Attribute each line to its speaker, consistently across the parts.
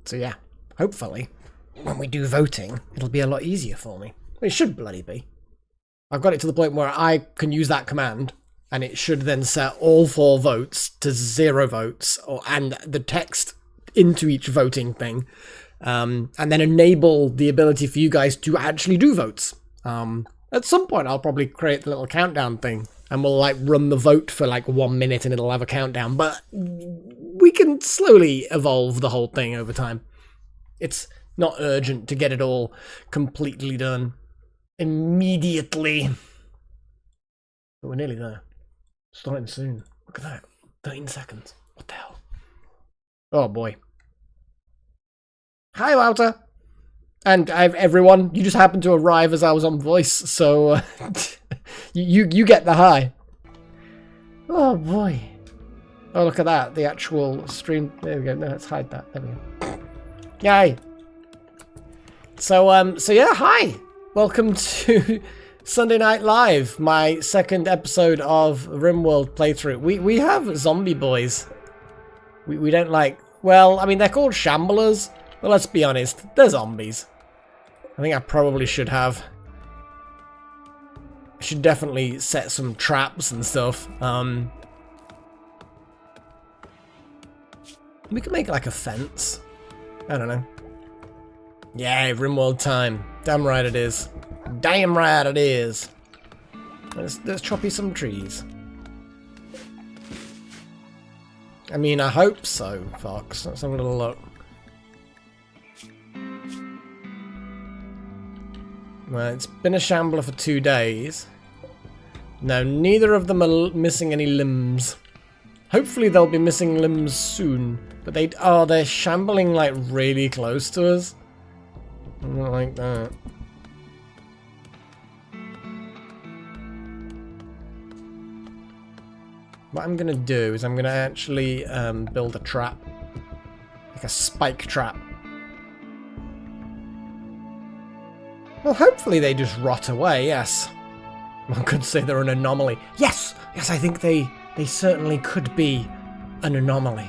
Speaker 1: So yeah, hopefully, when we do voting, it'll be a lot easier for me. It should bloody be. I've got it to the point where I can use that command, and it should then set all 4 votes to 0 votes, and the text into each voting thing, and then enable the ability for you guys to actually do votes. At some point, I'll probably create the little countdown thing, and we'll like run the vote for like 1 minute, and it'll have a countdown. But we can slowly evolve the whole thing over time. It's not urgent to get it all completely done immediately. But we're nearly there. Starting soon. Look at that. 13 seconds. What the hell? Oh boy. Hi, Wouter. And everyone, you just happened to arrive as I was on voice, so you get the hi. Oh boy. Oh, look at that. The actual stream. There we go. No, let's hide that. There we go. Yay. So yeah, hi. Welcome to Sunday Night Live, my second episode of RimWorld playthrough. We have zombie boys. We don't like, well, I mean, they're called shamblers, but let's be honest, they're zombies. I think I probably should have. I should definitely set some traps and stuff. We could make like a fence. I don't know. Yeah, RimWorld time. Damn right it is. Damn right it is. Let's chop you some trees. I mean, I hope so, Fox. Let's have a little look. Well, it's been a shambler for 2 days. No, neither of them are missing any limbs. Hopefully they'll be missing limbs soon. But they're shambling like really close to us. I don't like that. What I'm gonna do is I'm gonna actually build a trap. Like a spike trap. Well, hopefully they just rot away, yes. One could say they're an anomaly. Yes! Yes, I think they certainly could be an anomaly.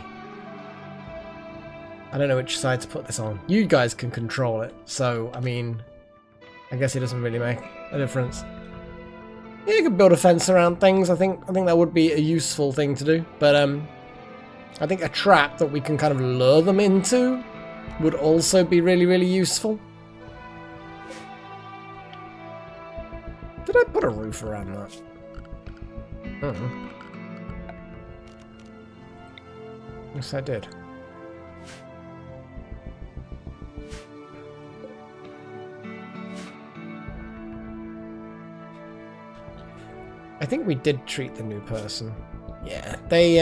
Speaker 1: I don't know which side to put this on. You guys can control it, so, I mean, I guess it doesn't really make a difference. Yeah, you could build a fence around things. I think that would be a useful thing to do. But I think a trap that we can kind of lure them into would also be really, really useful. Did I put a roof around that? I don't know. Yes, I did. I think we did treat the new person. Yeah, they've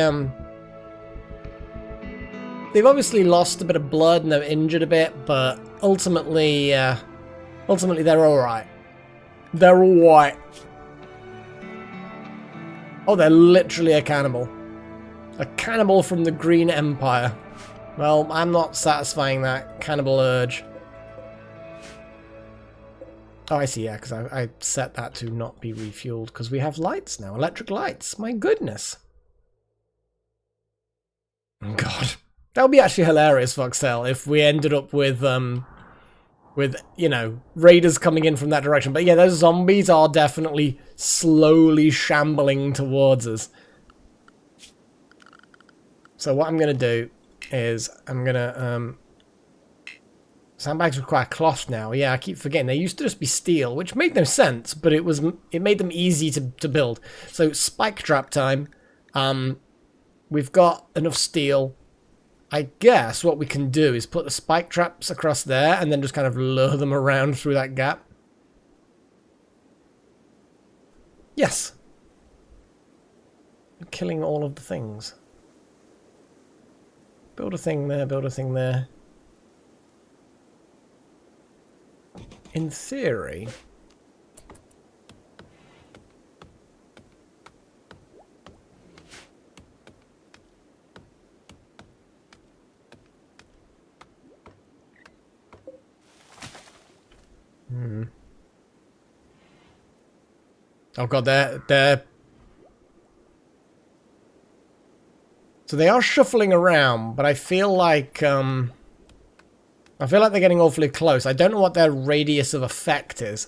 Speaker 1: obviously lost a bit of blood and they're injured a bit, but ultimately they're all right. They're all right. Oh, they're literally a cannibal. A cannibal from the Green Empire. Well, I'm not satisfying that cannibal urge. Oh, I see, yeah, because I set that to not be refueled, because we have lights now, electric lights. My goodness. Oh, God. That would be actually hilarious, Foxtel, if we ended up with, you know, raiders coming in from that direction. But yeah, those zombies are definitely slowly shambling towards us. So what I'm going to do is I'm going to... Sandbags require cloth now. Yeah, I keep forgetting. They used to just be steel, which made no sense, but it made them easy to build. So spike trap time. We've got enough steel. I guess what we can do is put the spike traps across there and then just kind of lure them around through that gap. Yes. We're killing all of the things. Build a thing there, build a thing there. In theory... Oh god, they're... So they are shuffling around, but I feel like, I feel like they're getting awfully close. I don't know what their radius of effect is.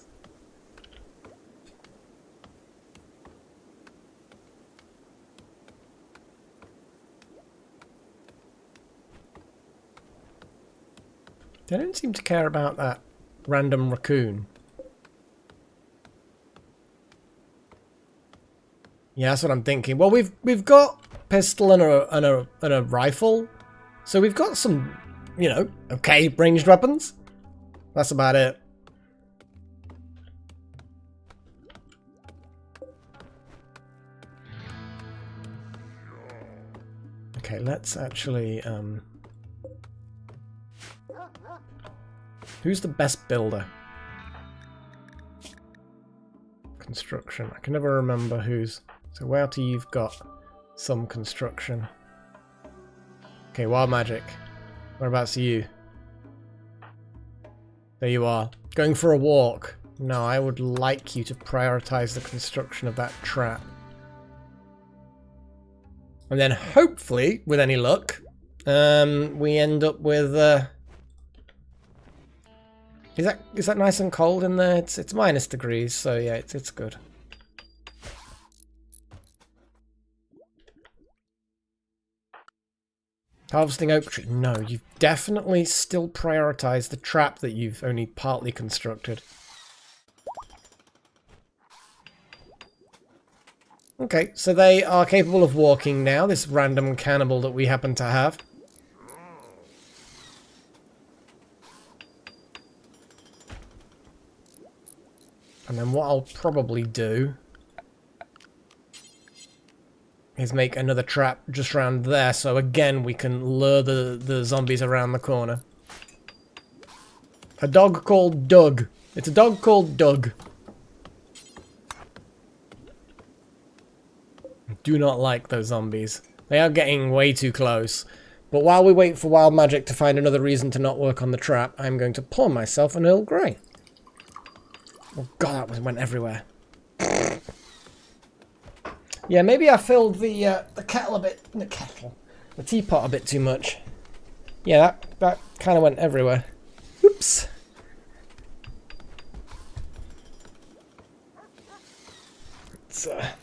Speaker 1: They don't seem to care about that random raccoon. Yeah, that's what I'm thinking. Well, we've got pistol and a rifle, so we've got some, you know, okay ranged weapons. That's about it. Okay, let's actually who's the best builder? Construction. I can never remember who's. So Wouty, you've got some construction. Okay, wild magic. Whereabouts are you? There you are. Going for a walk. No, I would like you to prioritize the construction of that trap. And then hopefully, with any luck, we end up with is that nice and cold in there? It's -degrees, so yeah, it's good. Harvesting oak tree. No, you've definitely still prioritized the trap that you've only partly constructed. Okay, so they are capable of walking now, this random cannibal that we happen to have. And then what I'll probably do is make another trap just around there, so again we can lure the zombies around the corner. A dog called Doug. It's a dog called Doug. I do not like those zombies. They are getting way too close. But while we wait for wild magic to find another reason to not work on the trap, I'm going to pour myself an Earl Grey. Oh god, that went everywhere. Yeah, maybe I filled the kettle a bit, the teapot a bit too much. Yeah, that kind of went everywhere. Oops. It's a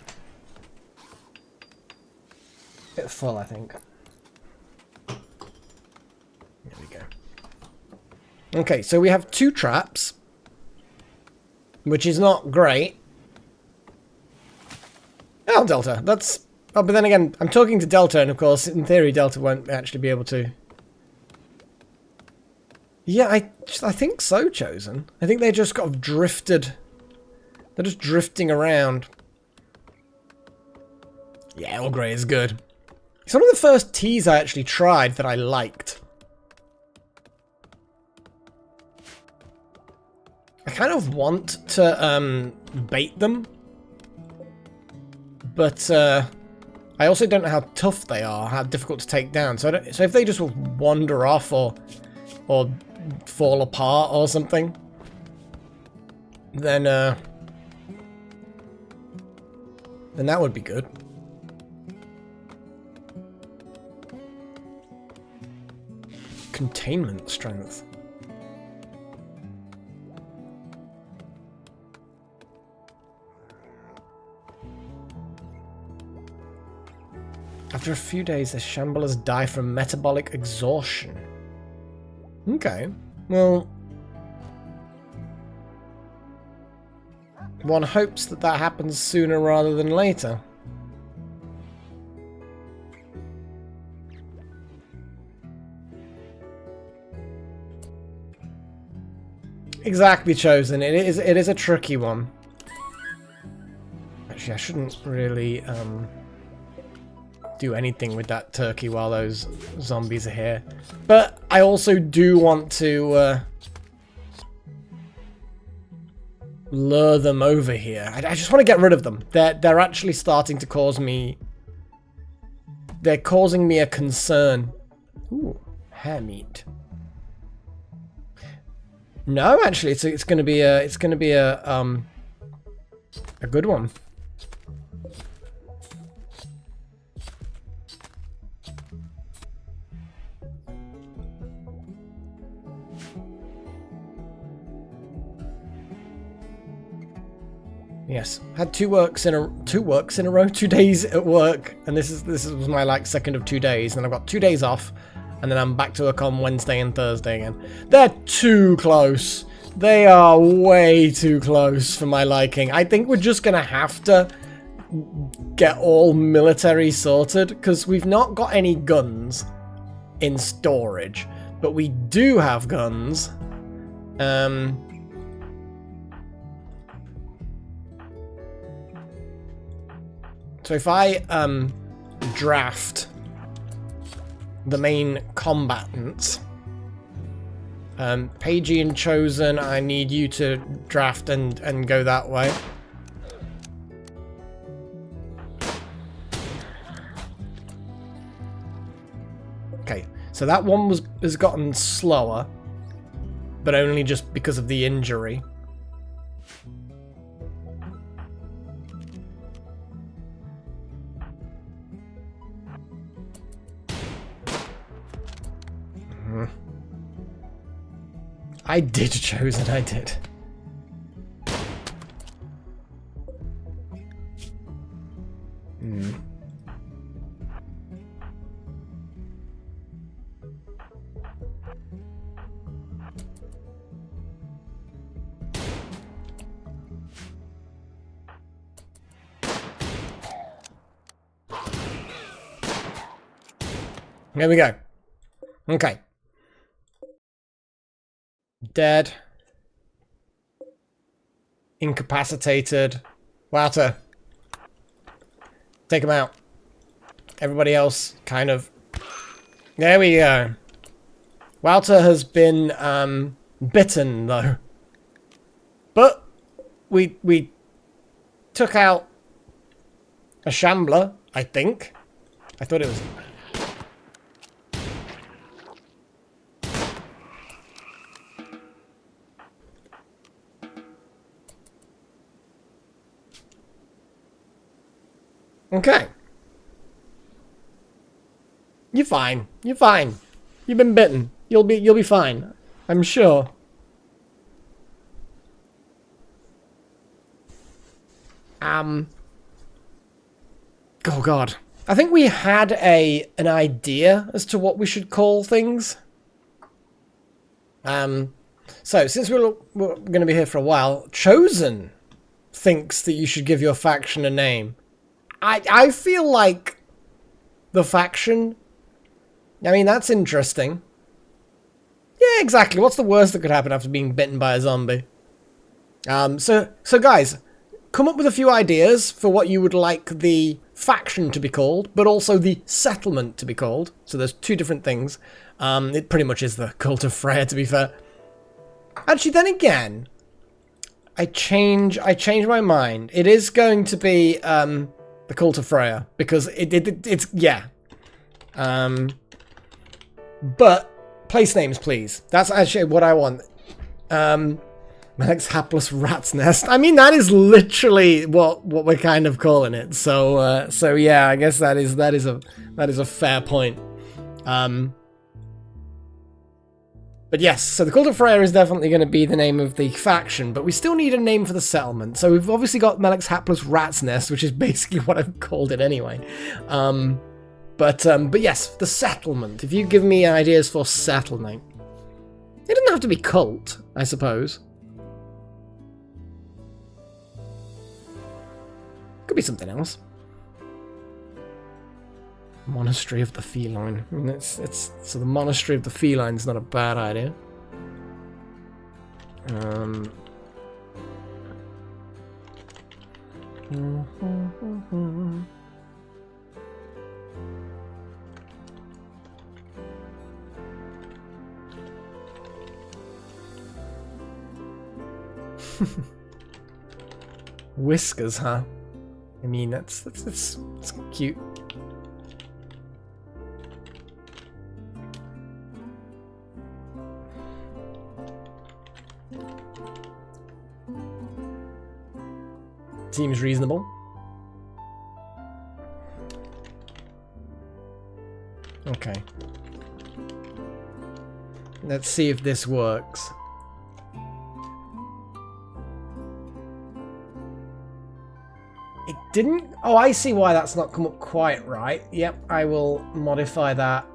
Speaker 1: bit full, I think. There we go. Okay, so we have 2 traps, which is not great. Oh, Delta. That's... Oh, but then again, I'm talking to Delta, and of course, in theory, Delta won't actually be able to... Yeah, I think so, Chosen. I think they just got drifted. They're just drifting around. Yeah, Earl Grey is good. It's one of the first teas I actually tried that I liked. I kind of want to bait them, but I also don't know how tough they are, how difficult to take down. So if they just wander off or fall apart or something, then that would be good. Containment strength. After a few days, the shamblers die from metabolic exhaustion. Okay, well... one hopes that that happens sooner rather than later. Exactly, Chosen. It is a tricky one. Actually, I shouldn't really do anything with that turkey while those zombies are here. But I also do want to lure them over here. I just want to get rid of them. They're actually starting to cause me... They're causing me a concern. Ooh, hare meat. No, actually, it's going to be a good one. Yes, had 2 days in a row, 2 days at work, and this was my like second of 2 days, and I've got 2 days off, and then I'm back to work on Wednesday and Thursday again. They're too close. They are way too close for my liking. I think we're just gonna have to get all military sorted, because we've not got any guns in storage, but we do have guns. So if I draft the main combatants, Pagey and Chosen, I need you to draft and go that way. Okay, so that one has gotten slower, but only just because of the injury. I did Chosen, I did. There we go. Okay. Dead. Incapacitated. Wouter. Take him out. Everybody else kind of... There we go. Wouter has been bitten though. But we took out a shambler, I think. I thought it was... Okay. You're fine. You're fine. You've been bitten. You'll be fine. I'm sure. Oh god. I think we had an idea as to what we should call things. So since we're going to be here for a while, Chosen thinks that you should give your faction a name. I feel like the faction... I mean, that's interesting. Yeah, exactly. What's the worst that could happen after being bitten by a zombie? So guys, come up with a few ideas for what you would like the faction to be called, but also the settlement to be called. So there's 2 different things. It pretty much is the Cult of Freya, to be fair. Actually, then again, I change my mind. It is going to be... the Cult of Freya, because it's yeah. But place names, please. That's actually what I want. Malik's hapless rat's nest. I mean, that is literally what we're kind of calling it. So yeah, I guess that is a fair point. But yes, so the Cult of Freya is definitely going to be the name of the faction, but we still need a name for the settlement. So we've obviously got Malik's hapless rat's nest, which is basically what I've called it anyway. But yes, the settlement. If you give me ideas for settlement, it doesn't have to be cult, I suppose. Could be something else. Monastery of the Feline. I mean, so the Monastery of the Feline is not a bad idea. Whiskers, huh? I mean, that's cute. Seems reasonable. Okay. Let's see if this works. didn't... Oh, I see why that's not come up quite right. Yep, I will modify that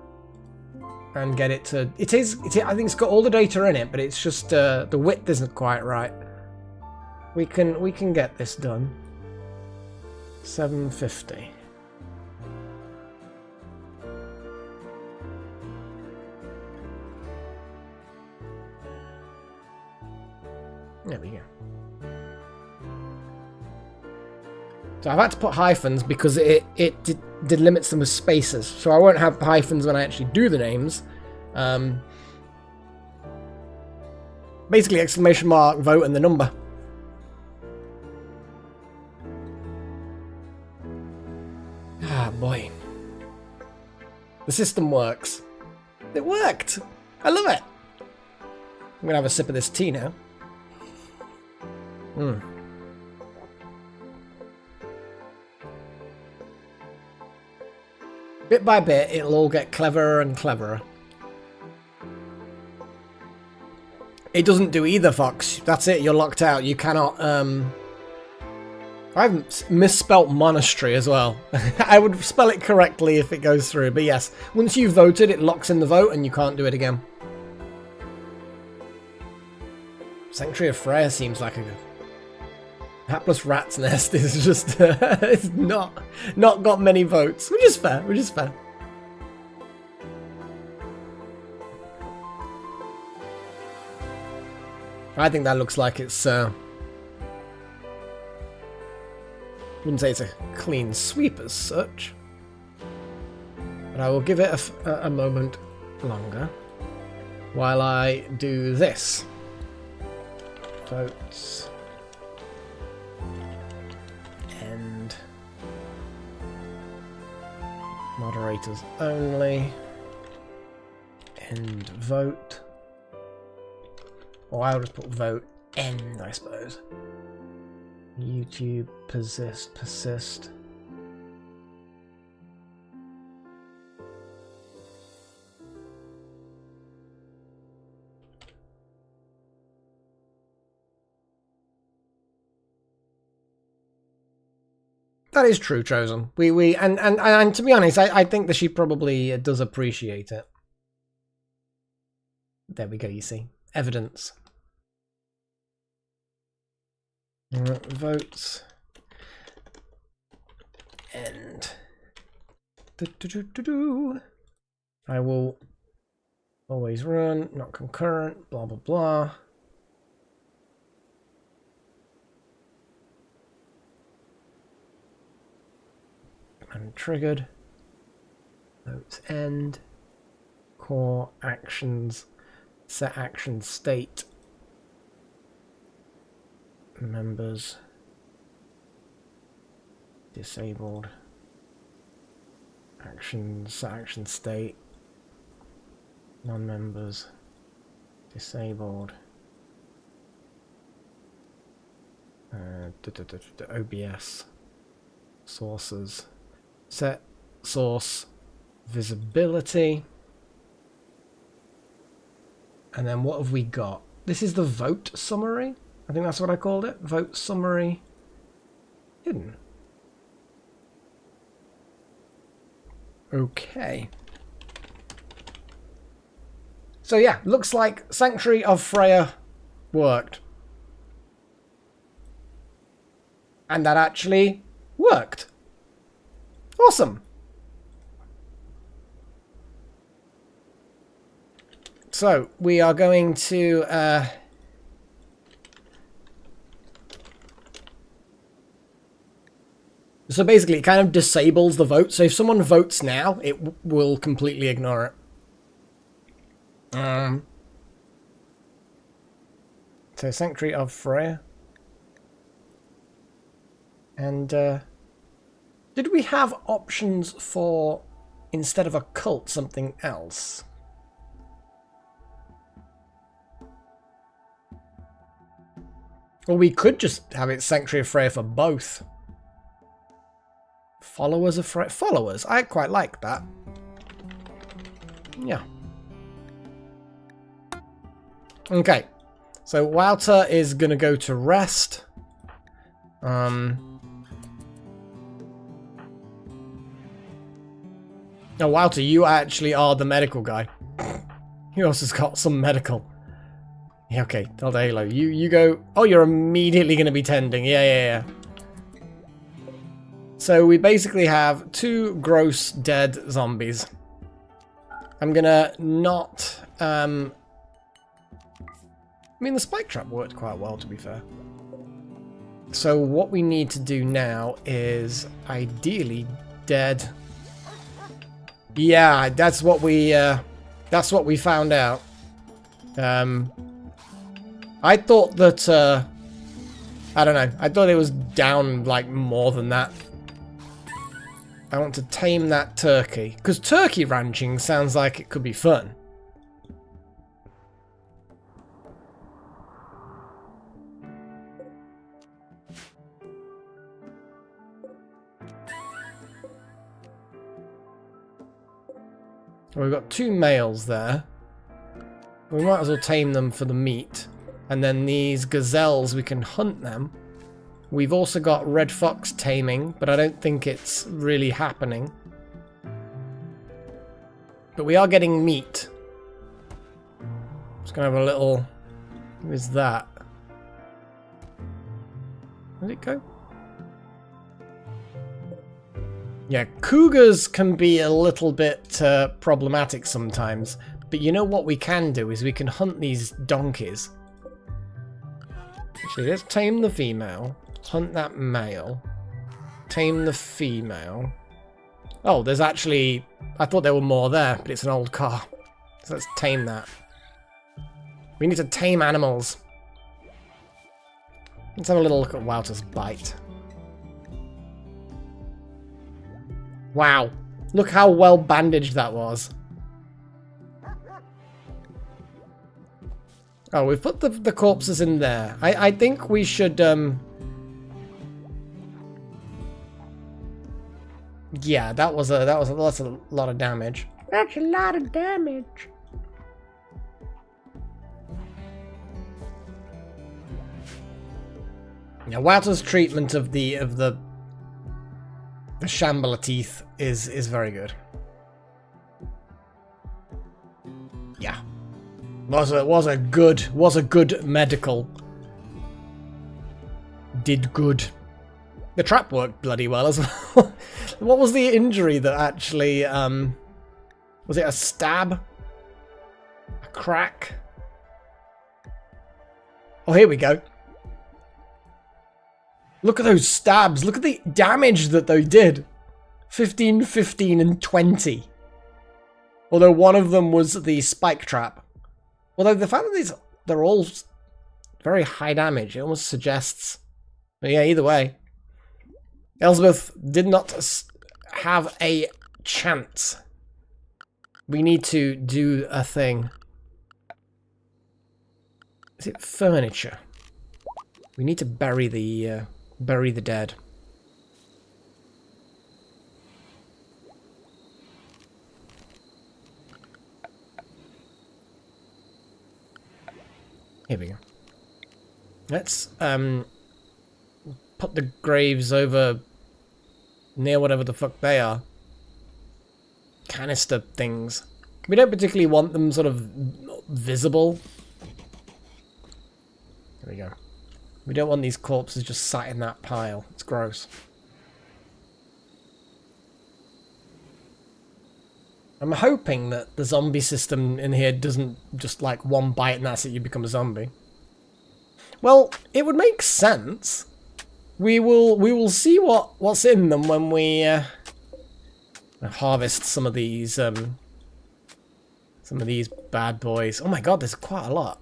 Speaker 1: and get it to... It is, I think it's got all the data in it, but it's just the width isn't quite right. We can get this done. 750. There we go. So I've had to put hyphens because it delimits them with spaces. So I won't have hyphens when I actually do the names. Basically, exclamation mark, vote, and the number. Ah, boy. The system works. It worked! I love it! I'm gonna have a sip of this tea now. Bit by bit, it'll all get cleverer and cleverer. It doesn't do either, Fox. That's it, you're locked out. You cannot, I've misspelt monastery as well. I would spell it correctly if it goes through, but yes. Once you've voted, it locks in the vote and you can't do it again. Sanctuary of Freya seems like a hapless rat's nest is just it's not got many votes, which is fair, I think that looks like it's wouldn't say it's a clean sweep as such, but I will give it a moment longer while I do this. Votes. End. Moderators only. End vote. Or I'll just put vote end, I suppose. YouTube persist. That is true, Chosen. And to be honest, I think that she probably does appreciate it. There we go, you see. Evidence. Votes. End. I will always run, not concurrent, blah, blah, blah. Untriggered. Votes end. Core actions. Set action state. Members. Disabled. Actions. Set action state. Non-members. Disabled. OBS. Sources. Set source visibility. And then what have we got? This is the vote summary. I think that's what I called it. Vote summary hidden. Okay. So yeah, looks like Sanctuary of Freya worked. And that actually worked. Awesome. So we are going to so basically it kind of disables the vote. So if someone votes now, it will completely ignore it. So Sanctuary of Freya. And did we have options for, instead of a cult, something else? Or we could just have it Sanctuary of Freya for both. Followers of Freya. Followers. I quite like that. Yeah. Okay. So Wouter is going to go to rest. Oh, Walter, you actually are the medical guy. Who else has got some medical? Yeah, okay, Delta Halo. You go... Oh, you're immediately going to be tending. Yeah. So we basically have 2 gross dead zombies. I'm going to not... I mean, the spike trap worked quite well, to be fair. So what we need to do now is ideally dead... Yeah, that's what we found out. I thought that, I don't know, I thought it was down, like, more than that. I want to tame that turkey. Because turkey ranching sounds like it could be fun. We've got 2 males there. We might as well tame them for the meat. And then these gazelles, we can hunt them. We've also got red fox taming, but I don't think it's really happening. But we are getting meat. Just gonna have a little... Who is that? Where'd it go? Yeah, cougars can be a little bit problematic sometimes, but you know what we can do is we can hunt these donkeys. Actually, let's tame the female, hunt that male, tame the female. Oh, there's actually... I thought there were more there, but it's an old car. So let's tame that. We need to tame animals. Let's have a little look at Wouter's bite. Wow, look how well bandaged that was. Oh, we've put the corpses in there. I think we should, yeah, that's a lot of damage. That's a lot of damage. Yeah, Wouter's treatment of the shambler teeth is very good. Yeah, was a good medical. Did good. The trap worked bloody well as well. What was the injury that actually was it a stab? A crack? Oh, here we go. Look at those stabs. Look at the damage that they did. 15, 15, and 20. Although one of them was the spike trap. Although the fact that they're all very high damage, it almost suggests... But yeah, either way. Elizabeth did not have a chance. We need to do a thing. Is it furniture? We need to bury the dead. Here we go. Let's put the graves over near whatever the fuck they are. Canister things. We don't particularly want them sort of visible. There we go. We don't want these corpses just sat in that pile. It's gross. I'm hoping that the zombie system in here doesn't just like one bite and that's it, you become a zombie. Well, it would make sense. We will see what's in them when we harvest some of these bad boys. Oh my god, there's quite a lot.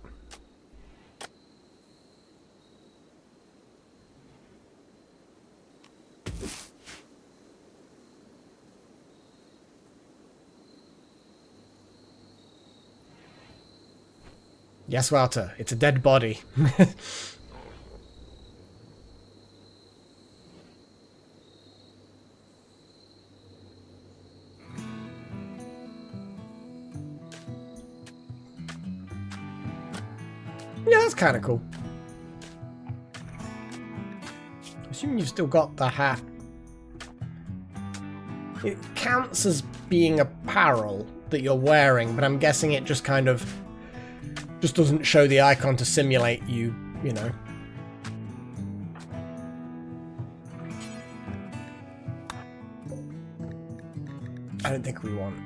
Speaker 1: Yes, Walter, it's a dead body. Yeah, that's kind of cool. Assuming you've still got the hat. It counts as being apparel that you're wearing, but I'm guessing it just kind of just doesn't show the icon to simulate you know. I don't think we want...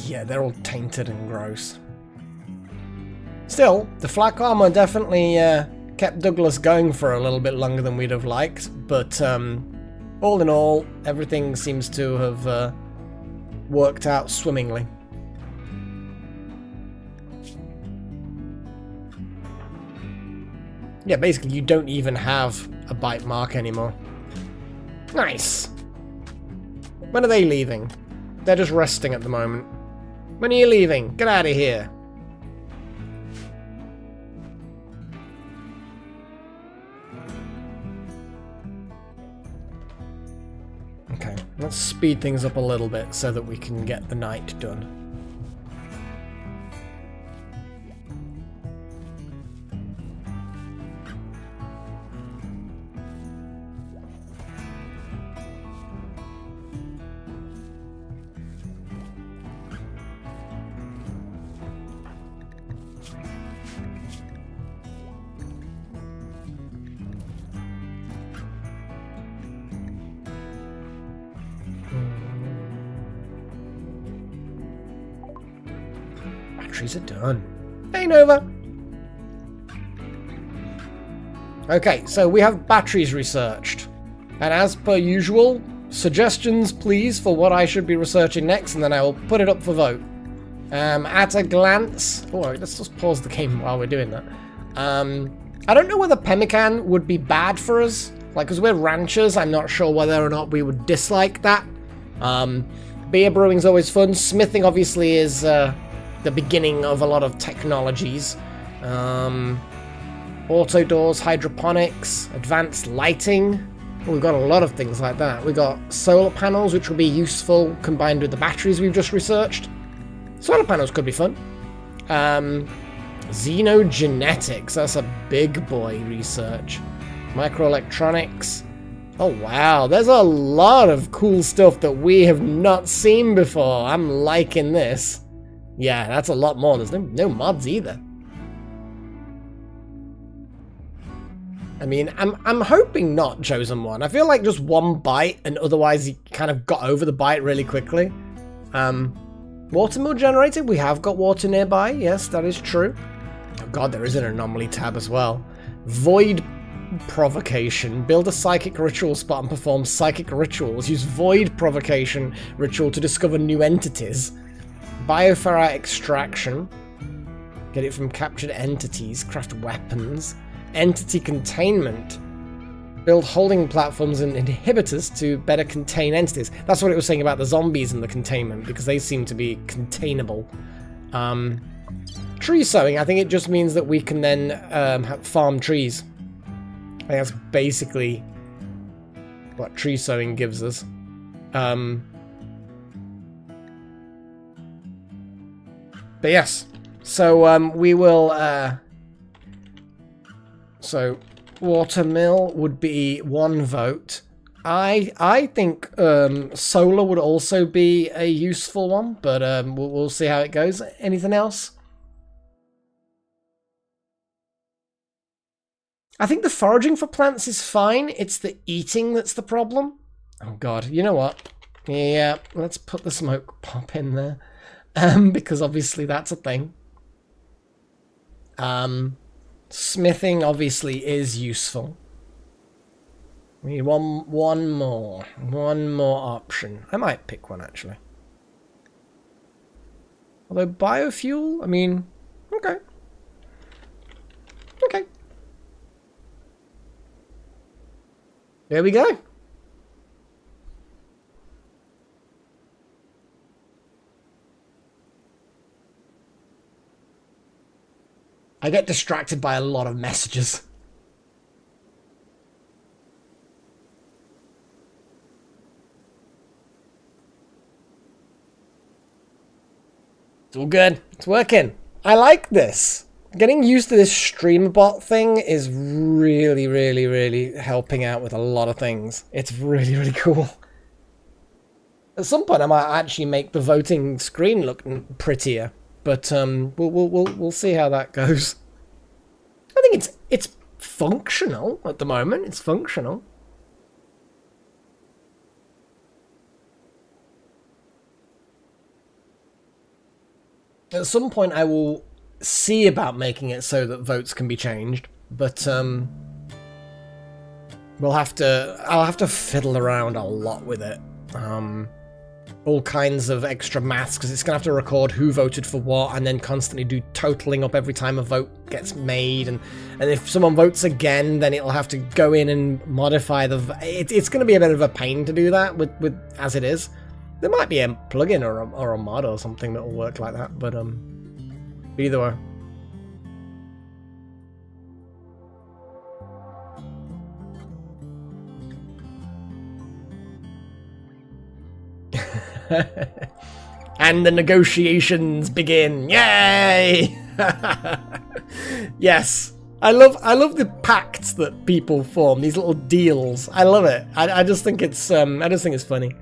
Speaker 1: Yeah, they're all tainted and gross. Still, the flak armor definitely kept Douglas going for a little bit longer than we'd have liked, but all in all, everything seems to have worked out swimmingly. Yeah, basically you don't even have a bite mark anymore. Nice! When are they leaving? They're just resting at the moment. When are you leaving? Get out of here. Okay, let's speed things up a little bit so that we can get the night done. Batteries are done. Hey, Nova! Okay, so we have batteries researched. And as per usual, suggestions please for what I should be researching next, and then I will put it up for vote. At a glance... Oh, let's just pause the game while we're doing that. I don't know whether pemmican would be bad for us. Like, because we're ranchers, I'm not sure whether or not we would dislike that. Beer brewing's always fun. Smithing obviously is the beginning of a lot of technologies. Auto doors, hydroponics, advanced lighting. Oh, we've got a lot of things like that. We've got solar panels, which will be useful combined with the batteries we've just researched. Solar panels could be fun. Xenogenetics, that's a big boy research. Microelectronics. Oh wow, there's a lot of cool stuff that we have not seen before. I'm liking this. Yeah, that's a lot more. There's no mods either. I mean, I'm hoping not Chosen One. I feel like just one bite, and otherwise you kind of got over the bite really quickly. Water mill generated. We have got water nearby. Yes, that is true. Oh god, there is an anomaly tab as well. Void provocation. Build a psychic ritual spot and perform psychic rituals. Use void provocation ritual to discover new entities. Bioferrite extraction. Get it from captured entities. Craft weapons. Entity containment. Build holding platforms and inhibitors to better contain entities. That's what it was saying about the zombies and the containment, because they seem to be containable. Tree sowing, I think it just means that we can then farm trees. I think that's basically what tree sowing gives us. But yes, so we will... So watermill would be 1 vote. I think solar would also be a useful one, but we'll see how it goes. Anything else? I think the foraging for plants is fine. It's the eating that's the problem. Oh god, you know what? Yeah, let's put the smoke pop in there. Because obviously that's a thing. Smithing obviously is useful. We need one more option. I might pick one actually. Although biofuel, I mean, okay. Okay. There we go. I get distracted by a lot of messages. It's all good. It's working. I like this. Getting used to this stream bot thing is really, really, really helping out with a lot of things. It's really, really cool. At some point, I might actually make the voting screen look prettier, but we'll see how that goes. I think it's functional at the moment. It's functional. At some point, I will see about making it so that votes can be changed, but I'll have to fiddle around a lot with it. All kinds of extra maths, because it's going to have to record who voted for what and then constantly do totaling up every time a vote gets made. And if someone votes again, then it'll have to go in and modify the... It's going to be a bit of a pain to do that with as it is. There might be a plugin or a mod or something that will work like that, but either way. And the negotiations begin. Yay! Yes, I love the pacts that people form. These little deals. I love it. I just think it's funny.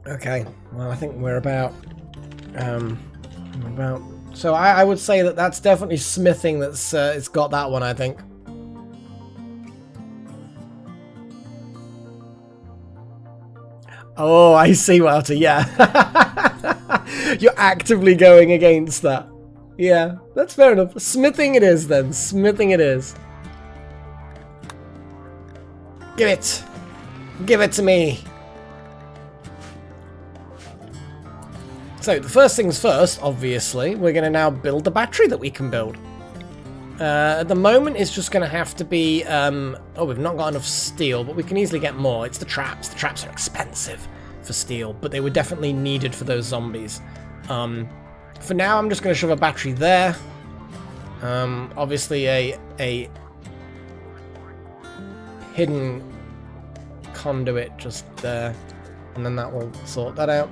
Speaker 1: Okay. Well, I think we're about. So I would say that that's definitely smithing. That's it's got that one, I think. Oh, I see, Walter. Yeah, you're actively going against that. Yeah, that's fair enough. Smithing it is then. Smithing it is. Give it. Give it to me. So, the first things first, obviously, we're going to now build the battery that we can build. At the moment, it's just going to have to be... oh, we've not got enough steel, but we can easily get more. It's the traps. The traps are expensive for steel, but they were definitely needed for those zombies. For now, I'm just going to shove a battery there. Obviously, a hidden conduit just there, and then that will sort that out.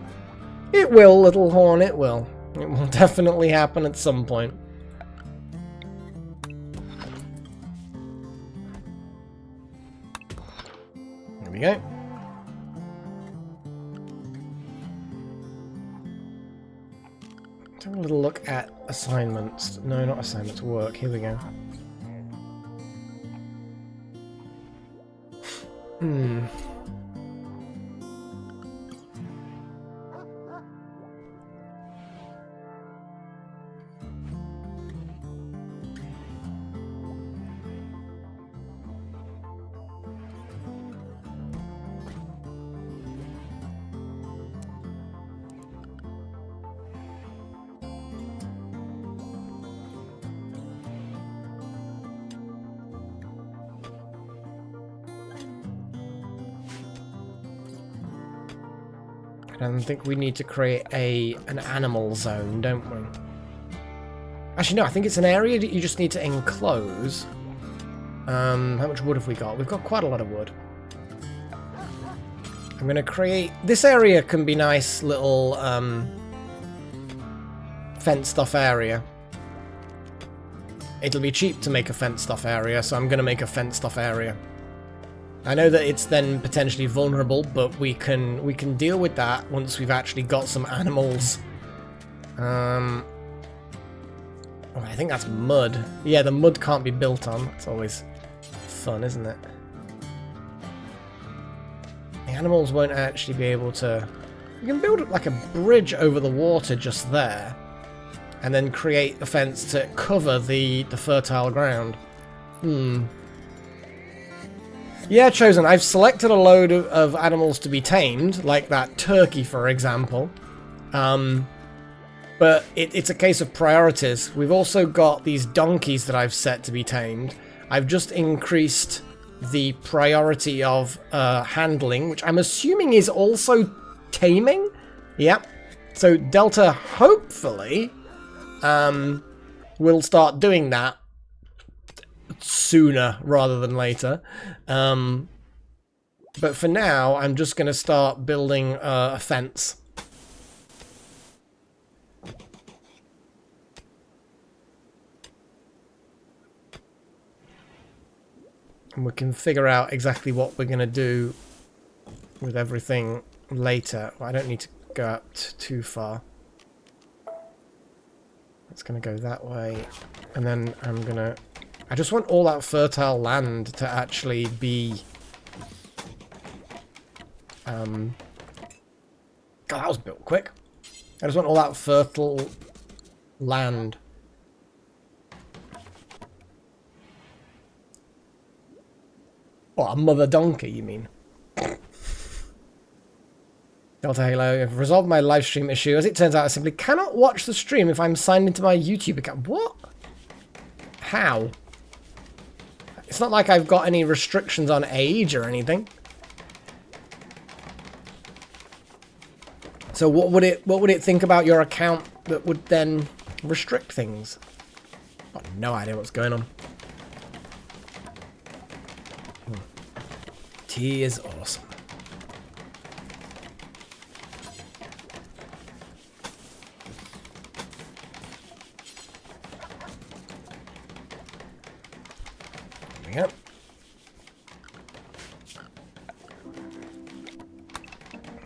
Speaker 1: It will, little horn, it will. It will definitely happen at some point. There we go. Let's have a little look at assignments. No, not assignments, work. Here we go. I think we need to create an animal zone, don't we? Actually, no, I think it's an area that you just need to enclose. How much wood have we got? We've got quite a lot of wood. I'm going to create... This area can be nice little fenced-off area. It'll be cheap to make a fenced-off area, so I'm going to make a fenced-off area. I know that it's then potentially vulnerable, but we can deal with that once we've actually got some animals. Oh, I think that's mud. Yeah, the mud can't be built on. It's always fun, isn't it? The animals won't actually be able to... We can build like a bridge over the water just there, and then create a fence to cover the fertile ground. Yeah, Chosen, I've selected a load of animals to be tamed, like that turkey, for example. But it's a case of priorities. We've also got these donkeys that I've set to be tamed. I've just increased the priority of handling, which I'm assuming is also taming. Yep. So Delta, hopefully, will start doing that sooner rather than later. But for now, I'm just going to start building a fence. And we can figure out exactly what we're going to do with everything later. Well, I don't need to go up too far. It's going to go that way. And then I'm going to... I just want all that fertile land to actually be... God, that was built quick. I just want all that fertile land. What, a mother donkey, you mean? Delta Halo, I've resolved my live stream issue. As it turns out, I simply cannot watch the stream if I'm signed into my YouTube account. What? How? It's not like I've got any restrictions on age or anything. So what would it think about your account that would then restrict things? I've got no idea what's going on. Tea is awesome. Yep.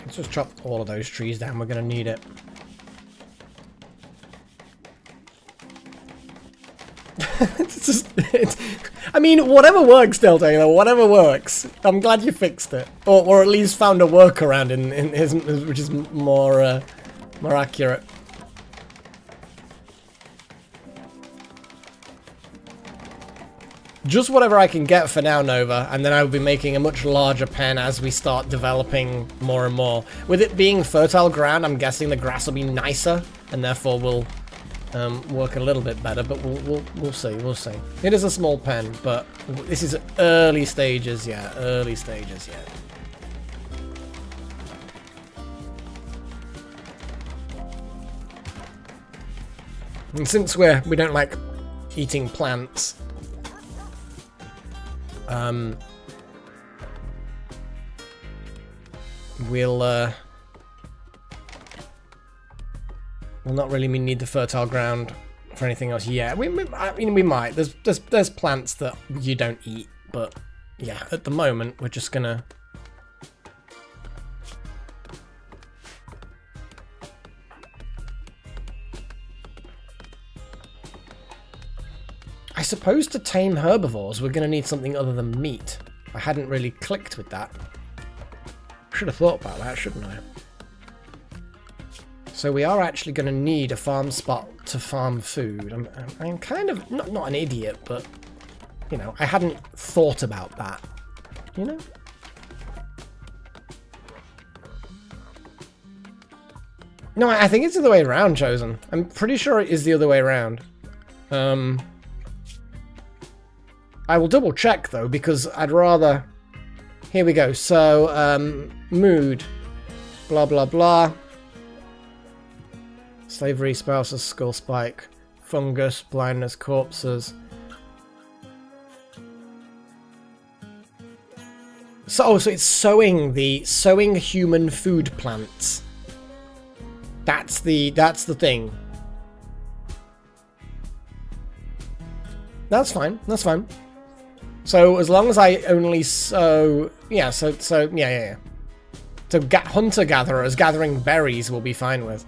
Speaker 1: Let's just chop all of those trees down. We're going to need it. I mean, whatever works, Delta, you know, whatever works. I'm glad you fixed it. Or at least found a workaround in his, which is more accurate. Just whatever I can get for now, Nova, and then I will be making a much larger pen as we start developing more and more. With it being fertile ground, I'm guessing the grass will be nicer, and therefore will work a little bit better. But we'll see. We'll see. It is a small pen, but this is early stages. Yeah, early stages. Yeah. And since we don't like eating plants. We'll not really need the fertile ground for anything else. Yeah, I mean, we might. There's plants that you don't eat, but yeah, at the moment we're just gonna. I suppose to tame herbivores, we're going to need something other than meat. I hadn't really clicked with that. Should have thought about that, shouldn't I? So we are actually going to need a farm spot to farm food. I'm kind of, not an idiot, but, you know, I hadn't thought about that. You know? No, I think it's the other way around, Chosen. I'm pretty sure it is the other way around. I will double check though, because I'd rather... Here we go. So, mood. Blah, blah, blah. Slavery, spouses, skull spike. Fungus, blindness, corpses. So it's sowing human food plants. That's the thing. That's fine. That's fine. So as long as I only sow, yeah. So yeah. So hunter-gatherers gathering berries will be fine with.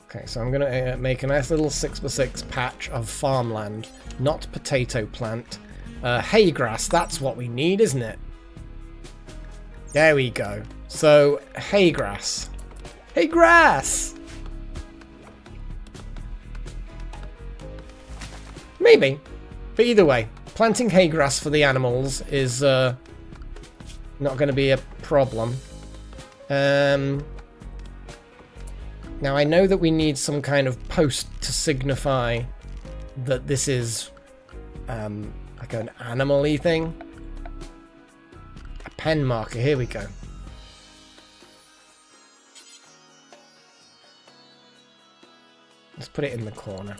Speaker 1: Okay, so I'm gonna make a nice little 6x6 patch of farmland, not potato plant. Hay grass. That's what we need, isn't it? There we go. So hay grass. Hay grass. Maybe. But either way, planting hay grass for the animals is not going to be a problem. Now I know that we need some kind of post to signify that this is like an anomaly thing. A pen marker, here we go. Let's put it in the corner.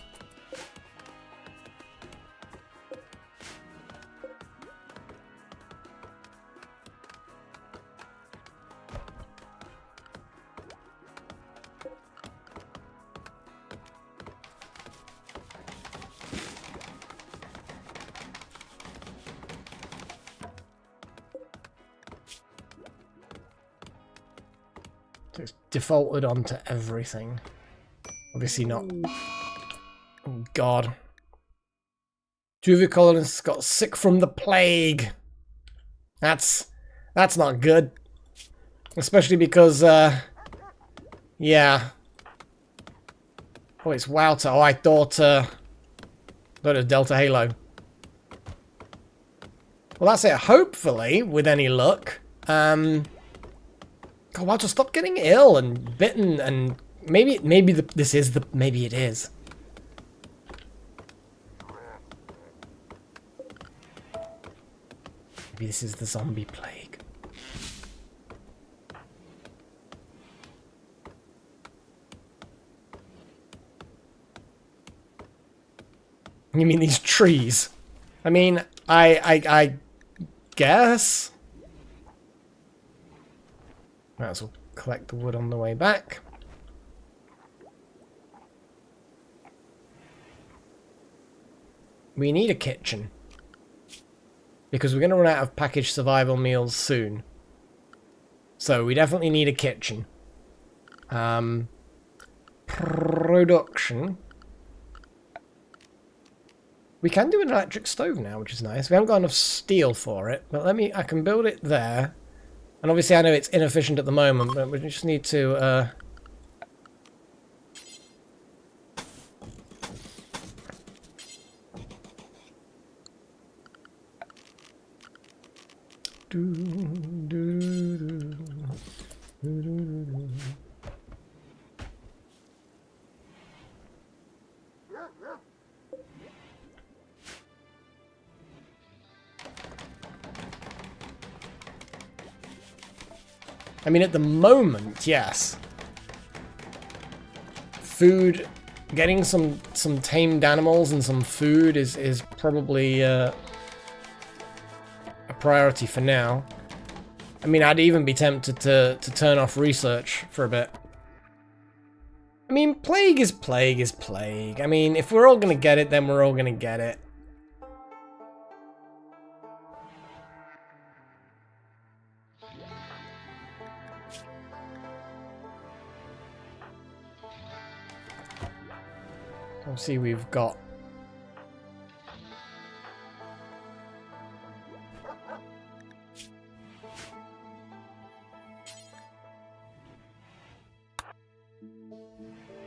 Speaker 1: So it's defaulted onto everything. Obviously not. Oh god. 2 of your colonists got sick from the plague. That's not good. Especially because, yeah. Oh, it's Wouter. Oh, I thought it was Delta Halo. Well, that's it. Hopefully, with any luck. God, Wouter, stop getting ill and bitten, and maybe this is the maybe it is. Maybe this is the zombie plague. You mean these trees? I mean, I guess. Might as well collect the wood on the way back. We need a kitchen. Because we're going to run out of packaged survival meals soon. So we definitely need a kitchen. Production. We can do an electric stove now, which is nice. We haven't got enough steel for it, but I can build it there. And obviously I know it's inefficient at the moment, but we just need to, I mean, at the moment, yes. Food, getting some tamed animals and some food is probably a priority for now. I mean, I'd even be tempted to turn off research for a bit. I mean, plague is plague is plague. I mean, if we're all gonna get it, then we're all gonna get it. Obviously, we've got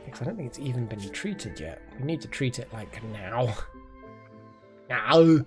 Speaker 1: because I don't think it's even been treated yet. We need to treat it like now. Now.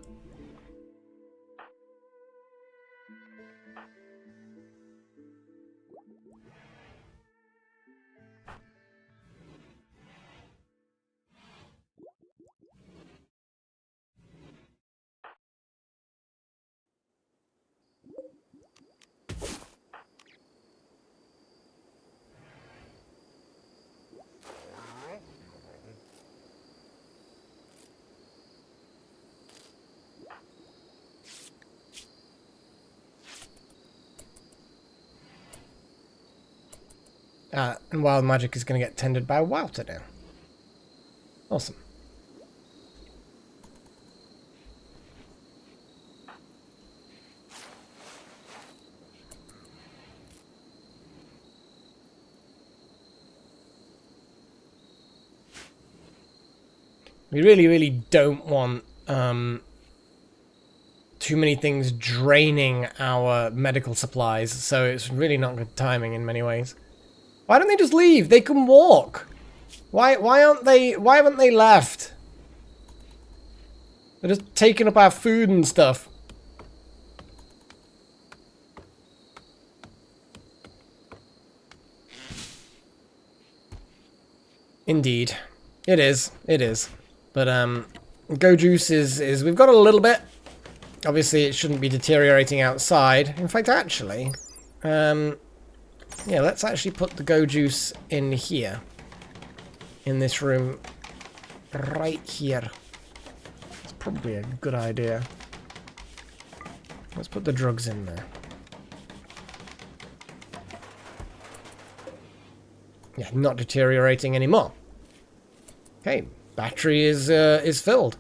Speaker 1: And wild magic is going to get tended by Wouter now. Awesome. We really, really don't want too many things draining our medical supplies, so it's really not good timing in many ways. Why don't they just leave? They can walk. Why haven't they left? They're just taking up our food and stuff. Indeed. It is. It is. But go juice is we've got a little bit. Obviously it shouldn't be deteriorating outside. In fact, actually, yeah, let's actually put the go juice in here. In this room. Right here. It's probably a good idea. Let's put the drugs in there. Yeah, not deteriorating anymore. Okay, battery is filled.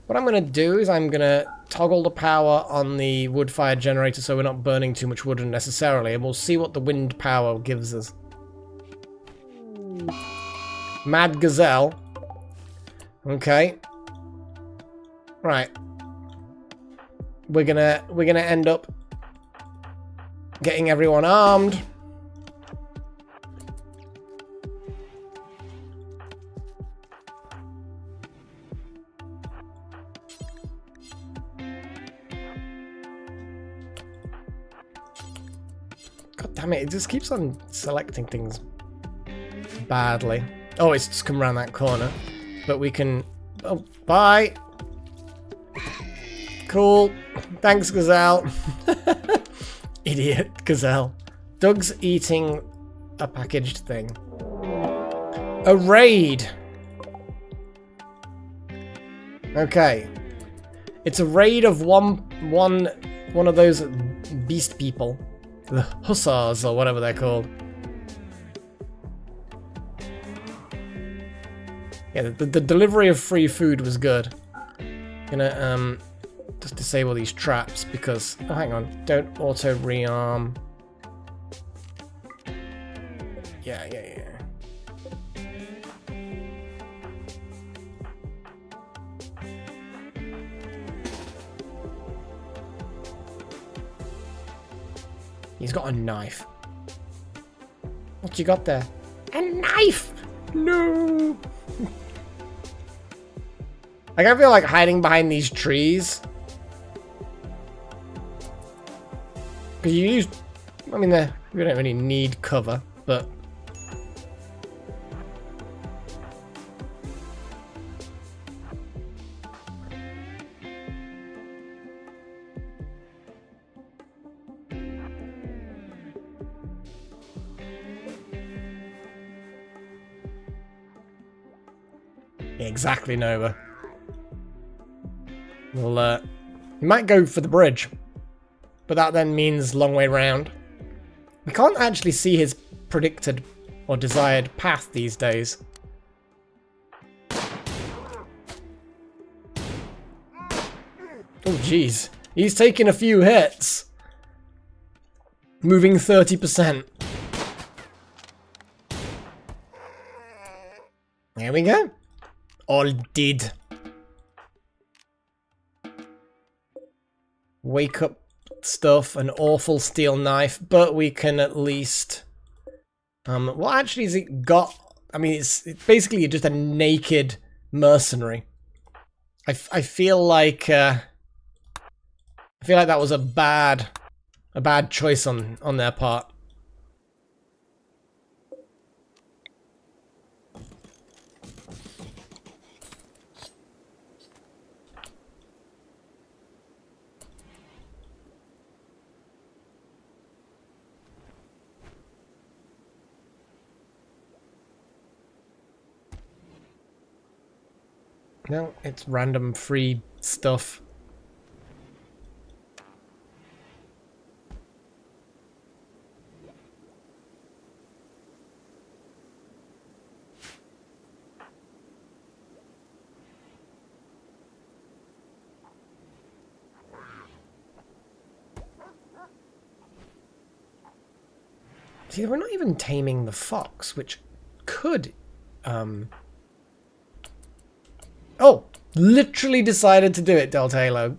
Speaker 1: What I'm going to do is I'm going to toggle the power on the wood-fired generator so we're not burning too much wood unnecessarily, and we'll see what the wind power gives us. Mad gazelle. Okay. Right. We're gonna end up getting everyone armed. God damn it, it just keeps on selecting things badly. Oh, it's just come around that corner. But we can... Oh, bye! Cool. Thanks, gazelle. Idiot gazelle. Doug's eating a packaged thing. A raid! Okay. It's a raid of one of those beast people. The hussars, or whatever they're called. Yeah, the delivery of free food was good. Gonna, just disable these traps because... Oh, hang on. Don't auto-rearm. Yeah. He's got a knife. What you got there? A knife! No! Like, I feel like hiding behind these trees. Because you use... I mean, we don't really need cover, but... Exactly, Nova. Well, we might go for the bridge, but that then means long way round. We can't actually see his predicted or desired path these days. Oh, jeez. He's taking a few hits. Moving 30%. There we go. All dead. Wake up stuff, an awful steel knife, but we can at least... what actually has it got? I mean, it's basically just a naked mercenary. I feel like that was a bad choice on their part. No, it's random free stuff. See, we're not even taming the fox, which could, Oh! Literally decided to do it, Deltalo.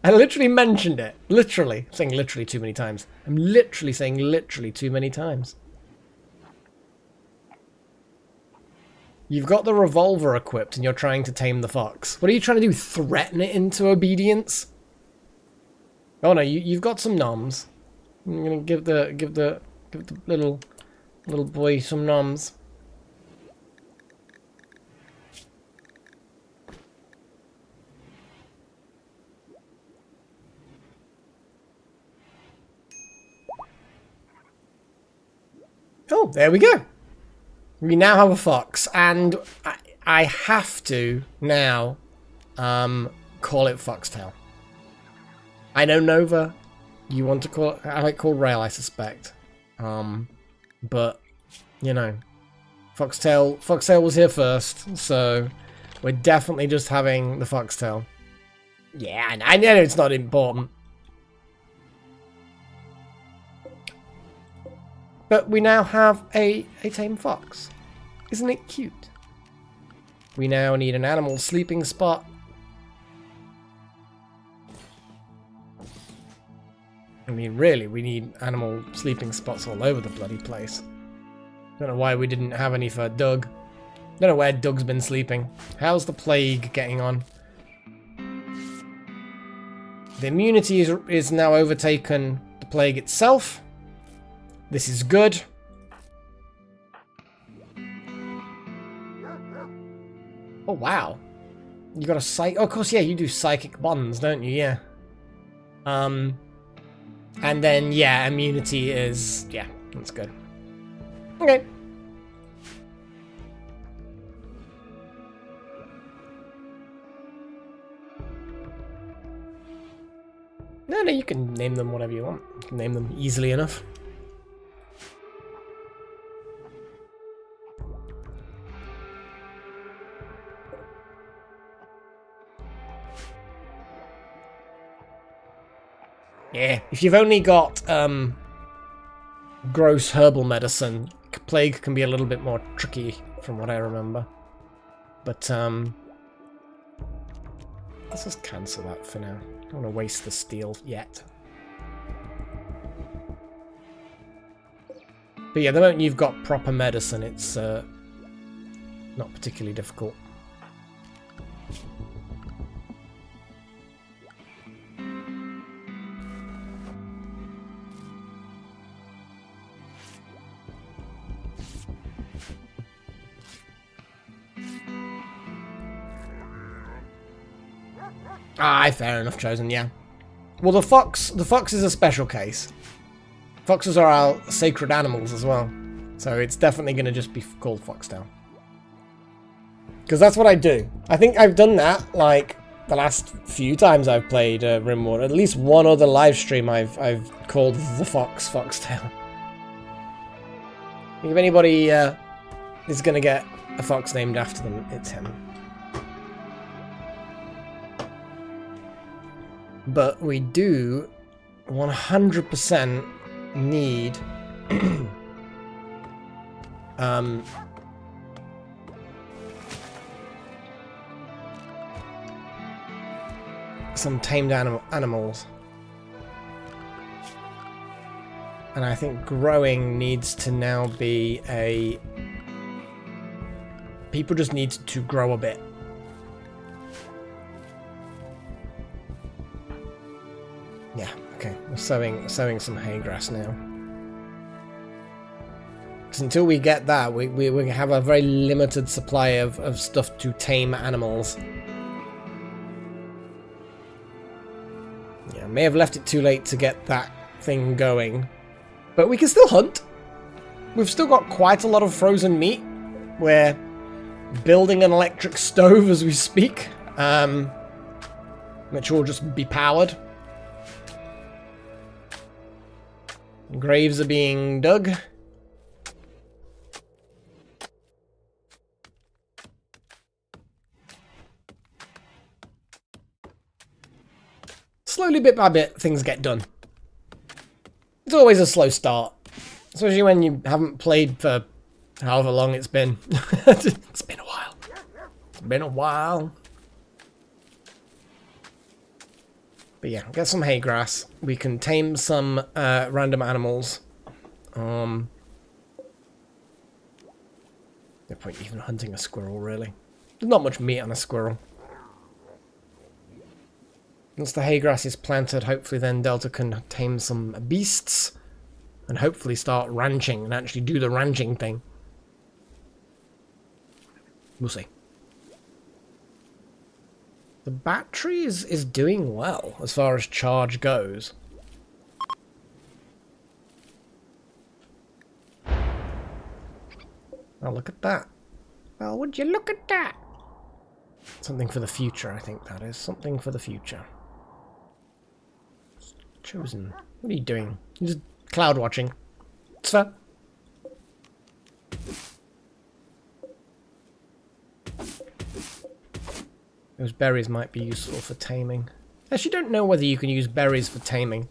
Speaker 1: I literally mentioned it. Literally. I'm saying literally too many times. I'm literally saying literally too many times. You've got the revolver equipped and you're trying to tame the fox. What are you trying to do? Threaten it into obedience? Oh no, you've got some noms. I'm gonna give the little boy some noms. Oh, there we go. We now have a fox, and I have to now call it Foxtail. I know, Nova, you want to call it, I might call Rail, I suspect. But, you know, Foxtail was here first, so we're definitely just having the Foxtail. Yeah, I know it's not important. But we now have a tame fox. Isn't it cute? We now need an animal sleeping spot. I mean, really, we need animal sleeping spots all over the bloody place. Don't know why we didn't have any for Doug. Don't know where Doug's been sleeping. How's the plague getting on? The immunity is now overtaken the plague itself. This is good. Oh, wow. You got a psych... Oh, of course, yeah, you do psychic bonds, don't you? Yeah. And then, yeah, immunity is... Yeah, that's good. Okay. No, you can name them whatever you want. You can name them easily enough. Yeah, if you've only got gross herbal medicine, plague can be a little bit more tricky from what I remember. But let's just cancel that for now. Don't want to waste the steel yet. But yeah, the moment you've got proper medicine, it's not particularly difficult. Ah, fair enough, Chosen, yeah. Well, the fox is a special case. Foxes are our sacred animals as well. So it's definitely going to just be called Foxtail. Because that's what I do. I think I've done that, like, the last few times I've played RimWorld. At least one other live stream I've called the Foxtail. If anybody is going to get a fox named after them, it's him. But we do 100% need some tamed animals. And I think growing needs to now be a... People just need to grow a bit. Yeah, okay. We're sowing some hay grass now. Because until we get that, we have a very limited supply of stuff to tame animals. Yeah, I may have left it too late to get that thing going. But we can still hunt. We've still got quite a lot of frozen meat. We're building an electric stove as we speak. Which will just be powered. Graves are being dug. Slowly, bit by bit, things get done. It's always a slow start. Especially when you haven't played for however long it's been. It's been a while. It's been a while. But yeah, get some hay grass. We can tame some random animals. No point even hunting a squirrel, really. There's not much meat on a squirrel. Once the hay grass is planted, hopefully then Delta can tame some beasts. And hopefully start ranching and actually do the ranching thing. We'll see. The battery is doing well as far as charge goes. Oh, look at that. Oh, would you look at that? Something for the future, I think that is. Something for the future. Chosen. What are you doing? You're just cloud watching. It's fair. Those berries might be useful for taming. I actually don't know whether you can use berries for taming.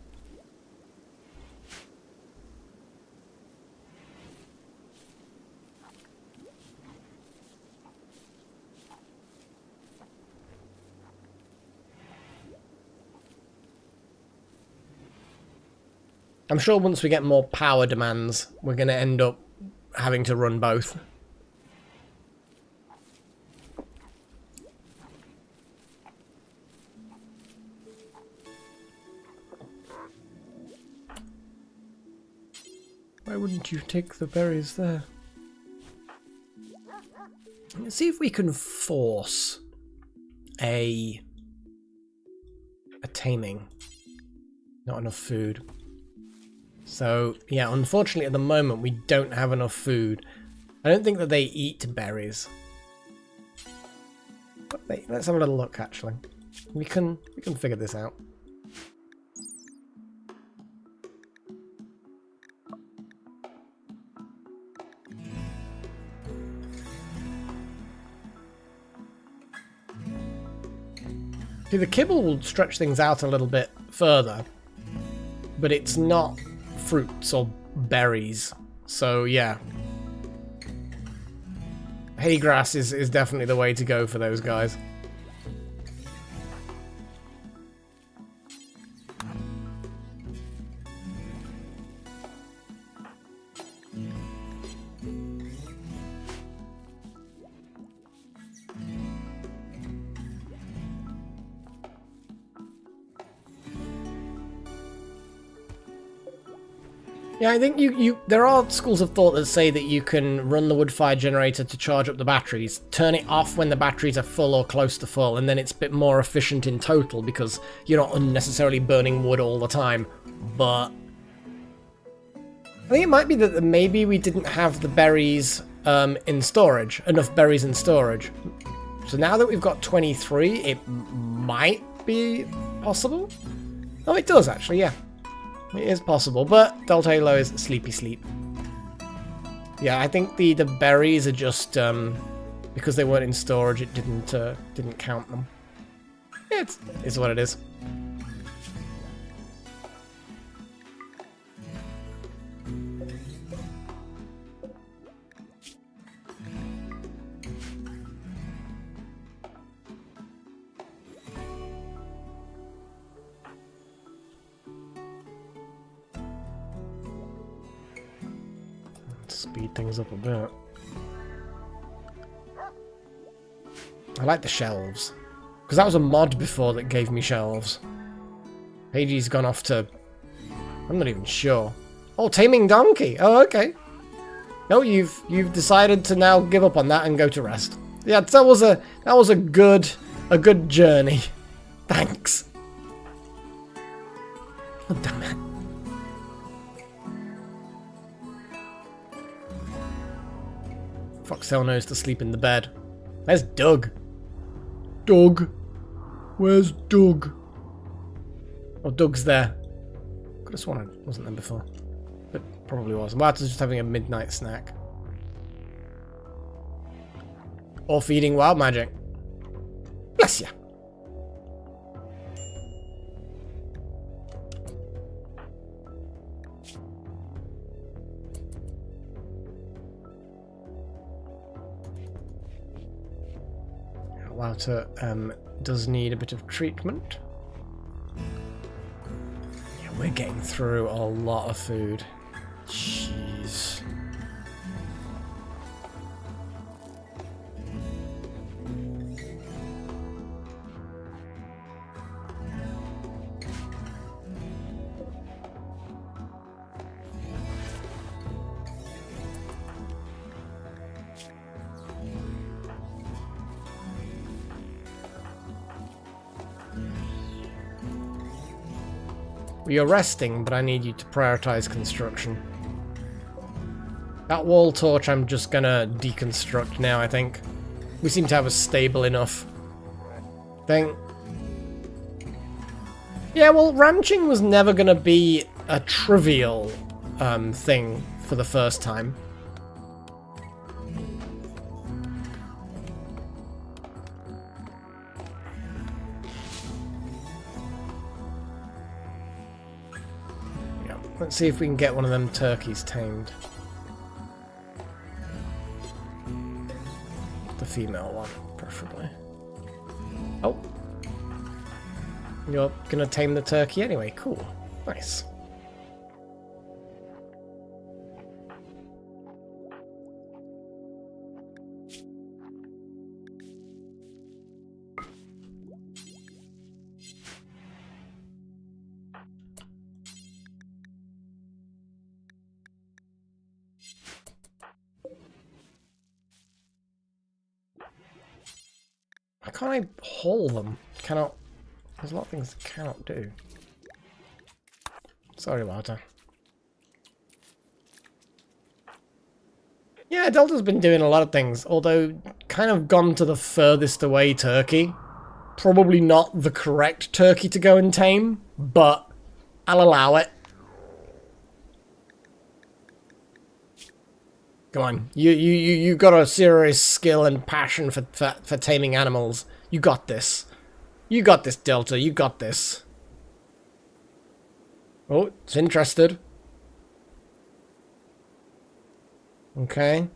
Speaker 1: I'm sure once we get more power demands, we're going to end up having to run both. Why wouldn't you take the berries there? Let's see if we can force a taming. Not enough food. So, yeah, unfortunately at the moment we don't have enough food. I don't think that they eat berries. But wait, let's have a little look actually. We can figure this out. See, the kibble will stretch things out a little bit further, but it's not fruits or berries. So yeah, hay grass is definitely the way to go for those guys. Yeah, I think there are schools of thought that say that you can run the wood fire generator to charge up the batteries, turn it off when the batteries are full or close to full, and then it's a bit more efficient in total because you're not unnecessarily burning wood all the time. But I think it might be that maybe we didn't have the berries in storage, enough berries in storage. So now that we've got 23, it might be possible. Oh, it does actually, yeah. It is possible, but Delta Halo is sleepy sleep. Yeah, I think the berries are just because they weren't in storage, it didn't count them. Yeah, it's what it is. Speed things up a bit. I like the shelves. Because that was a mod before that gave me shelves. Page's gone off to... I'm not even sure. Oh, taming donkey! Oh, okay. No, you've decided to now give up on that and go to rest. Yeah, that was a good journey. Thanks. Oh, damn it. Foxtail knows to sleep in the bed. Where's Doug? Doug? Where's Doug? Oh, Doug's there. Could have sworn I wasn't there before. But probably was. Marta's just having a midnight snack. Or feeding wild magic. Bless ya. Wouter does need a bit of treatment. Yeah, we're getting through a lot of food. Jeez. You're resting, but I need you to prioritize construction. That wall torch I'm just gonna deconstruct now, I think. We seem to have a stable enough thing. Yeah, well, ranching was never gonna be a trivial thing for the first time. Let's see if we can get one of them turkeys tamed. The female one, preferably. Oh. You're gonna tame the turkey anyway. Cool. Nice. can't I haul them? Cannot. There's a lot of things I cannot do. Sorry, Water. Yeah, Delta's been doing a lot of things, although kind of gone to the furthest away turkey. Probably not the correct turkey to go and tame, but I'll allow it. Come on, you got a serious skill and passion for taming animals. You got this. You got this, Delta. You got this. Oh, it's interested. Okay.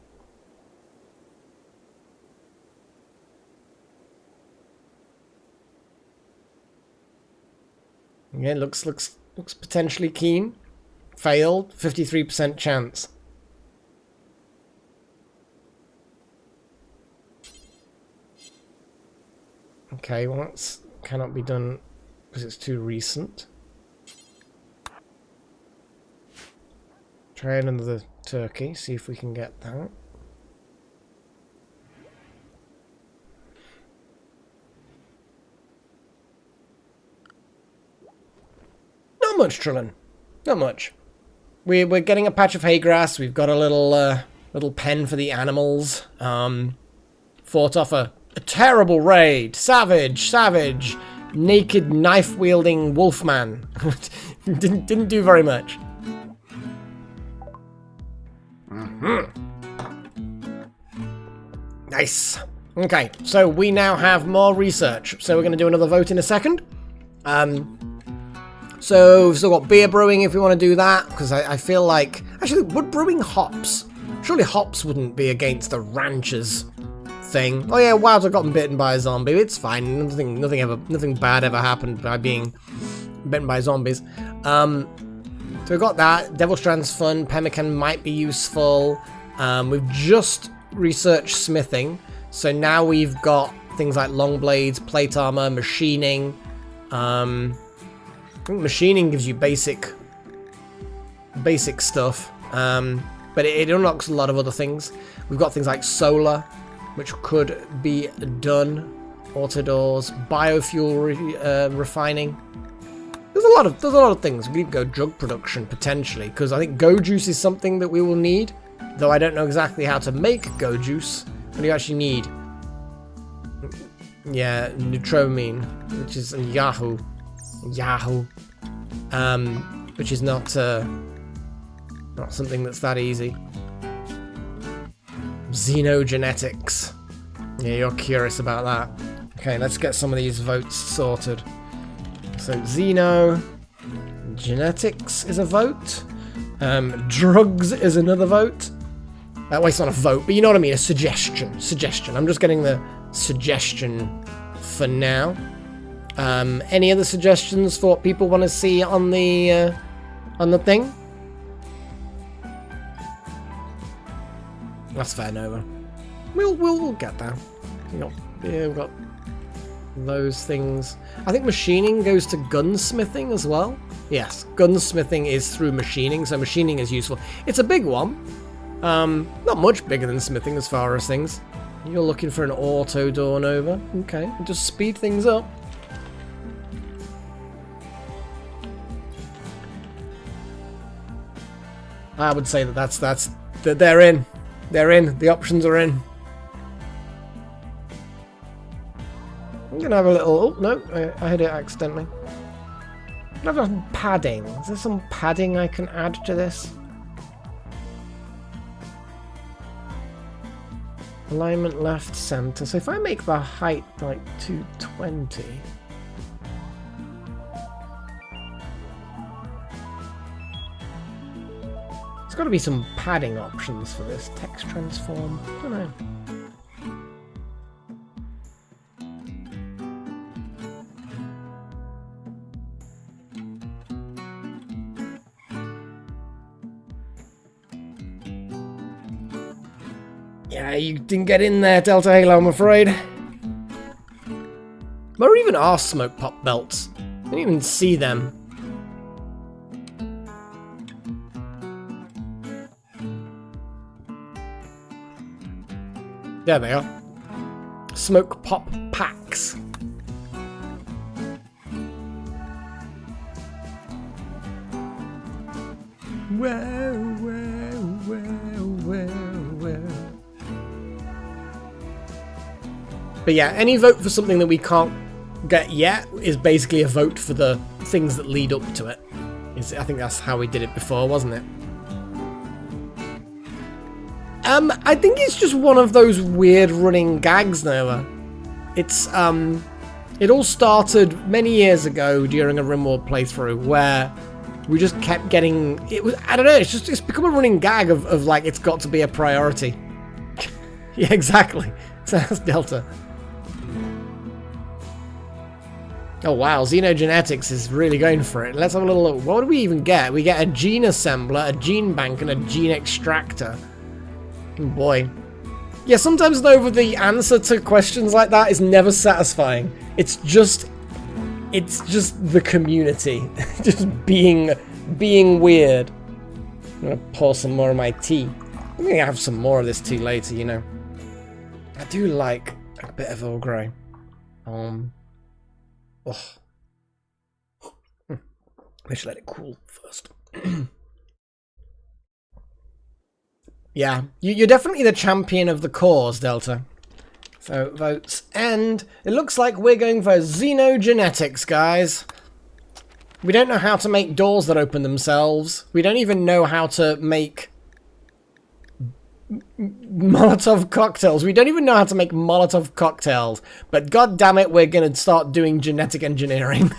Speaker 1: Yeah, looks potentially keen. Failed. 53% chance. Okay, well that cannot be done because it's too recent. Try another turkey, see if we can get that. Not much, Trillin. Not much. We're getting a patch of hay grass. We've got a little pen for the animals. Fought off a terrible raid. Savage. Naked knife-wielding wolfman. didn't do very much. Nice. Okay, so we now have more research. So we're going to do another vote in a second. So we've still got beer brewing if we want to do that, because I feel like... Actually, would brewing hops? Surely hops wouldn't be against the ranchers thing. Oh yeah, Wilds have gotten bitten by a zombie. It's fine. Nothing bad ever happened by being bitten by zombies. So we've got that. Devil Strand's fun. Pemmican might be useful. We've just researched smithing. So now we've got things like long blades, plate armor, machining. I think machining gives you basic stuff. But it unlocks a lot of other things. We've got things like solar, which could be done. Autodoors, biofuel refining. There's a lot of things. We could go drug production potentially, because I think go juice is something that we will need. Though I don't know exactly how to make go juice. What do you actually need? Yeah, Nutramine, which is Yahoo, which is not something that's that easy. Xenogenetics. Yeah, you're curious about that. Okay, let's get some of these votes sorted. So Xenogenetics is a vote. Drugs is another vote. Well, it's not a vote, but you know what I mean, a suggestion. I'm just getting the suggestion for now. Any other suggestions for what people want to see on the thing? That's fair, Nova. We'll get there. Yeah, we've got those things. I think machining goes to gunsmithing as well. Yes, gunsmithing is through machining, so machining is useful. It's a big one. Not much bigger than smithing as far as things. You're looking for an auto door, Nova. Okay, just speed things up. I would say that they're in. They're in. The options are in. I'm gonna have a little... Oh, no, I hit it accidentally. I'm gonna have some padding. Is there some padding I can add to this? Alignment left, center. So if I make the height like 220... There's got to be some padding options for this. Text transform. I don't know. Yeah, you didn't get in there, Delta Halo, I'm afraid. Where even are smoke pop belts? I didn't even see them. There they are. Smoke pop packs. genetics. Whoa, whoa, whoa, whoa, whoa. But yeah, any vote for something that we can't get yet is basically a vote for the things that lead up to it. I think that's how we did it before, wasn't it? I think it's just one of those weird running gags, Noah. It's, it all started many years ago during a RimWorld playthrough where we just kept getting, I don't know, it's become a running gag of like, it's got to be a priority. Yeah, exactly. So that's Delta. Oh wow, xenogenetics is really going for it. Let's have a little look. What do we even get? We get a gene assembler, a gene bank, and a gene extractor. Oh boy. Yeah, sometimes though, the answer to questions like that is never satisfying. It's just the community. Just being weird. I'm gonna pour some more of my tea. I'm gonna have some more of this tea later, you know. I do like a bit of Earl Grey. Ugh. I should let it cool first. Yeah, you're definitely the champion of the cause, Delta. So, votes end. It looks like we're going for xenogenetics, guys. We don't know how to make doors that open themselves. We don't even know how to make Molotov cocktails. We don't even know how to make Molotov cocktails. But god damn it, we're going to start doing genetic engineering.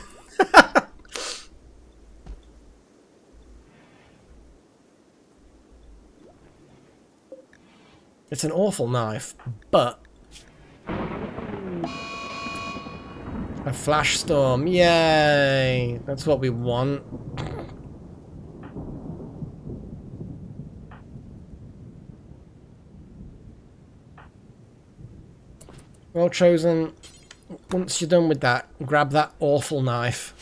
Speaker 1: It's an awful knife, but a flash storm, yay! That's what we want. Well chosen. Once you're done with that, grab that awful knife.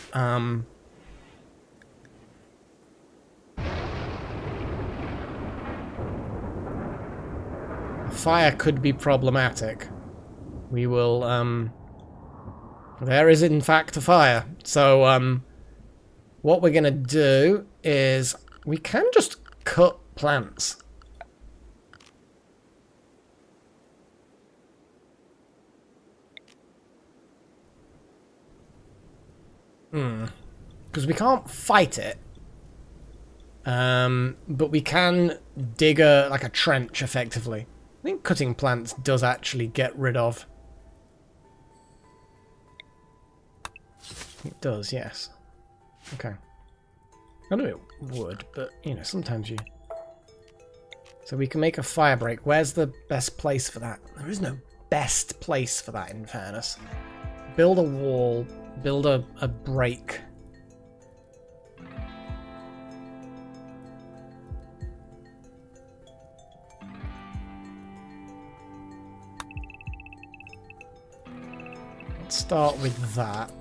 Speaker 1: Fire could be problematic. We will, there is in fact a fire. So, what we're gonna do is we can just cut plants. Because we can't fight it. But we can dig like a trench effectively. I think cutting plants does actually get rid of. It does, yes. Okay. I know it would, but you know, sometimes you. So we can make a fire break. Where's the best place for that? There is no best place for that, in fairness. Build a wall. Build a break. Let's start with that.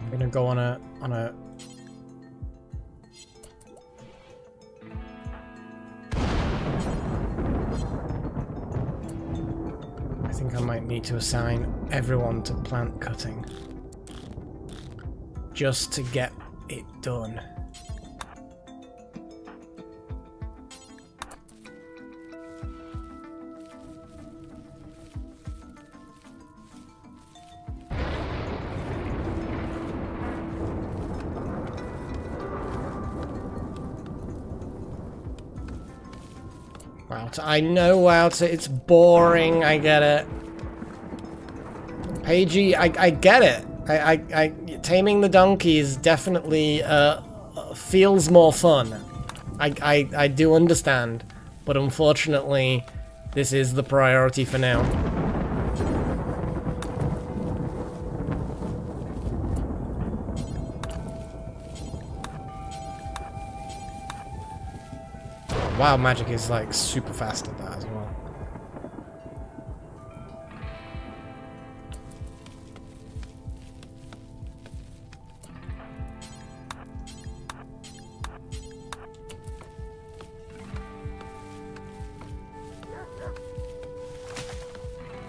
Speaker 1: I'm gonna go on a I think I might need to assign everyone to plant cutting. Just to get it done. Wow, I know, wow, it's boring, I get it. Pagey, I get it. Taming the donkeys definitely feels more fun. I do understand, but unfortunately, this is the priority for now. Wild magic is like super fast at that as well.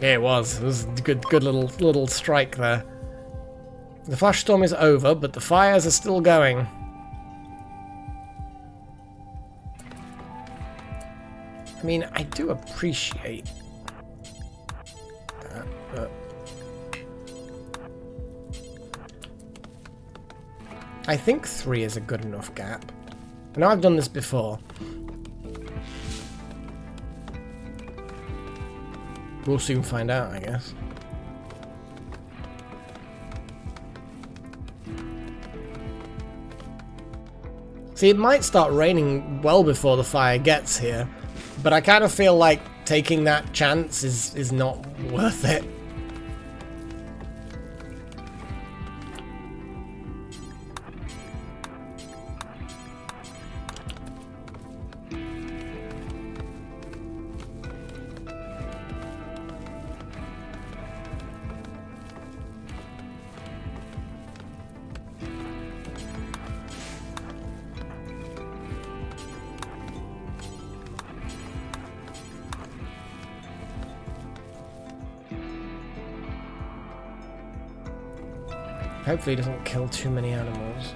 Speaker 1: Yeah, it was. It was a good little strike there. The flash storm is over, but the fires are still going. I mean, I do appreciate that, but I think 3 is a good enough gap. I know I've done this before. We'll soon find out, I guess. See, it might start raining well before the fire gets here, but I kind of feel like taking that chance is not worth it. Hopefully it doesn't kill too many animals.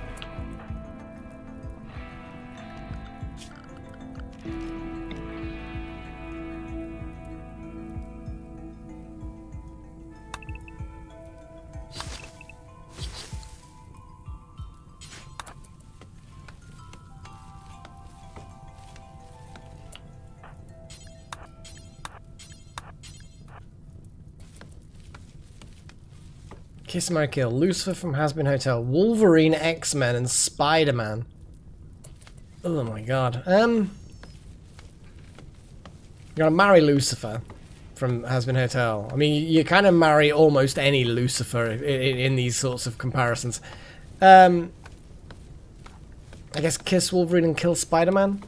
Speaker 1: Kiss My Kill, Lucifer from Has-Been Hotel, Wolverine, X-Men, and Spider-Man. Oh my god. You gotta marry Lucifer from Has-Been Hotel. I mean, you kind of marry almost any Lucifer in these sorts of comparisons. I guess kiss Wolverine and kill Spider-Man?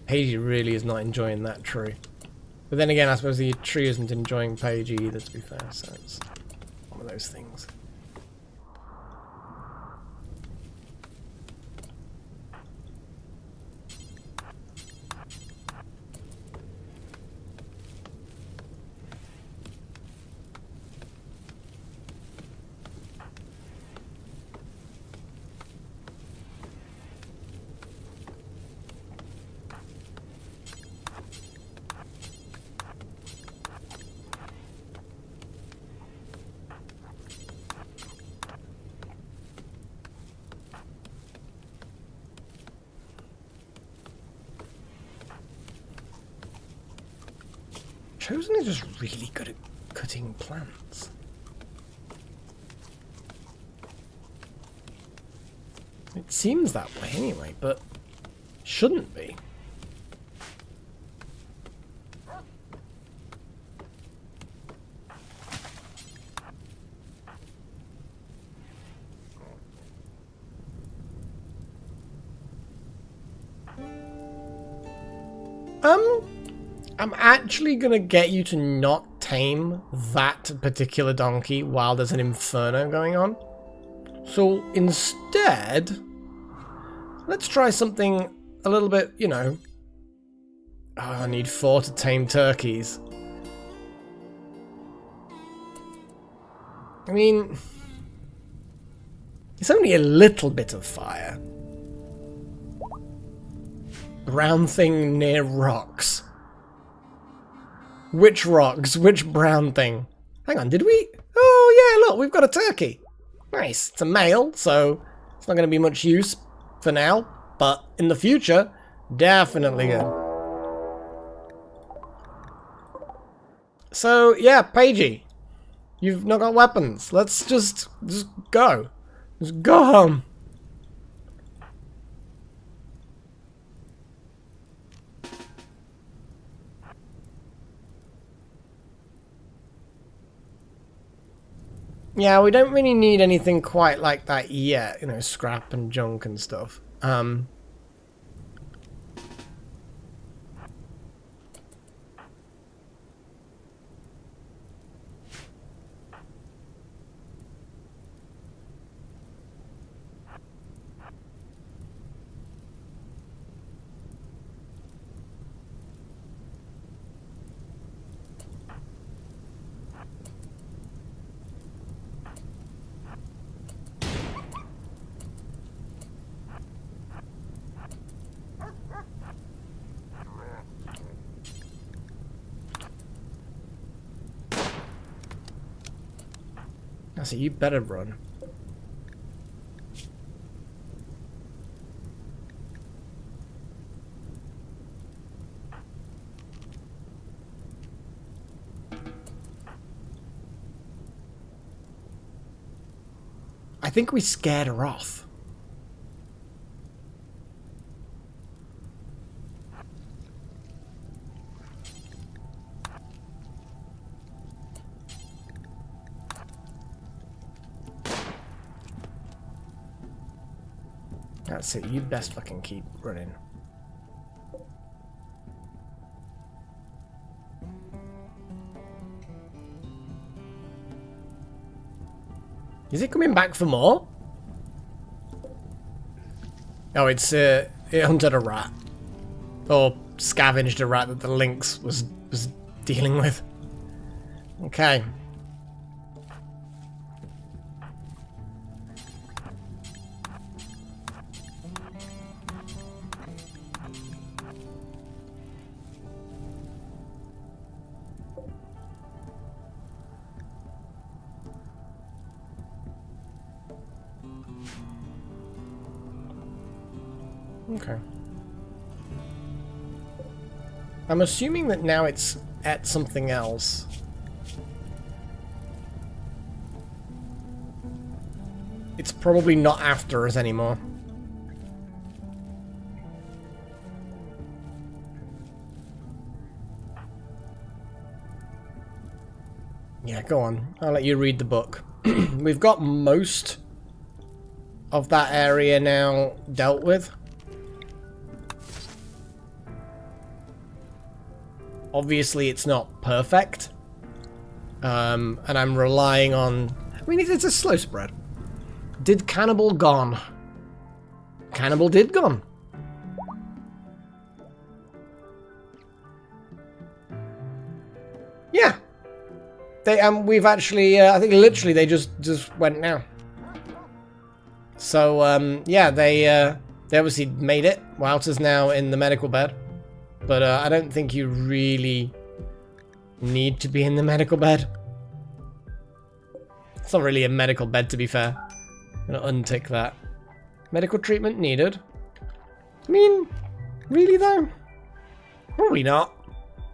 Speaker 1: Paige really is not enjoying that tree. But then again, I suppose the tree isn't enjoying Paige either, to be fair, so it's one of those things. Chosen is just really good at cutting plants. It seems that way anyway, but shouldn't be. I'm actually gonna get you to not tame that particular donkey while there's an inferno going on. So instead, let's try something a little bit, you know... Oh, I need 4 to tame turkeys. I mean... It's only a little bit of fire. Brown thing near rocks. Which rocks? Which brown thing? Hang on, did we? Oh yeah, look, we've got a turkey. Nice. It's a male, so it's not going to be much use for now. But in the future, definitely good. So yeah, Paigey, you've not got weapons. Let's just go. Just go home. Yeah, we don't really need anything quite like that yet, you know, scrap and junk and stuff. So you better run. I think we scared her off. That's it, you best fucking keep running. Is it coming back for more? Oh, it hunted a rat. Or scavenged a rat that the lynx was dealing with. Okay. Okay. I'm assuming that now it's at something else. It's probably not after us anymore. Yeah, go on. I'll let you read the book. We've got most of that area now dealt with. Obviously, it's not perfect. And I'm relying on... I mean, it's a slow spread. Did Cannibal gone? Cannibal did gone. Yeah. We've actually, I think literally they just went now. So, yeah, they obviously made it. Wouter's now in the medical bed. But I don't think you really need to be in the medical bed. It's not really a medical bed, to be fair. I'm gonna untick that. Medical treatment needed. I mean, really though? Probably not.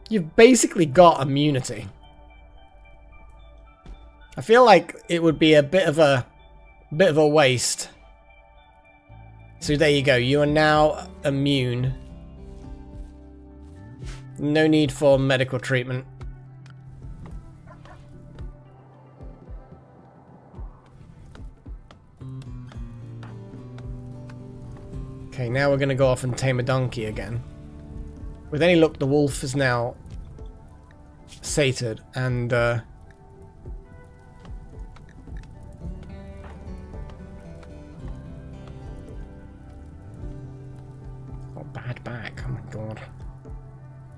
Speaker 1: You've basically got immunity. I feel like it would be a bit of a waste. So there you go. You are now immune. No need for medical treatment. Okay, now we're going to go off and tame a donkey again. With any luck, the wolf is now sated and... oh, bad back. Oh my god.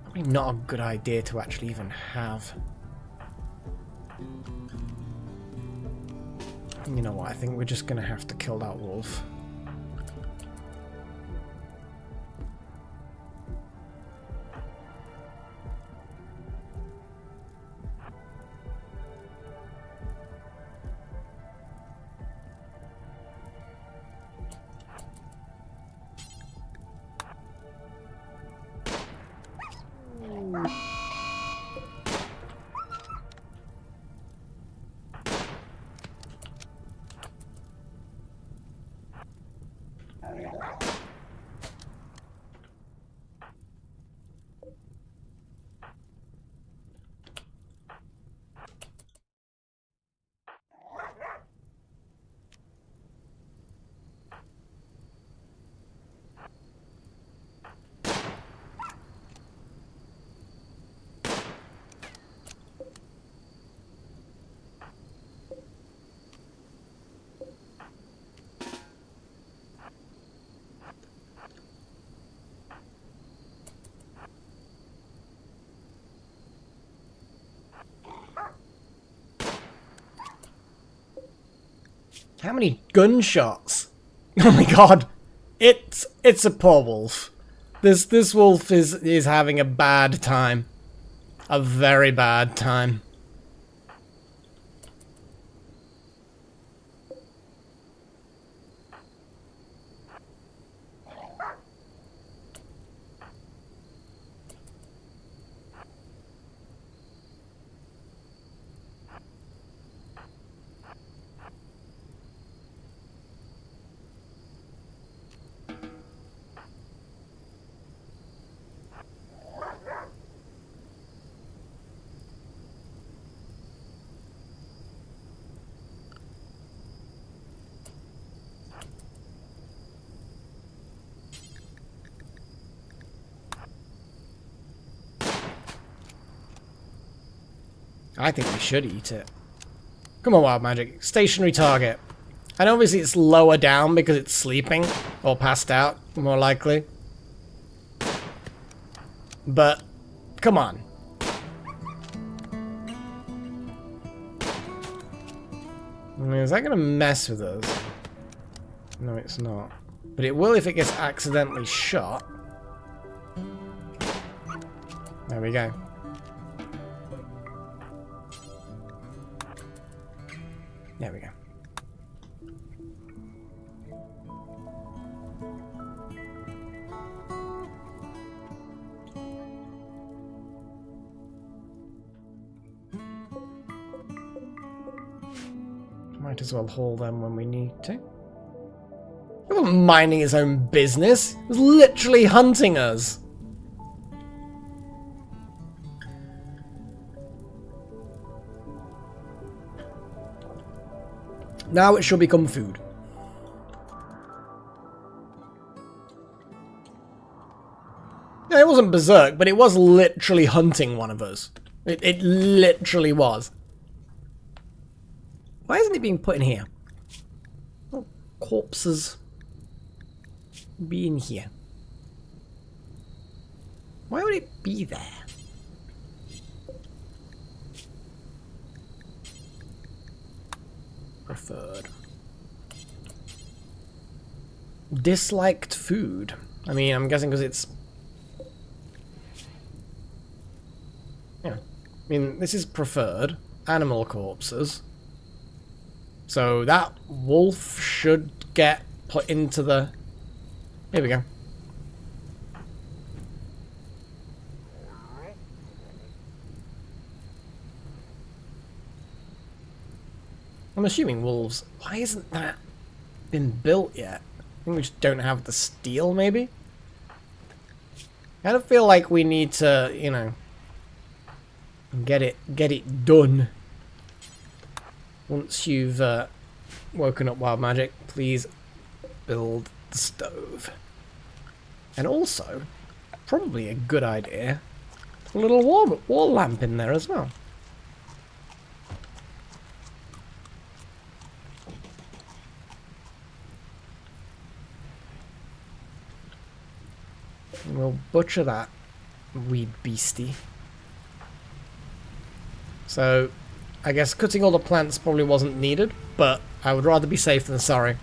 Speaker 1: Probably not a good idea to actually even have. You know what? I think we're just going to have to kill that wolf. How many gunshots? Oh my god. It's a poor wolf. This wolf is having a bad time. A very bad time. I think we should eat it. Come on, Wild Magic. Stationary target. And obviously it's lower down because it's sleeping. Or passed out, more likely. But, come on. I mean, is that going to mess with us? No, it's not. But it will if it gets accidentally shot. There we go. There we go. Might as well haul them when we need to. He wasn't minding his own business. He was literally hunting us. Now it shall become food. No, it wasn't berserk, but it was literally hunting one of us. It literally was. Why isn't it being put in here? Oh, corpses be in here. Why would it be there? Preferred. Disliked food. I mean, I'm guessing because it's... Yeah. I mean, this is preferred. Animal corpses. So that wolf should get put into the... Here we go. I'm assuming wolves. Why isn't that been built yet? I think we just don't have the steel, maybe? I don't feel like we need to, you know, get it done. Once you've woken up Wild Magic, please build the stove. And also, probably a good idea, a little wall lamp in there as well. And we'll butcher that wee beastie. So, I guess cutting all the plants probably wasn't needed, but I would rather be safe than sorry.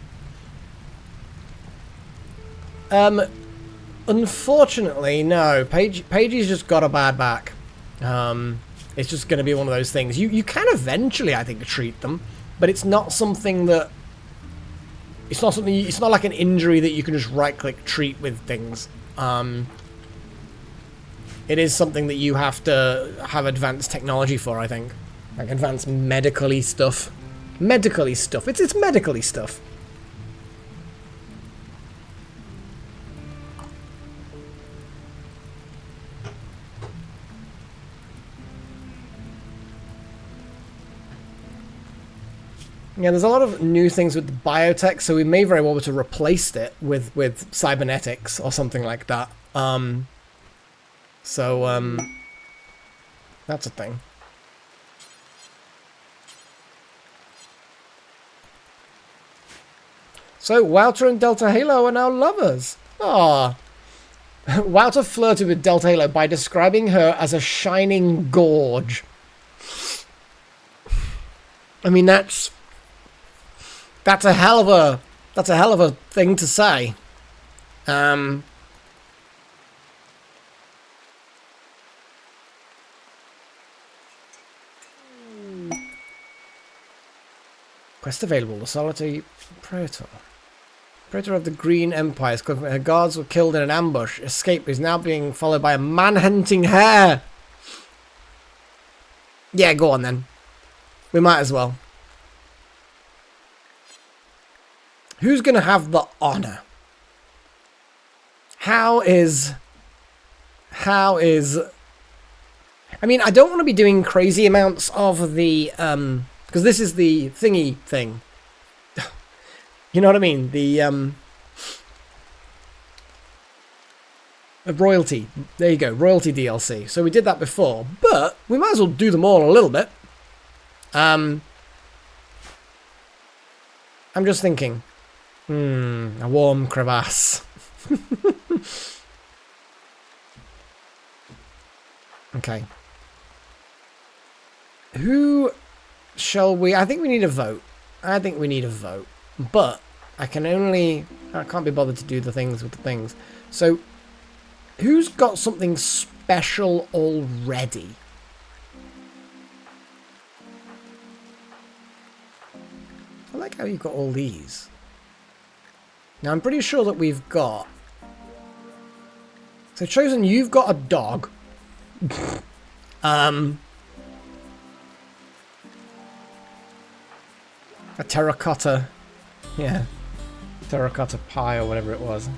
Speaker 1: Unfortunately, no. Paige's just got a bad back. It's just going to be one of those things. You can eventually, I think, treat them, but it's not something that... It's not like an injury that you can just right-click treat with things. It is something that you have to have advanced technology for, I think. Like advanced medically stuff. Medically stuff. It's medically stuff. Yeah, there's a lot of new things with the biotech, so we may very well be able to replace it with cybernetics or something like that. That's a thing. So, Wouter and Delta Halo are now lovers. Ah. Wouter flirted with Delta Halo by describing her as a shining gorge. I mean, that's a hell of a thing to say. Quest available, the Solitary Praetor. Praetor of the Green Empire. Her guards were killed in an ambush. Escape is now being followed by a man-hunting hare. Yeah, go on then. We might as well. Who's going to have the honor? How is... I mean, I don't want to be doing crazy amounts of the, because this is the thingy thing. You know what I mean? The royalty. There you go, royalty DLC. So we did that before, but we might as well do them all a little bit. I'm just thinking. A warm crevasse. Okay. Who shall we... I think we need a vote. But I can't be bothered to do the things with the things. So, who's got something special already? I like how you've got all these. Now, I'm pretty sure that we've got... So, Chosen, you've got a dog. A terracotta... Yeah. Terracotta pie or whatever it was.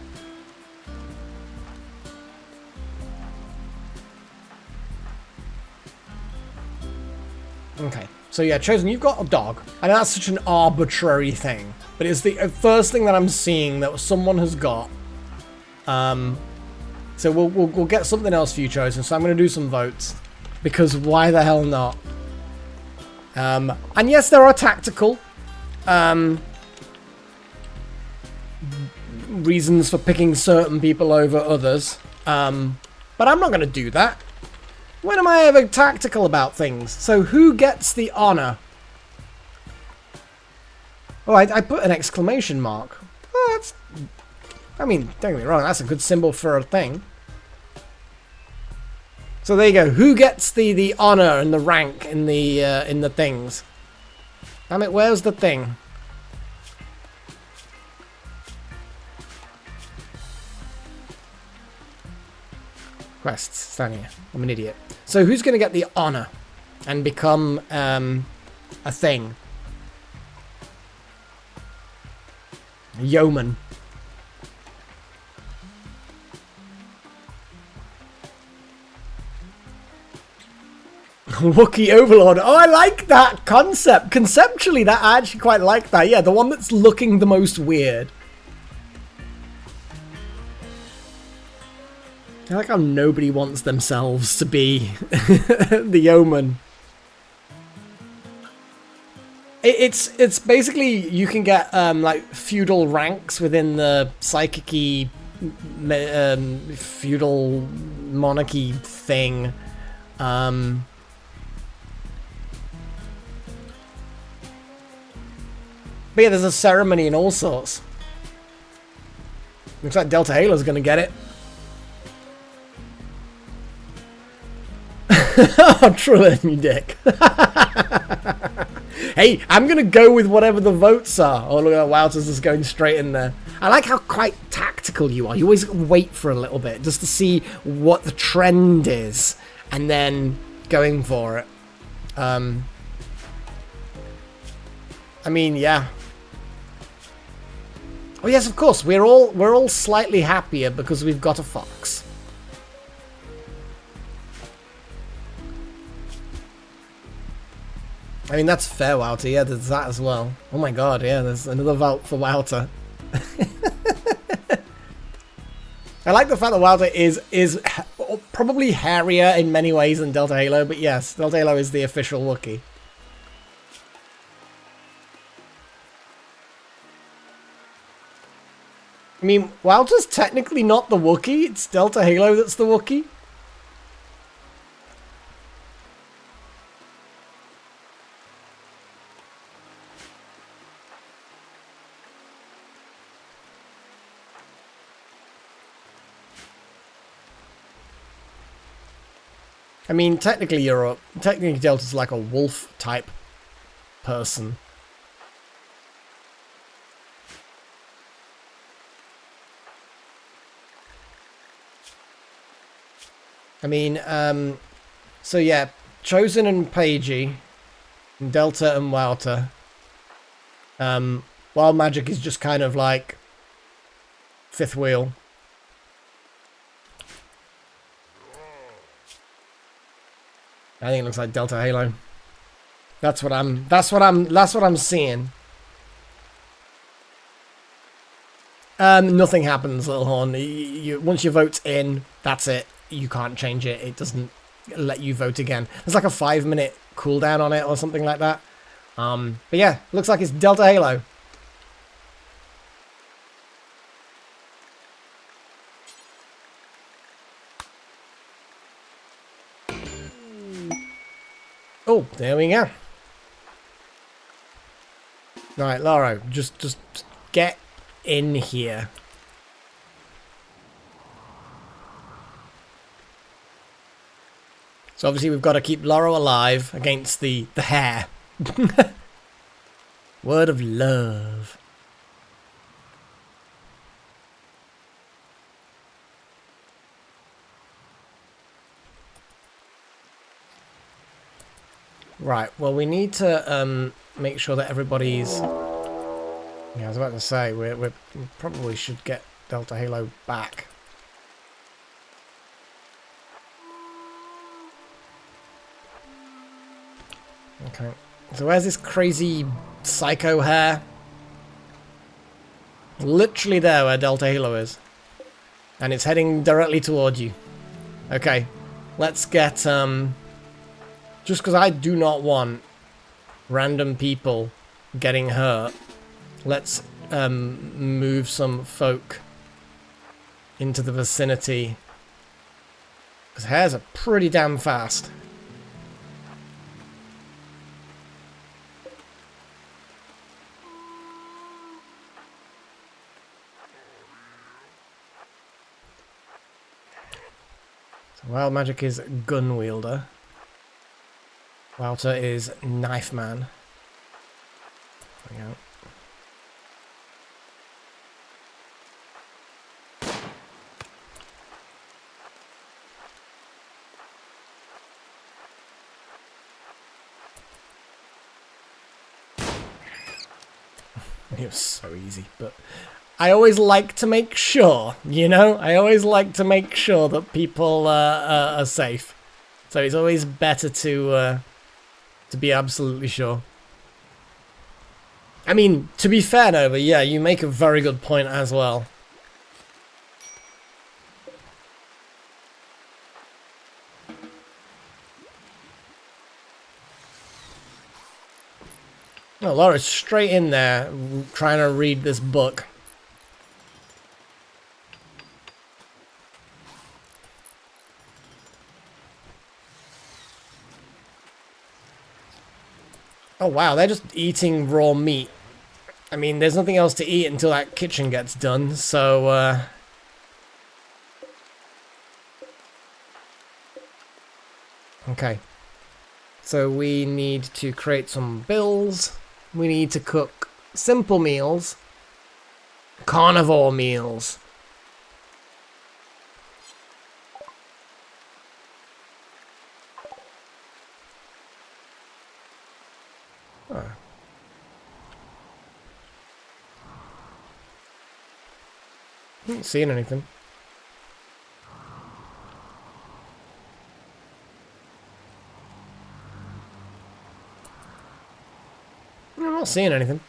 Speaker 1: Okay. So yeah, Chosen, you've got a dog. I know that's such an arbitrary thing, but it's the first thing that I'm seeing that someone has got. So we'll get something else for you, Chosen. So I'm going to do some votes, because why the hell not? And yes, there are tactical reasons for picking certain people over others, but I'm not going to do that. When am I ever tactical about things? So who gets the honor? Oh, I put an exclamation mark. Oh, that's... I mean, don't get me wrong, that's a good symbol for a thing. So there you go. Who gets the honor and the rank in the things? Damn it, where's the thing? Quests, stand here. I'm an idiot. So who's going to get the honor and become a thing? A yeoman. Wookiee Overlord. Oh, I like that concept. Conceptually, that I actually quite like that. Yeah, the one that's looking the most weird. I like how nobody wants themselves to be the yeoman. It's basically you can get like feudal ranks within the psychic-y feudal monarchy thing. But yeah, there's a ceremony and all sorts. Looks like Delta Halo's gonna get it. Oh, Trillin, you dick. Hey, I'm going to go with whatever the votes are. Oh, look at that. Wowzers is going straight in there. I like how quite tactical you are. You always wait for a little bit just to see what the trend is and then going for it. I mean, yeah. Oh, yes, of course. We're all slightly happier because we've got a fox. I mean, that's fair, Wouter. Yeah, there's that as well. Oh my god, yeah, there's another vote for Wouter. I like the fact that Wouter is probably hairier in many ways than Delta Halo, but yes, Delta Halo is the official Wookiee. I mean, Wouter's technically not the Wookiee, it's Delta Halo that's the Wookiee. I mean, technically Delta's like a wolf type person. I mean, so yeah, Chosen and Paigey, and Delta and Wouter. Wild Magic is just kind of like fifth wheel. I think it looks like Delta Halo. That's what I'm seeing. Nothing happens, Little Horn. Once your vote's in, that's it. You can't change it. It doesn't let you vote again. There's like a 5-minute cooldown on it or something like that. But yeah, looks like it's Delta Halo. Oh, there we go. Right, Lauro, just get in here. So obviously we've got to keep Lauro alive against the hair. Word of love. Right, well we need to make sure that everybody's... Yeah, I was about to say, we probably should get Delta Halo back. Okay, so where's this crazy psycho hair? Literally there where Delta Halo is. And it's heading directly towards you. Okay, let's get, just because I do not want random people getting hurt, let's move some folk into the vicinity. Because hares are pretty damn fast. So Wild Magic is Gun Wielder. Wouter is Knife Man. There we go. It was so easy, but I always like to make sure, you know? I always like to make sure that people are safe. So it's always better to be absolutely sure. I mean, to be fair, Nova, yeah, you make a very good point as well. Oh, Laura's straight in there trying to read this book. Oh wow, they're just eating raw meat. I mean, there's nothing else to eat until that kitchen gets done, so okay. So we need to create some bills. We need to cook simple meals. Carnivore meals. Oh. I'm not seeing anything. I'm not seeing anything.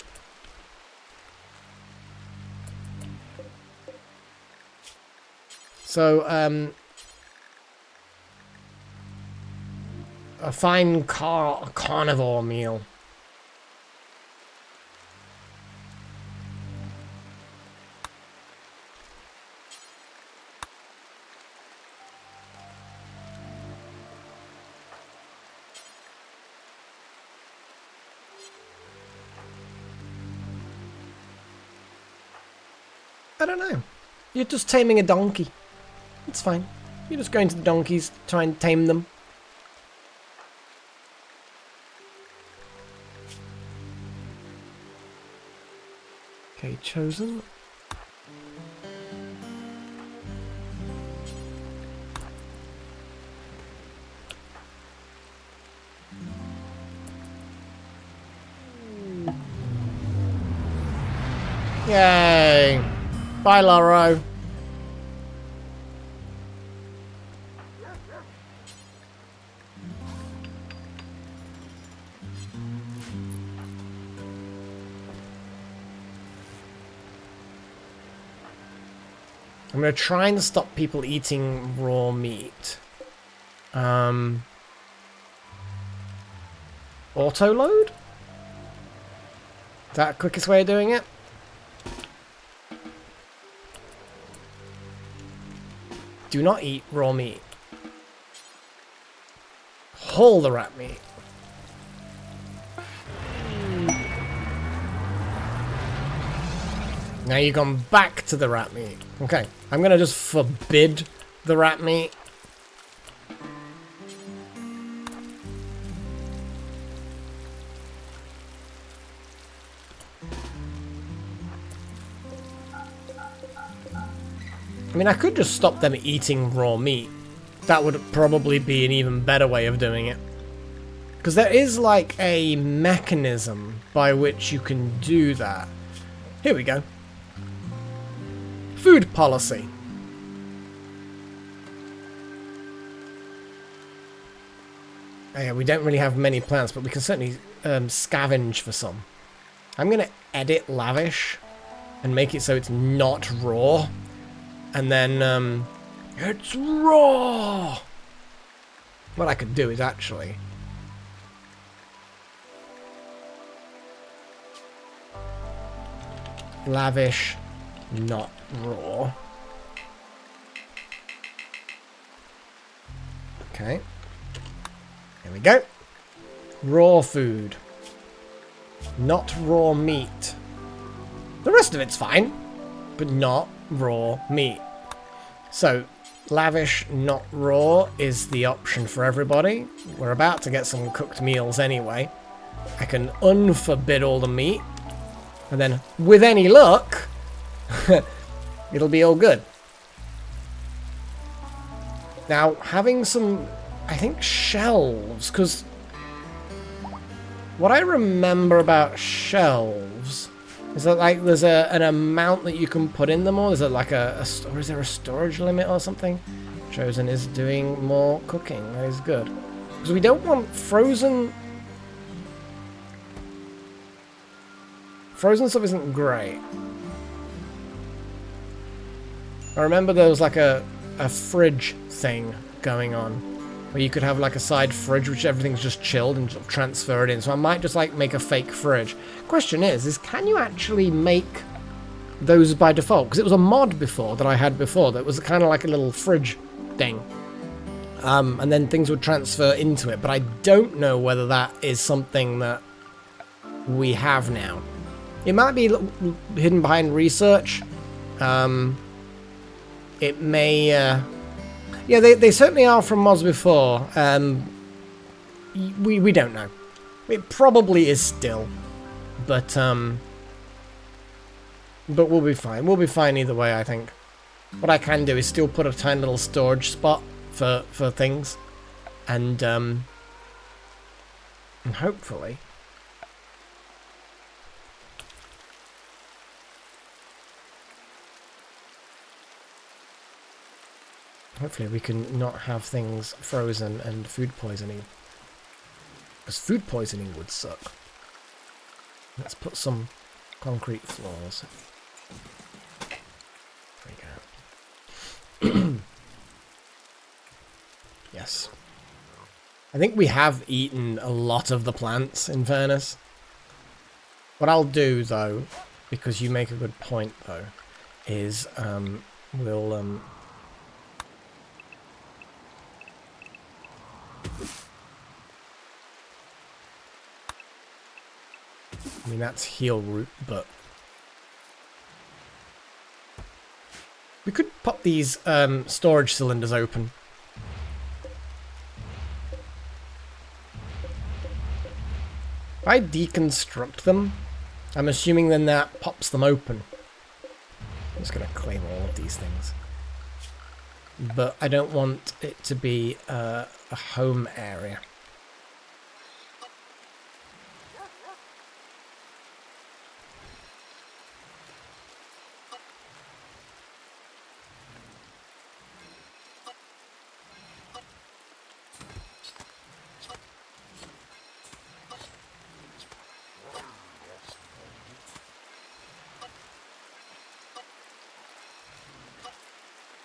Speaker 1: So, a fine carnivore meal. I don't know. You're just taming a donkey. It's fine. You're just going to the donkeys, try and tame them. Okay, chosen. Yay! Bye, Lauro. I'm going to try and stop people eating raw meat. auto load? Is that the quickest way of doing it? Do not eat raw meat. Haul the rat meat. Now you've gone back to the rat meat. Okay, I'm gonna just forbid the rat meat. I mean, I could just stop them eating raw meat. That would probably be an even better way of doing it. Because there is like a mechanism by which you can do that. Here we go. Food policy. Oh yeah, we don't really have many plants, but we can certainly scavenge for some. I'm going to edit lavish and make it so it's not raw. And then, it's raw! What I could do is actually... lavish, not raw. Okay. There we go. Raw food. Not raw meat. The rest of it's fine, but not raw meat. So, lavish, not raw is the option for everybody. We're about to get some cooked meals anyway. I can unforbid all the meat. And then, with any luck, it'll be all good. Now, having some, I think, shelves, because what I remember about shelves is that, like, there's an amount that you can put in them, or is it like or is there a storage limit or something? Chosen is doing more cooking. That is good. Because we don't want frozen... Frozen stuff isn't great. I remember there was like a fridge thing going on, where you could have like a side fridge which everything's just chilled and sort of transfer it in. So I might just like make a fake fridge. Question is can you actually make those by default? Because it was a mod before that I had before that was kind of like a little fridge thing. And then things would transfer into it. But I don't know whether that is something that we have now. It might be hidden behind research. It may... yeah, they certainly are from mods before. We don't know. It probably is still. But we'll be fine. We'll be fine either way, I think. What I can do is still put a tiny little storage spot for things. And hopefully... Hopefully we can not have things frozen and food poisoning. Because food poisoning would suck. Let's put some concrete floors. There we go. Yes. I think we have eaten a lot of the plants, in fairness. What I'll do, though, because you make a good point, though, is we'll... I mean, that's heel root, but... we could pop these storage cylinders open. If I deconstruct them, I'm assuming then that pops them open. I'm just going to claim all of these things. But I don't want it to be a home area.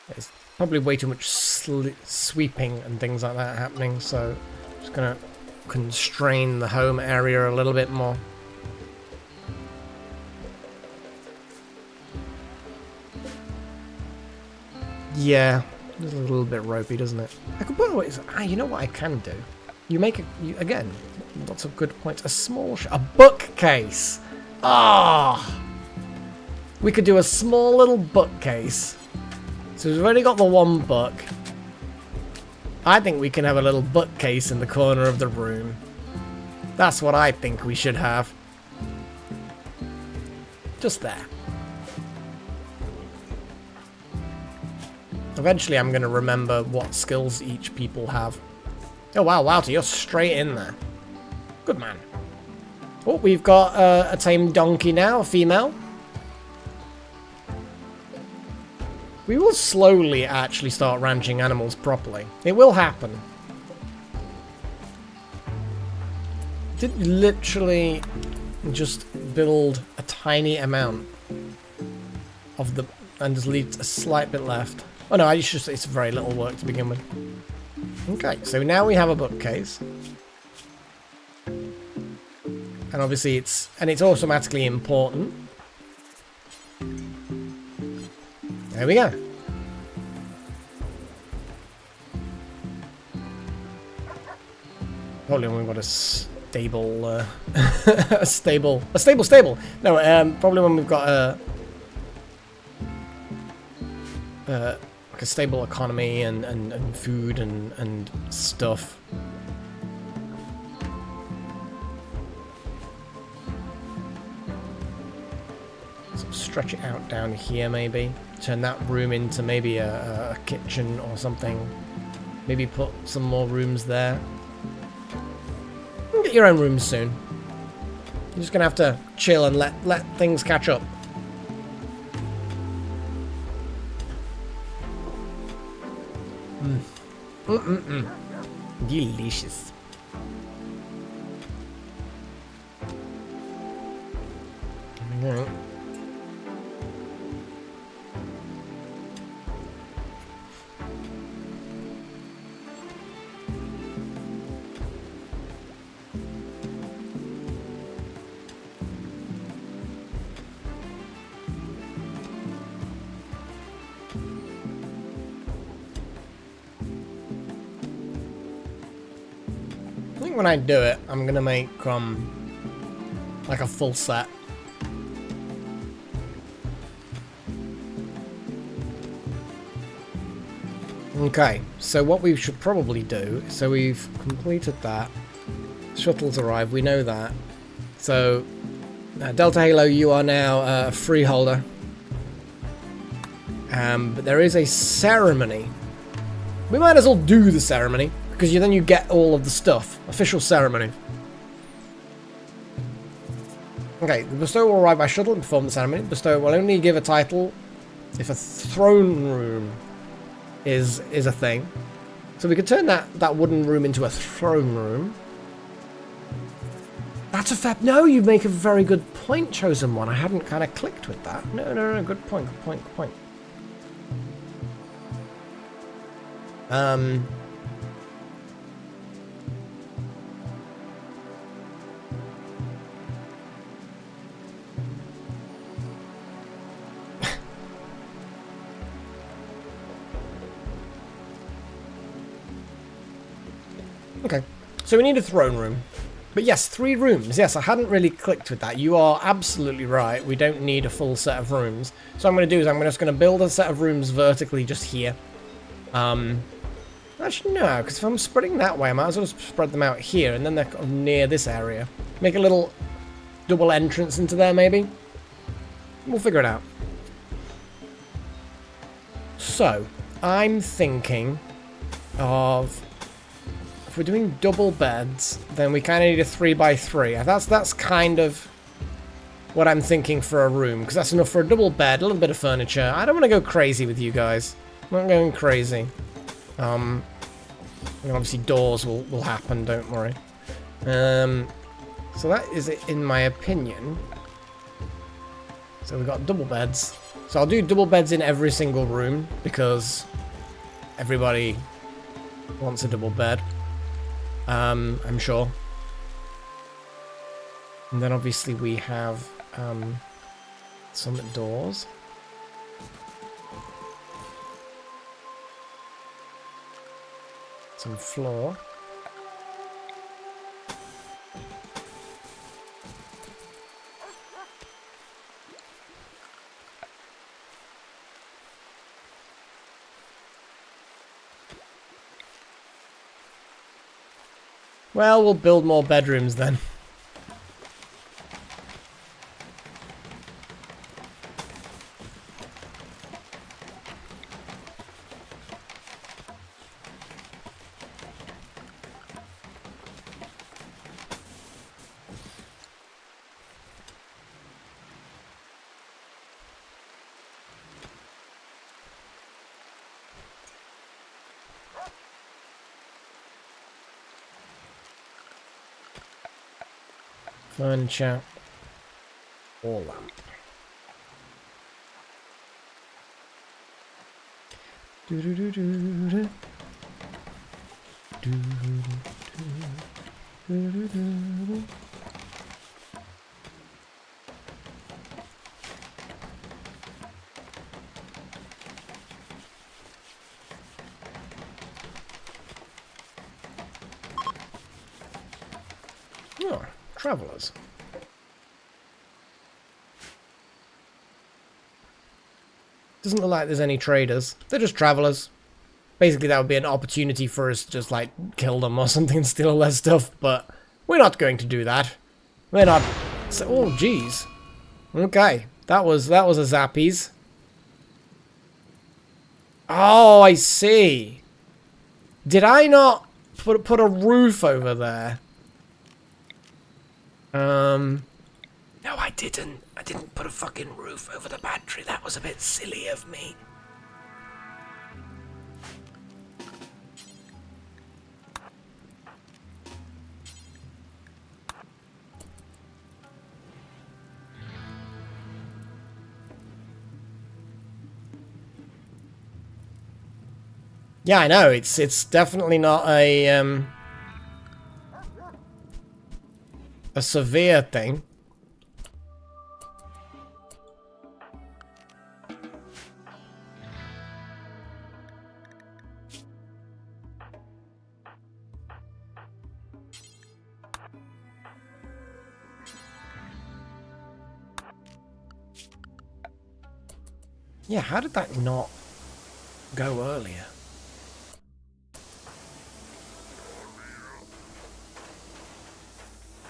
Speaker 1: There's probably way too much sweeping and things like that happening, so I'm just gonna constrain the home area a little bit more. Yeah, it's a little bit ropey, doesn't it? I could put you know what I can do? Again, lots of good points. A bookcase. Ah, we could do a small little bookcase. So we've already got the one book. I think we can have a little bookcase in the corner of the room. That's what I think we should have. Just there. Eventually I'm going to remember what skills each people have. Oh wow, Wouter, you're straight in there. Good man. Oh, we've got a tame donkey now, a female. We will slowly actually start ranching animals properly. It will happen. Did literally just build a tiny amount of the... and just leave a slight bit left. Oh no, it's very little work to begin with. Okay, so now we have a bookcase. And obviously it's automatically important. There we go. Probably when we've got a stable, a stable. No, probably when we've got like a stable economy and food and stuff. So stretch it out down here maybe. Turn that room into maybe a kitchen or something. Maybe put some more rooms there. You can get your own rooms soon. You're just gonna have to chill and let things catch up. Delicious. There we go. I think when I do it, I'm gonna make like a full set. Okay, so what we should probably do, so we've completed that. Shuttles arrive, we know that. So, Delta Halo, you are now a freeholder. But there is a ceremony. We might as well do the ceremony, because then you get all of the stuff. Official ceremony. Okay, the bestower will arrive by shuttle and perform the ceremony. The bestower will only give a title if a throne room is a thing. So we could turn that wooden room into a throne room. That's a fair... No, you make a very good point, Chosen One. I hadn't kind of clicked with that. No, good point, good point, good point. Okay, so we need a throne room. But yes, 3 rooms. Yes, I hadn't really clicked with that. You are absolutely right. We don't need a full set of rooms. So what I'm going to do is I'm just going to build a set of rooms vertically just here. Actually, no, because if I'm spreading that way, I might as well just spread them out here, and then they're near this area. Make a little double entrance into there, maybe. We'll figure it out. So, I'm thinking of... If we're doing double beds, then we kind of need a 3x3. That's kind of what I'm thinking for a room, because that's enough for a double bed, a little bit of furniture. I don't want to go crazy with you guys. I'm not going crazy. Obviously doors will happen, don't worry. So that is it in my opinion. So we've got double beds. So I'll do double beds in every single room, because everybody wants a double bed. I'm sure. And then obviously we have some doors. Some floor. Well, we'll build more bedrooms then. Furniture. All that. Oh, travelers. Doesn't look like there's any traders. They're just travelers. Basically, that would be an opportunity for us to just, like, kill them or something and steal all their stuff, but we're not going to do that. We're not... So, oh, jeez. Okay. That was a zappies. Oh, I see. Did I not put a roof over there? No, I didn't. I didn't put a fucking roof over the battery. That was a bit silly of me. Yeah, I know. It's definitely not a severe thing. Yeah, how did that not go earlier?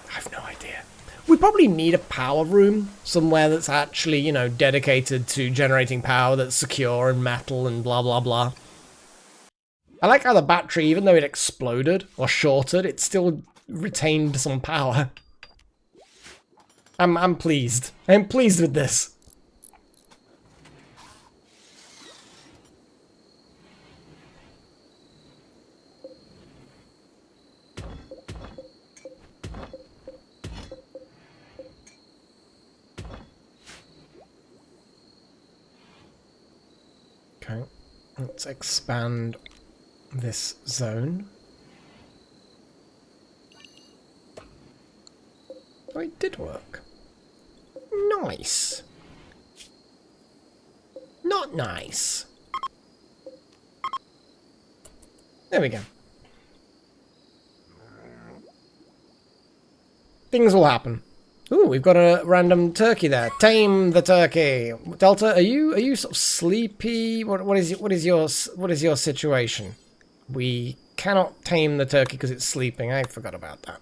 Speaker 1: I have no idea. We probably need a power room somewhere that's actually, you know, dedicated to generating power, that's secure and metal and blah blah blah. I like how the battery, even though it exploded or shorted, it still retained some power. I'm pleased. I'm pleased with this. Okay, let's expand this zone. Oh, it did work. Nice. Not nice. There we go. Things will happen. Ooh, we've got a random turkey there. Tame the turkey. Delta, are you sort of sleepy? What is your situation? We cannot tame the turkey because it's sleeping. I forgot about that.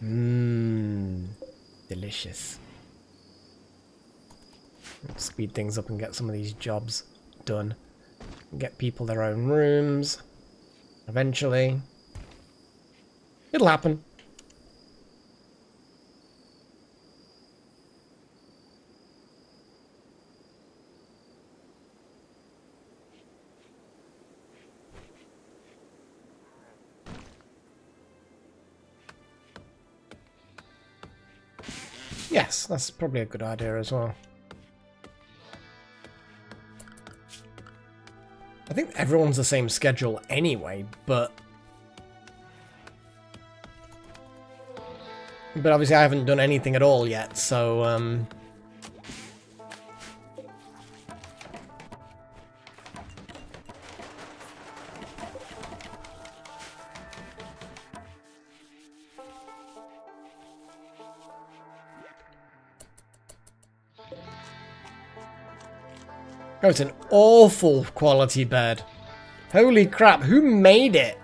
Speaker 1: Mmm, delicious. Let's speed things up and get some of these jobs done. Get people their own rooms. Eventually. It'll happen. Yes, that's probably a good idea as well. think everyone's the same schedule anyway, but obviously I haven't done anything at all yet, so oh, it's an awful quality bed. Holy crap, who made it?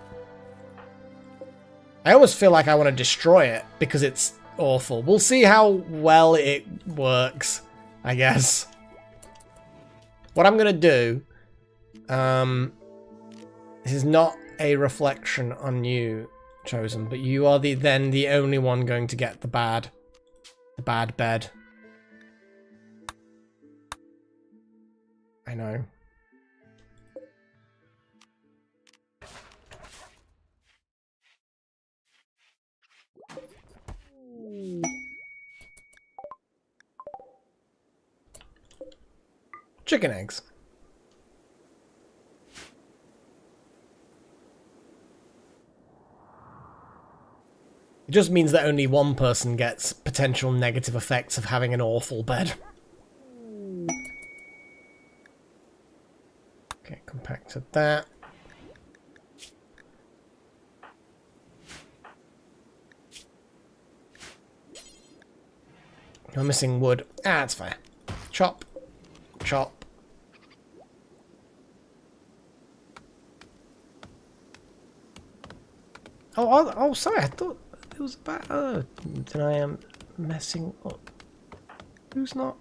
Speaker 1: I almost feel like I want to destroy it because it's awful. We'll see how well it works, I guess. What I'm going to do, this is not a reflection on you, Chosen, but you are then the only one going to get the bad bed. I know. Chicken eggs. It just means that only one person gets potential negative effects of having an awful bed. Okay, compacted that. I'm missing wood. Ah, that's fair. Chop. Chop. Oh, sorry, I thought it was about then I am messing up. Who's not?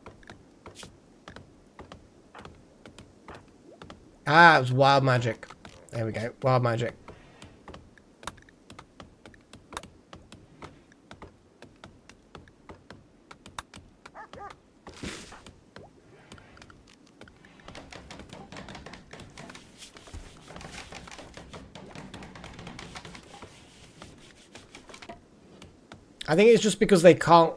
Speaker 1: Ah, it was wild magic. There we go, wild magic. I think it's just because they can't,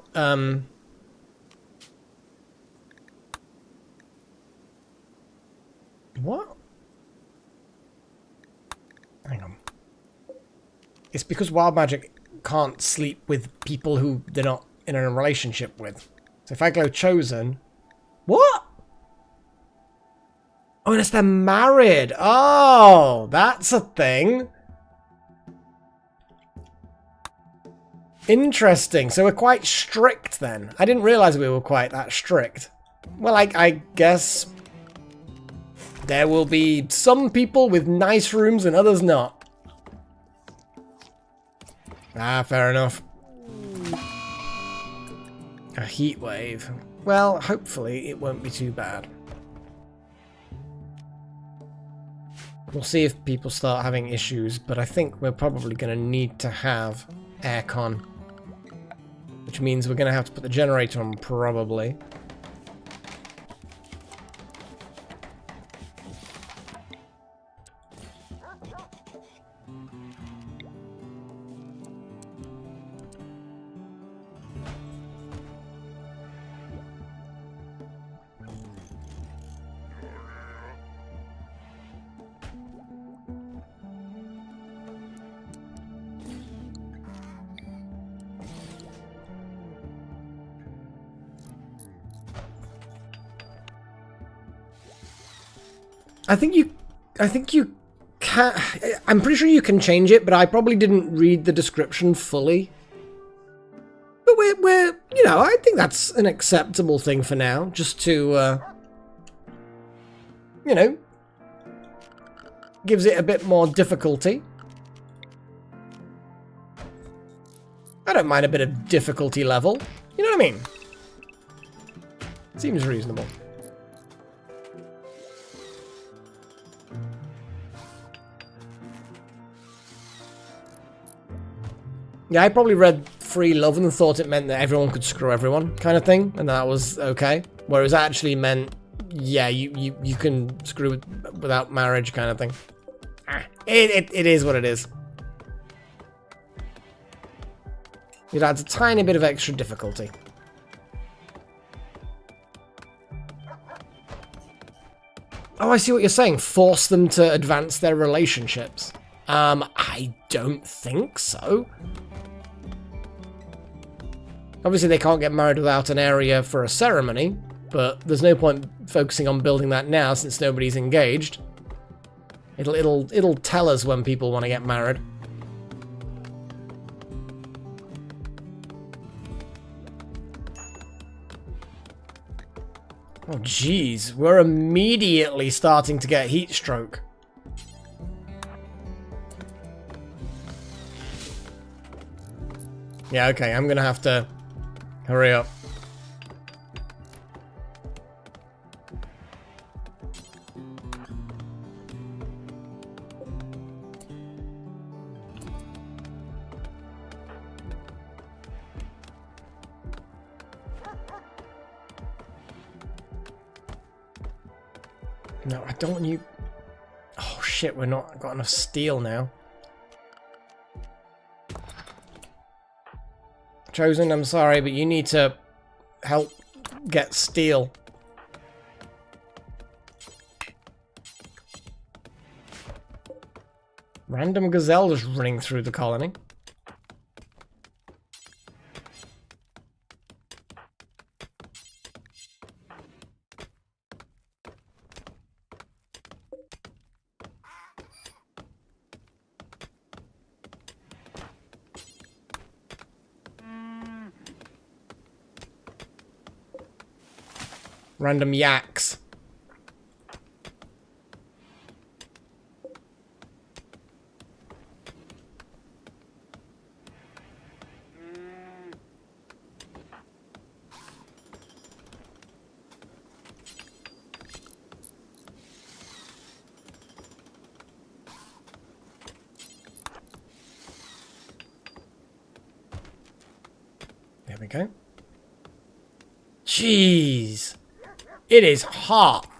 Speaker 1: what? Hang on. It's because wild magic can't sleep with people who they're not in a relationship with. So if I go chosen... What? Oh, unless they're married. Oh, that's a thing. Interesting. So we're quite strict then. I didn't realize we were quite that strict. Well, I guess there will be some people with nice rooms and others not. Ah, fair enough. A heat wave. Well, hopefully it won't be too bad. We'll see if people start having issues, but I think we're probably going to need to have aircon. Which means we're going to have to put the generator on, probably. I think you can. I'm pretty sure you can change it, but I probably didn't read the description fully. But we're you know, I think that's an acceptable thing for now, just to, you know, gives it a bit more difficulty. I don't mind a bit of difficulty level. You know what I mean? Seems reasonable. Yeah, I probably read free love and thought it meant that everyone could screw everyone kind of thing, and that was okay. Whereas it actually meant, yeah, you can screw without marriage kind of thing. It is what it is. It adds a tiny bit of extra difficulty. Oh, I see what you're saying. Force them to advance their relationships. I don't think so. Obviously, they can't get married without an area for a ceremony, but there's no point focusing on building that now since nobody's engaged. It'll tell us when people want to get married. Oh, jeez. We're immediately starting to get heat stroke. Yeah, okay. I'm going to have to hurry up. No, I don't want you... Oh shit, we're not got enough steel now. Chosen, I'm sorry, but you need to help get steel. Random gazelle just running through the colony. Random yaks. There we go. Jeez. It is hot.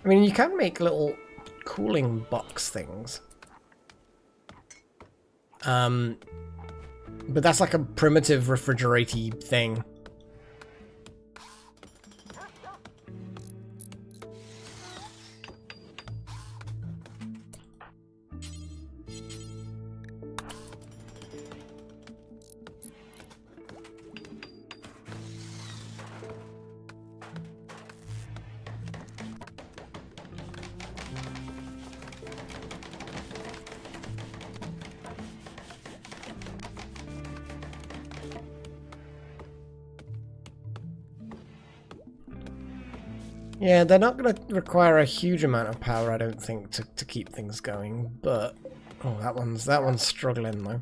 Speaker 1: I mean, you can make little cooling box things. But that's like a primitive refrigerator-y thing. Yeah, they're not going to require a huge amount of power, I don't think, to keep things going, but... Oh, that one's struggling, though.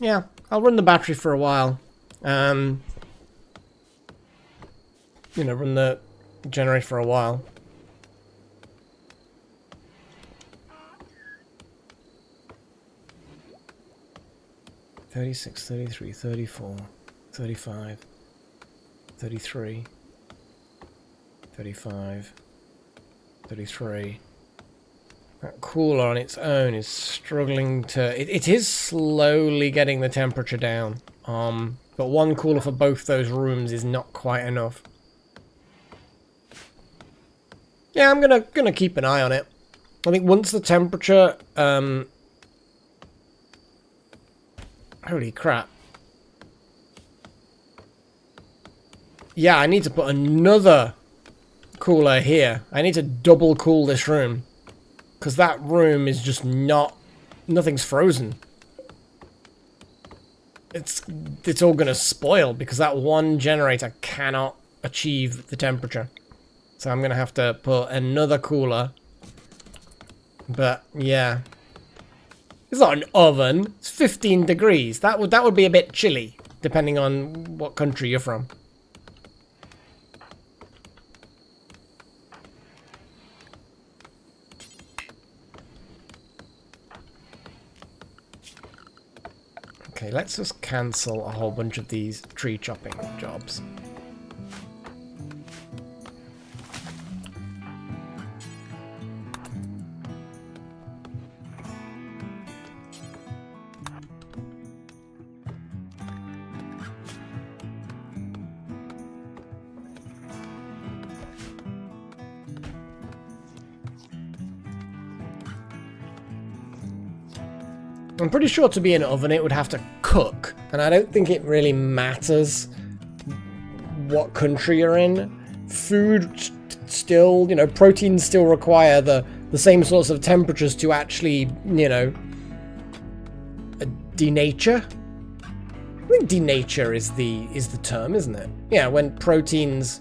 Speaker 1: Yeah, I'll run the battery for a while. You know, run the generator for a while. $36, $33, $34, $35, $33, $35, $33. That cooler on its own is struggling to... It is slowly getting the temperature down. But one cooler for both those rooms is not quite enough. Yeah, I'm gonna keep an eye on it. I think once the temperature Holy crap. Yeah, I need to put another cooler here. I need to double cool this room. Because that room is just not... Nothing's frozen. It's all going to spoil because that one generator cannot achieve the temperature. So I'm going to have to put another cooler. But, yeah. It's not an oven. It's 15 degrees. That would be a bit chilly, depending on what country you're from. Okay, let's just cancel a whole bunch of these tree chopping jobs. I'm pretty sure to be an oven it would have to cook, and I don't think it really matters what country you're in. Food still, you know, proteins still require the same sorts of temperatures to actually, you know, denature. I think denature is the term, isn't it? Yeah, when proteins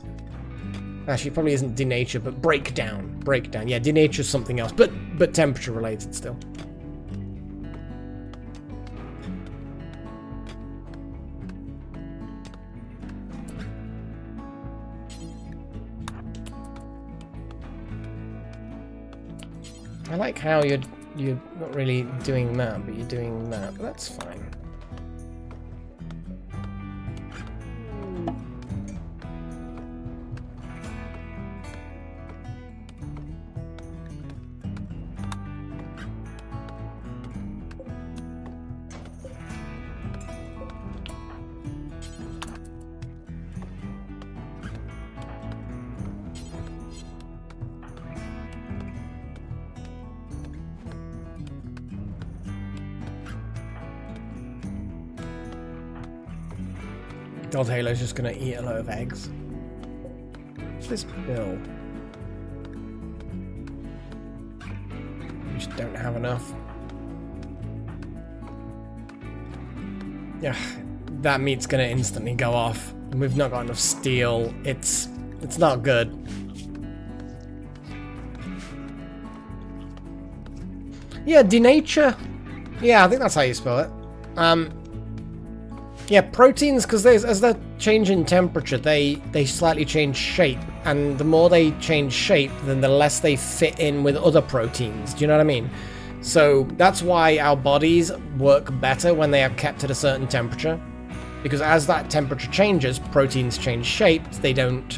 Speaker 1: actually it probably isn't denature, but breakdown. Yeah, denature is something else, but temperature related still. I like how you're not really doing that, but you're doing that. But that's fine. God, Halo's just gonna eat a load of eggs. What's this bill? We just don't have enough. Yeah, that meat's gonna instantly go off. We've not got enough steel. It's not good. Yeah, denature. Yeah, I think that's how you spell it. Yeah, proteins, because as they change in temperature, they slightly change shape, and the more they change shape, then the less they fit in with other proteins. Do you know what I mean? So that's why our bodies work better when they are kept at a certain temperature, because as that temperature changes, proteins change shape. They don't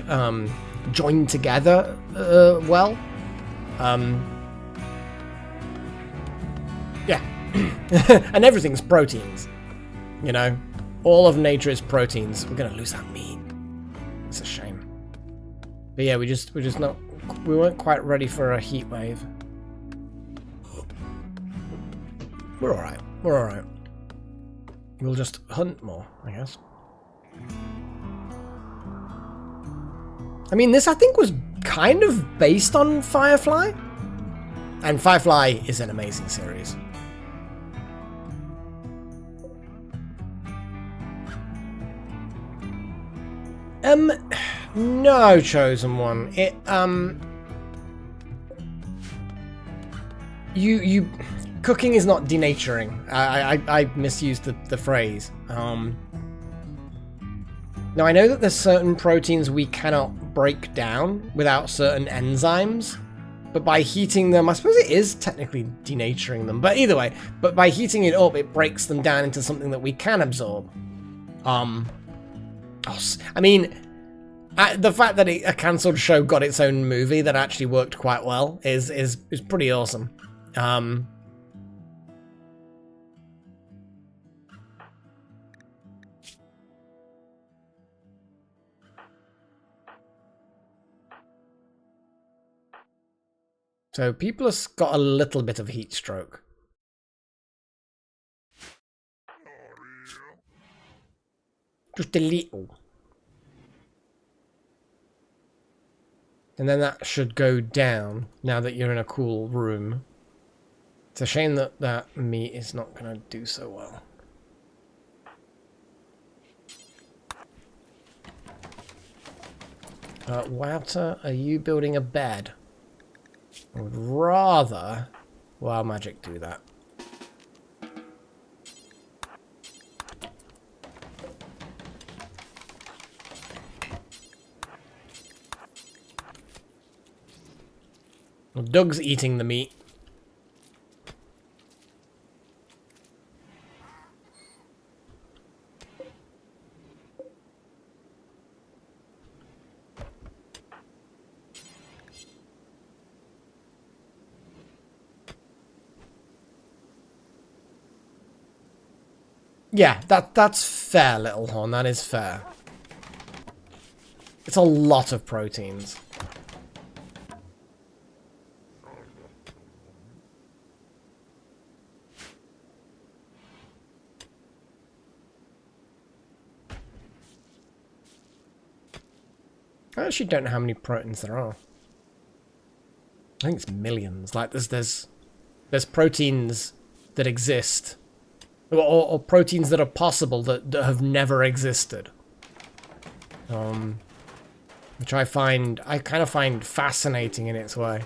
Speaker 1: join together well. Yeah, and everything's proteins, you know. All of nature is proteins. We're gonna lose that meat. It's a shame. But yeah, we weren't quite ready for a heat wave. We're alright. We're alright. We'll just hunt more, I guess. I mean, this I think was kind of based on Firefly. And Firefly is an amazing series. No, Chosen One. It, cooking is not denaturing. I misused the phrase. Now, I know that there's certain proteins we cannot break down without certain enzymes, but by heating them, I suppose it is technically denaturing them, but either way, but by heating it up, it breaks them down into something that we can absorb. I mean, the fact that a cancelled show got its own movie that actually worked quite well is pretty awesome. So people have got a little bit of heat stroke. Just a little. And then that should go down now that you're in a cool room. It's a shame that that meat is not going to do so well. Wouter, are you building a bed? I would rather Wild Magic do that. Well, Doug's eating the meat. Yeah, that's fair, Little Horn. That is fair. It's a lot of proteins. I actually don't know how many proteins there are. I think it's millions. Like there's proteins that exist. Or proteins that are possible that have never existed. Which I kind of find fascinating in its way.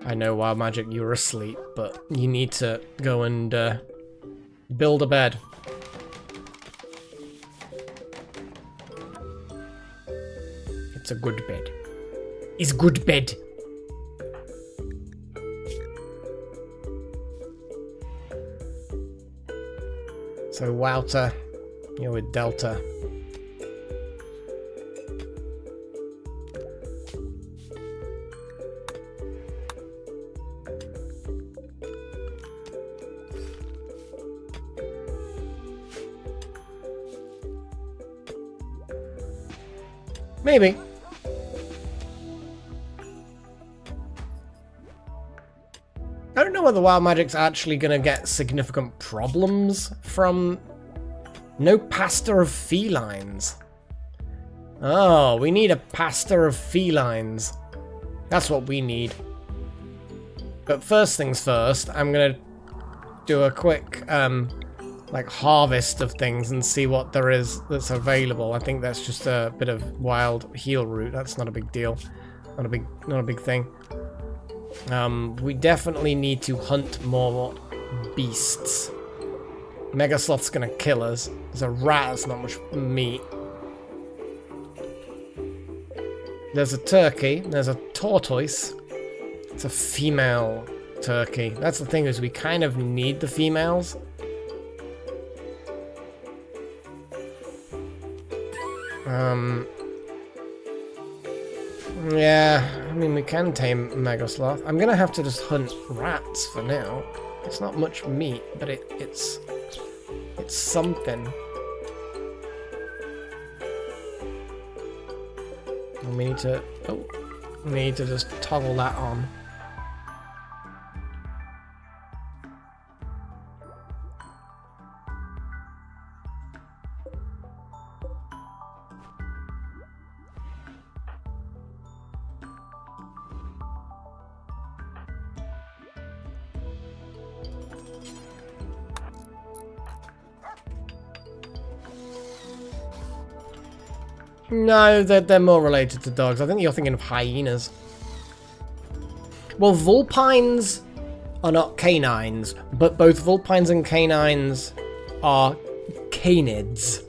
Speaker 1: I know, Wild Magic, you were asleep, but you need to go and build a bed. It's a good bed. It's good bed. So, Wouter, you're with Delta. Maybe. I don't know whether Wild Magic's actually going to get significant problems from no pasta of felines. Oh, we need a pasta of felines. That's what we need. But first things first, I'm going to do a quick like harvest of things and see what there is that's available. I think that's just a bit of wild heal root. That's not a big deal. Not a big thing. We definitely need to hunt more beasts. Mega Sloth's gonna kill us. There's a rat, that's not much meat. There's a turkey, there's a tortoise. It's a female turkey. That's the thing, is we kind of need the females. Yeah, I mean, we can tame Mega Sloth. I'm gonna have to just hunt rats for now. It's not much meat, but it's something. And we need to just toggle that on. No, they're more related to dogs. I think you're thinking of hyenas. Well, vulpines are not canines, but both vulpines and canines are canids.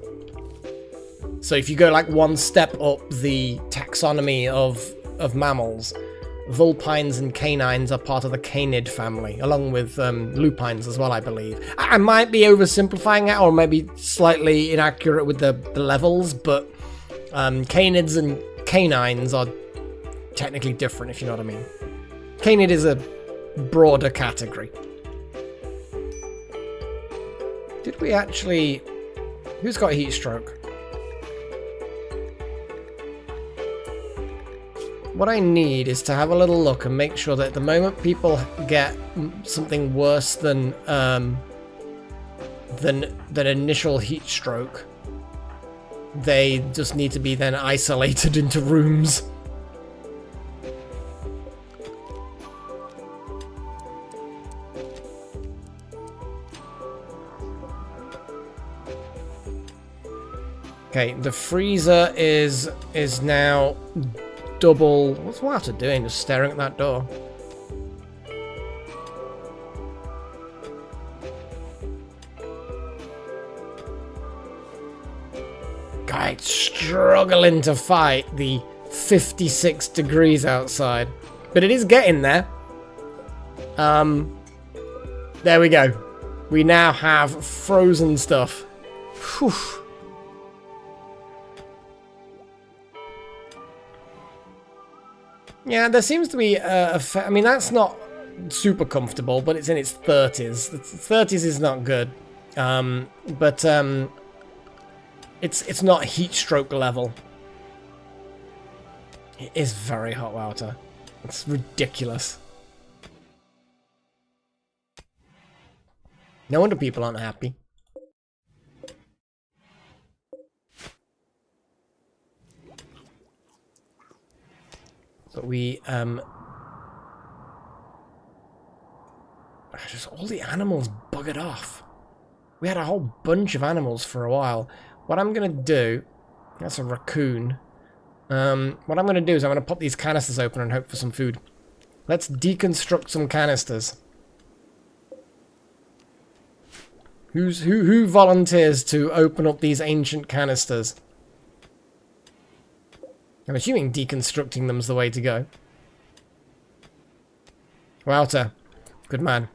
Speaker 1: So if you go like one step up the taxonomy of mammals, vulpines and canines are part of the canid family, along with lupines as well, I believe. I might be oversimplifying it, or maybe slightly inaccurate with the levels, but canids and canines are technically different, if you know what I mean. Canid is a broader category. should we actually... Who's got heat stroke? What I need is to have a little look and make sure that at the moment people get something worse than initial heat stroke, they just need to be then isolated into rooms. Okay, the freezer is now double. What's Walter doing? Just staring at that door. Guy struggling to fight the 56 degrees outside, but it is getting there. There we go. We now have frozen stuff. Whew. Yeah, there seems to be I mean, that's not super comfortable, but it's in its 30s. The 30s is not good. But it's not heat stroke level. It is very hot water. It's ridiculous. No wonder people aren't happy. But we, just all the animals buggered off. We had a whole bunch of animals for a while. What I'm going to do... That's a raccoon. What I'm going to do is I'm going to pop these canisters open and hope for some food. Let's deconstruct some canisters. Who volunteers to open up these ancient canisters? I'm assuming deconstructing them's the way to go. Walter, good man.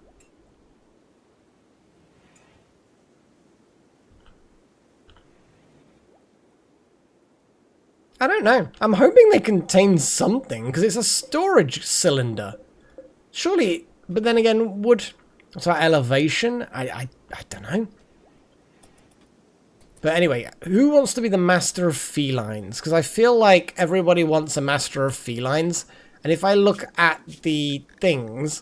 Speaker 1: I don't know. I'm hoping they contain something, because it's a storage cylinder. Surely, but then again, would... So elevation? I don't know. But anyway, who wants to be the master of felines? Because I feel like everybody wants a master of felines. And if I look at the things,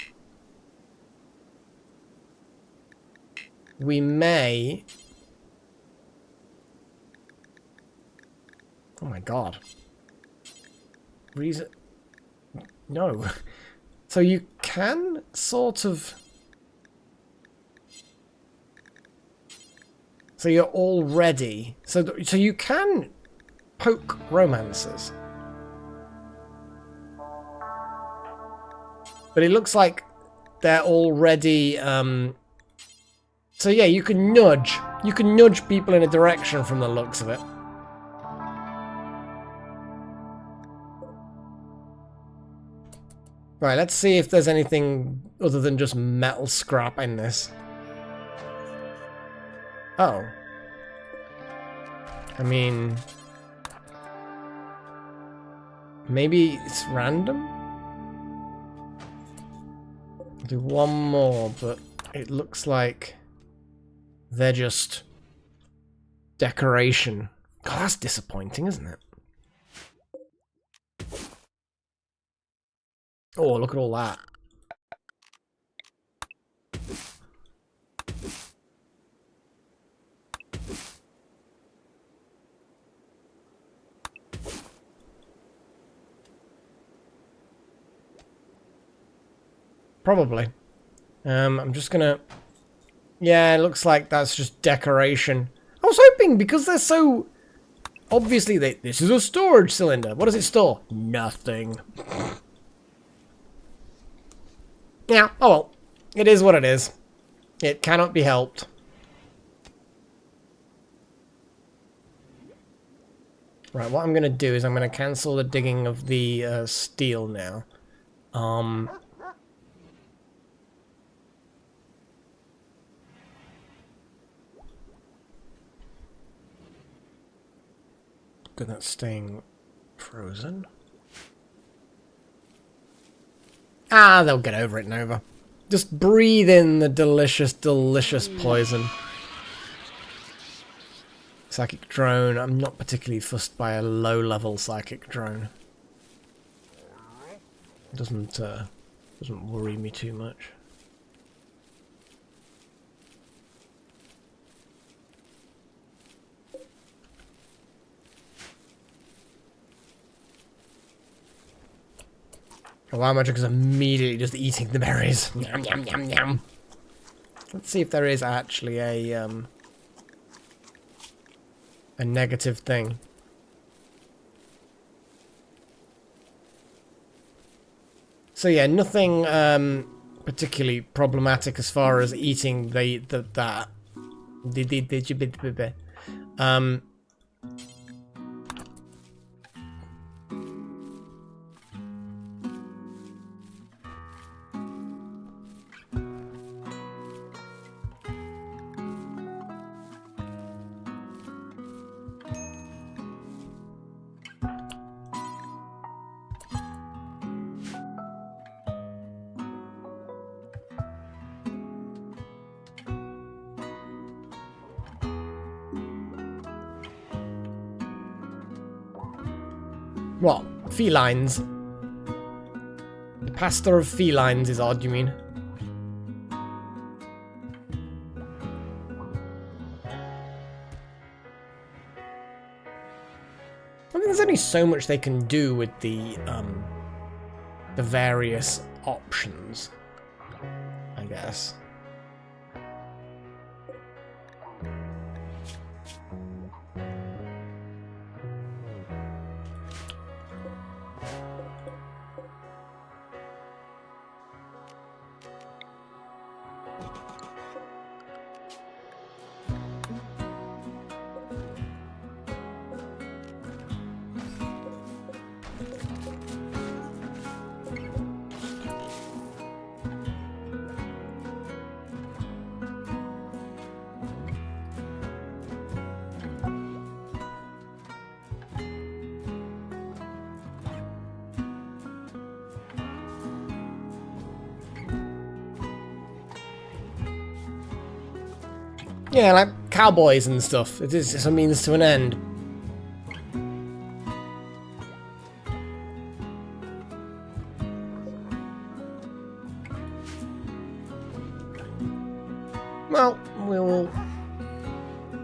Speaker 1: we may... Oh my god. Reason... No. So you can sort of... So you're already... So you can poke romances. But it looks like they're already... So yeah, you can nudge. You can nudge people in a direction from the looks of it. Right, let's see if there's anything other than just metal scrap in this. Oh. I mean... Maybe it's random? I'll do one more, but it looks like they're just decoration. God, that's disappointing, isn't it? Oh, look at all that. Probably. I'm just gonna... Yeah, it looks like that's just decoration. I was hoping, because they're so... Obviously, this is a storage cylinder. What does it store? Nothing. Yeah, oh well. It is what it is. It cannot be helped. Right, what I'm going to do is I'm going to cancel the digging of the steel now. Good, that's staying frozen. Ah, they'll get over it, Nova. Just breathe in the delicious, delicious poison. Psychic drone. I'm not particularly fussed by a low-level psychic drone. It doesn't worry me too much. Oh, wow, Magic is immediately just eating the berries. Yum, yum, yum, yum. Let's see if there is actually a negative thing. So yeah, nothing particularly problematic as far as eating that. What? Felines? The pastor of felines is odd, you mean? I mean, there's only so much they can do with the various options, I guess. Yeah, like cowboys and stuff. It's a means to an end. Well, we'll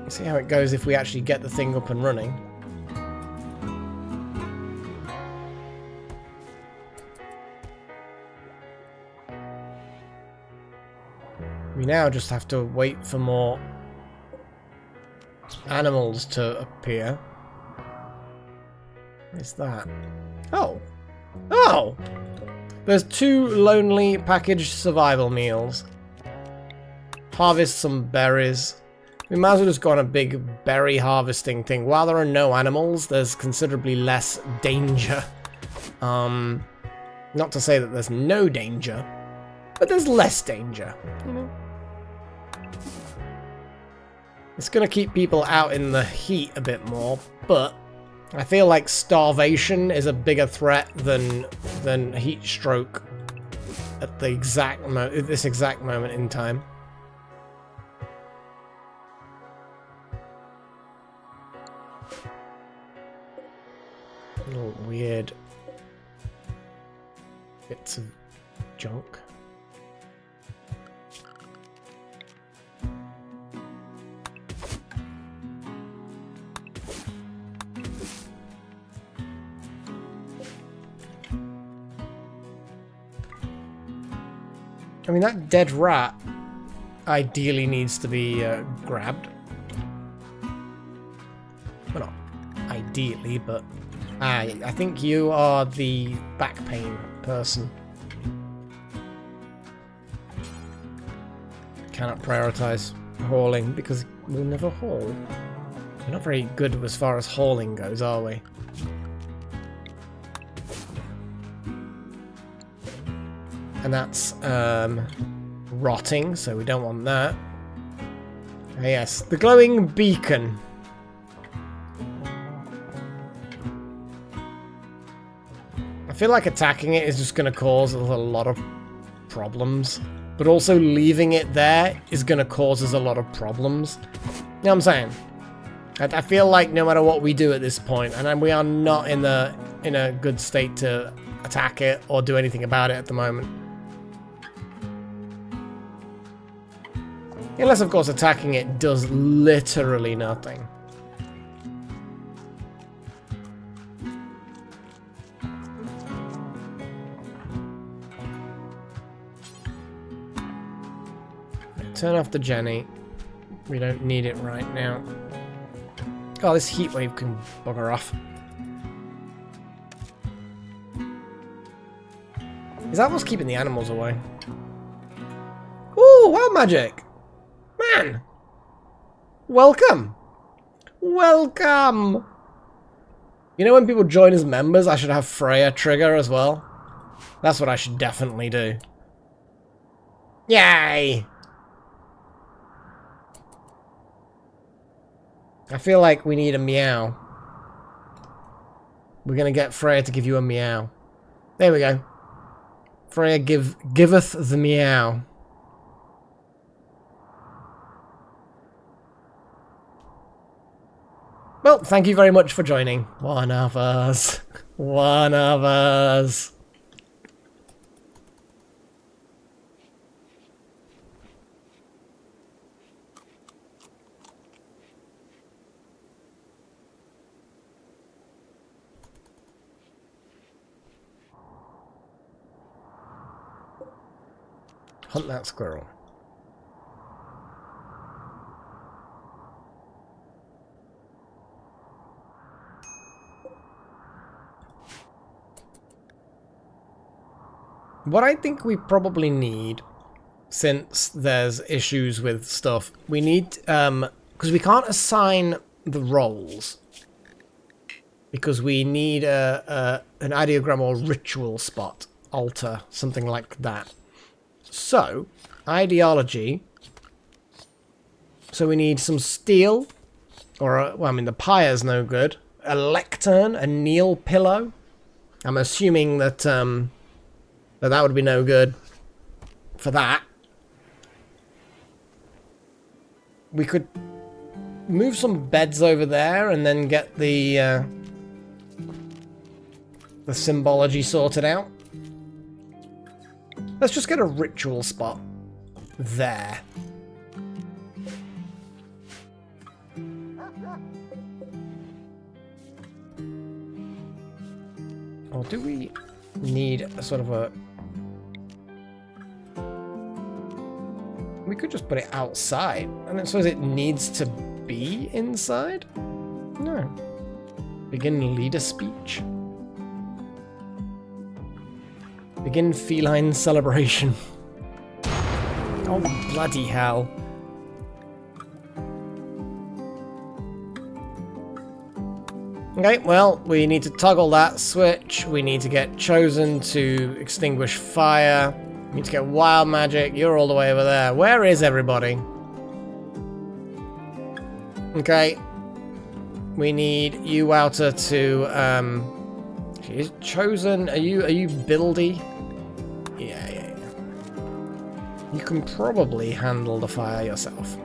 Speaker 1: see how it goes if we actually get the thing up and running. We now just have to wait for more animals to appear. What's that? Oh! Oh! There's 2 lonely packaged survival meals. Harvest some berries. We might as well just go on a big berry harvesting thing. While there are no animals, there's considerably less danger. Not to say that there's no danger, but there's less danger, you know? It's going to keep people out in the heat a bit more, but I feel like starvation is a bigger threat than heat stroke at the this exact moment in time. Little weird bits of junk. I mean, that dead rat ideally needs to be grabbed. Well, not ideally, but I think you are the back pain person. Cannot prioritize hauling because we'll never haul. We're not very good as far as hauling goes, are we? And that's rotting, so we don't want that. Ah, yes, the glowing beacon. I feel like attacking it is just going to cause a lot of problems, but also leaving it there is going to cause us a lot of problems. You know what I'm saying? I feel like no matter what we do at this point, and we are not in a good state to attack it or do anything about it at the moment. Unless, of course, attacking it does literally nothing. Turn off the Jenny. We don't need it right now. Oh, this heat wave can bugger off. Is that what's keeping the animals away? Ooh, wild magic! Man! Welcome! Welcome! You know when people join as members, I should have Freya trigger as well? That's what I should definitely do. Yay! I feel like we need a meow. We're gonna get Freya to give you a meow. There we go. Freya giveth the meow. Well, thank you very much for joining. One of us. One of us. Hunt that squirrel. What I think we probably need, since there's issues with stuff, we need, because we can't assign the roles, because we need an ideogram or ritual spot, altar, something like that. So, ideology. So we need some steel, or, well, I mean, the pyre's no good. A lectern, a kneel pillow. I'm assuming that, that would be no good for that. We could move some beds over there and then get the symbology sorted out. Let's just get a ritual spot there. Or do we need a sort of a... We could just put it outside. And I suppose it needs to be inside? No. Begin leader speech. Begin feline celebration. Oh, bloody hell. Okay, well, we need to toggle that switch. We need to get chosen to extinguish fire. We need to get wild magic. You're all the way over there. Where is everybody? Okay. We need you, Wouter, to, is chosen. Are you buildy? Yeah. You can probably handle the fire yourself.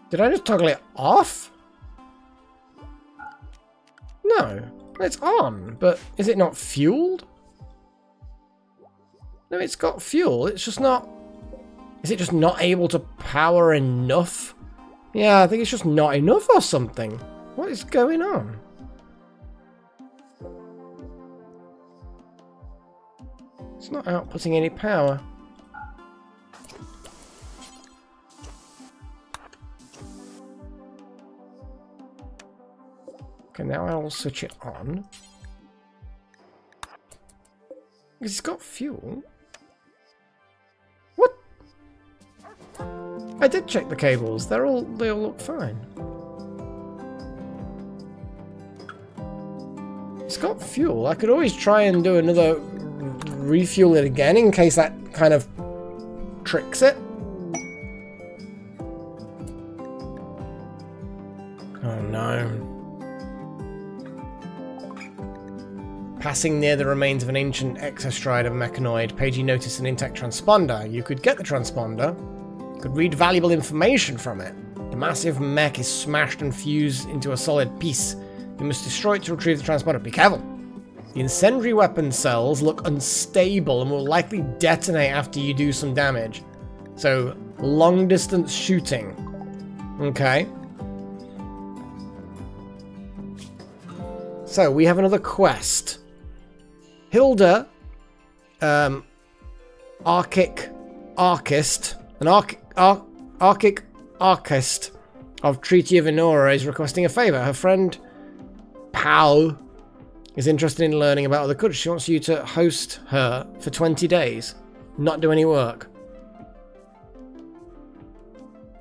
Speaker 1: Did I just toggle it off? No, it's on, but is it not fueled? No, it's got fuel, it's just not... Is it just not able to power enough? Yeah, I think it's just not enough or something. What is going on? It's not outputting any power. Okay, now I'll switch it on. It's got fuel. What? I did check the cables. They all look fine. It's got fuel. I could always try and do another refuel it again in case that kind of tricks it. Oh no. Passing near the remains of an ancient exostride of mechanoid, Pagey noticed an intact transponder. You could get the transponder, could read valuable information from it. The massive mech is smashed and fused into a solid piece. You must destroy it to retrieve the transponder. Be careful! The incendiary weapon cells look unstable and will likely detonate after you do some damage. So, long distance shooting. Okay. So, we have another quest. Hilda, Archic Archist, an Archic Archist of Treaty of Inora is requesting a favor. Her friend, Pal, is interested in learning about other countries. She wants you to host her for 20 days, not do any work.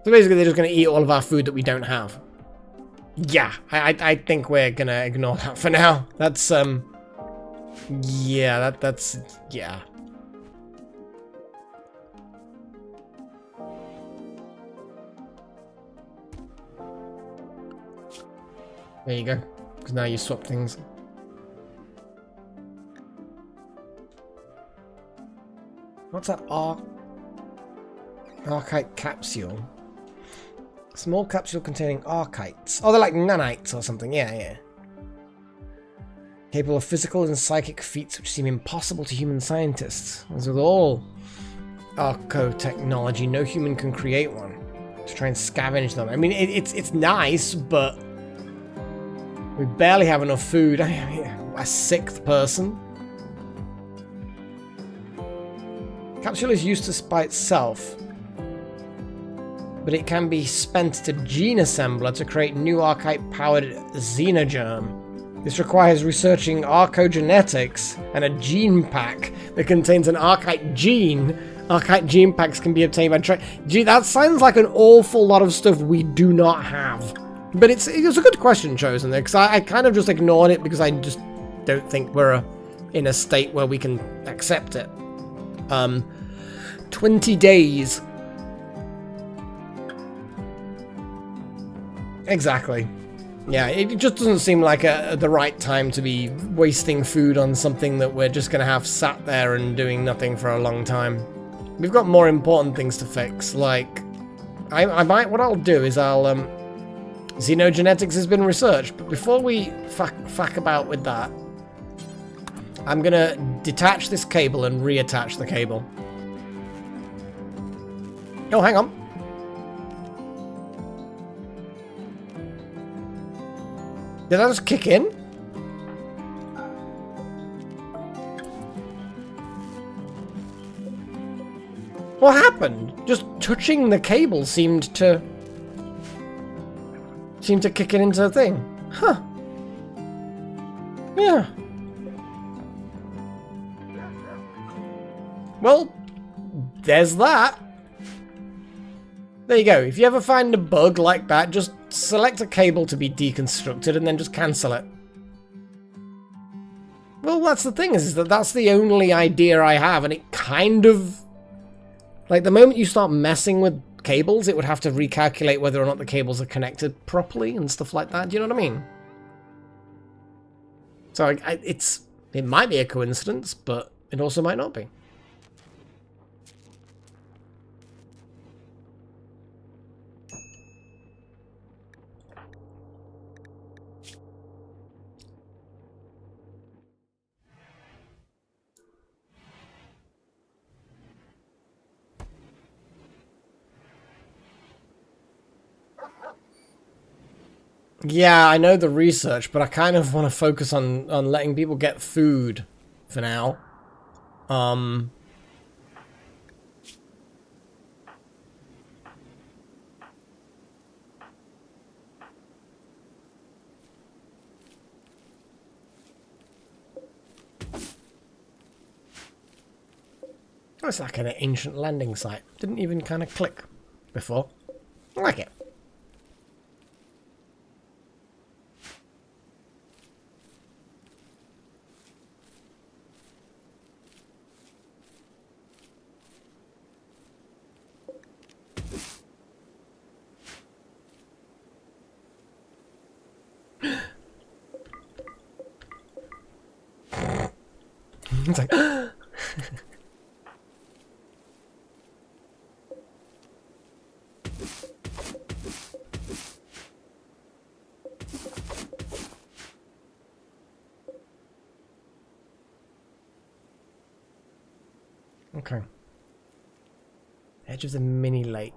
Speaker 1: So basically they're just going to eat all of our food that we don't have. Yeah, I think we're going to ignore that for now. That's, yeah, that's, yeah. There you go, because now you swap things. What's that archite capsule? Small capsule containing archites. Oh, they're like nanites or something. Yeah, yeah. Capable of physical and psychic feats which seem impossible to human scientists. As with all arco technology, no human can create one. Let's try and scavenge them. I mean, it's nice, but we barely have enough food. I mean, a 6th person. Capsule is useless by itself, but it can be spent to gene assembler to create new archite-powered xenogerm. This requires researching archogenetics and a gene pack that contains an archite gene. Archite gene packs can be obtained by Gee, that sounds like an awful lot of stuff we do not have. But it's a good question chosen there, because I kind of just ignored it because I just don't think we're in a state where we can accept it. 20 days. Exactly. Yeah, it just doesn't seem like the right time to be wasting food on something that we're just going to have sat there and doing nothing for a long time. We've got more important things to fix, like... what I'll do is xenogenetics has been researched, but before we fuck about with that, I'm going to detach this cable and reattach the cable. Oh, hang on. Did that just kick in? What happened? Just touching the cable seemed to kick it into the thing. Huh. Yeah. Well, there's that. There you go. If you ever find a bug like that, just select a cable to be deconstructed and then just cancel it. Well, that's the thing, is that that's the only idea I have, and it kind of... Like, the moment you start messing with cables, it would have to recalculate whether or not the cables are connected properly and stuff like that. Do you know what I mean? So, it might be a coincidence, but it also might not be. Yeah, I know the research, but I kind of want to focus on letting people get food for now. Oh, it's like an ancient landing site. Didn't even kind of click before. I like it. It's like... Okay. Edge of the mini lake.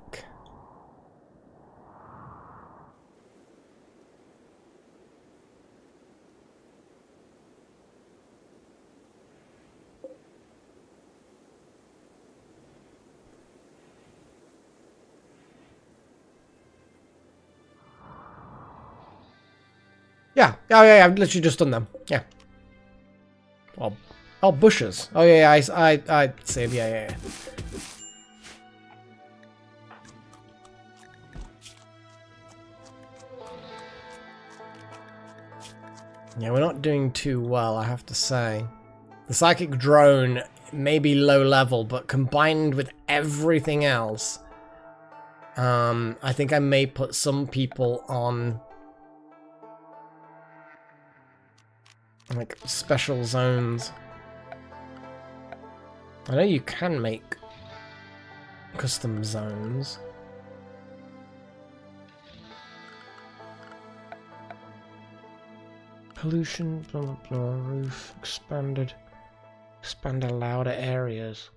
Speaker 1: Yeah. Oh yeah, I've literally just done them. Yeah. Well, oh, bushes. Oh yeah, I see. Yeah. Yeah, we're not doing too well, I have to say. The psychic drone may be low level, but combined with everything else, I think I may put some people on like special zones. I know you can make custom zones. Pollution, blah blah blah, roof, expand louder areas.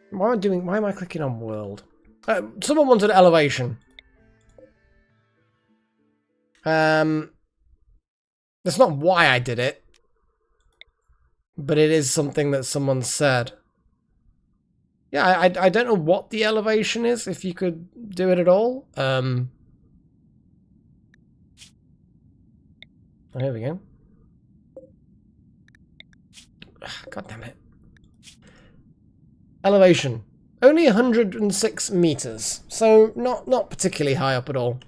Speaker 1: Why am I clicking on world? Someone wanted elevation. That's not why I did it, but it is something that someone said. Yeah, I don't know what the elevation is, if you could do it at all. Oh, here we go. God damn it. Elevation. Only 106 meters, so not particularly high up at all.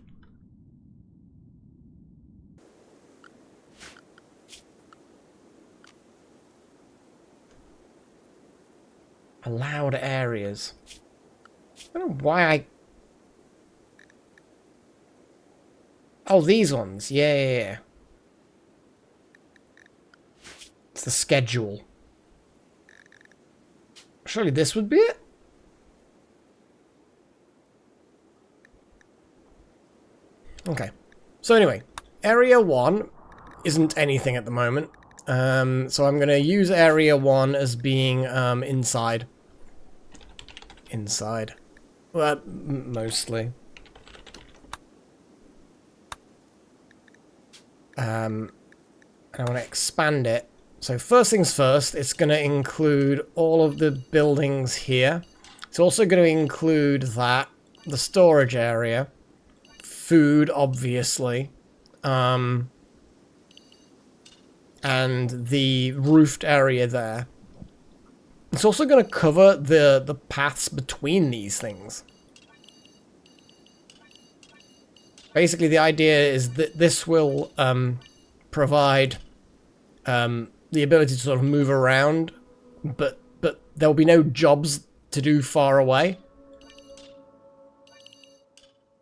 Speaker 1: Allowed areas. I don't know why I... Oh, these ones. Yeah. It's the schedule. Surely this would be it? Okay. So anyway, Area 1 isn't anything at the moment. So I'm going to use Area 1 as being inside. Inside. Well, mostly. And I want to expand it. So first things first, it's going to include all of the buildings here. It's also going to include the storage area. Food, obviously. And the roofed area there. It's also going to cover the paths between these things. Basically, the idea is that this will provide the ability to sort of move around, but there'll be no jobs to do far away.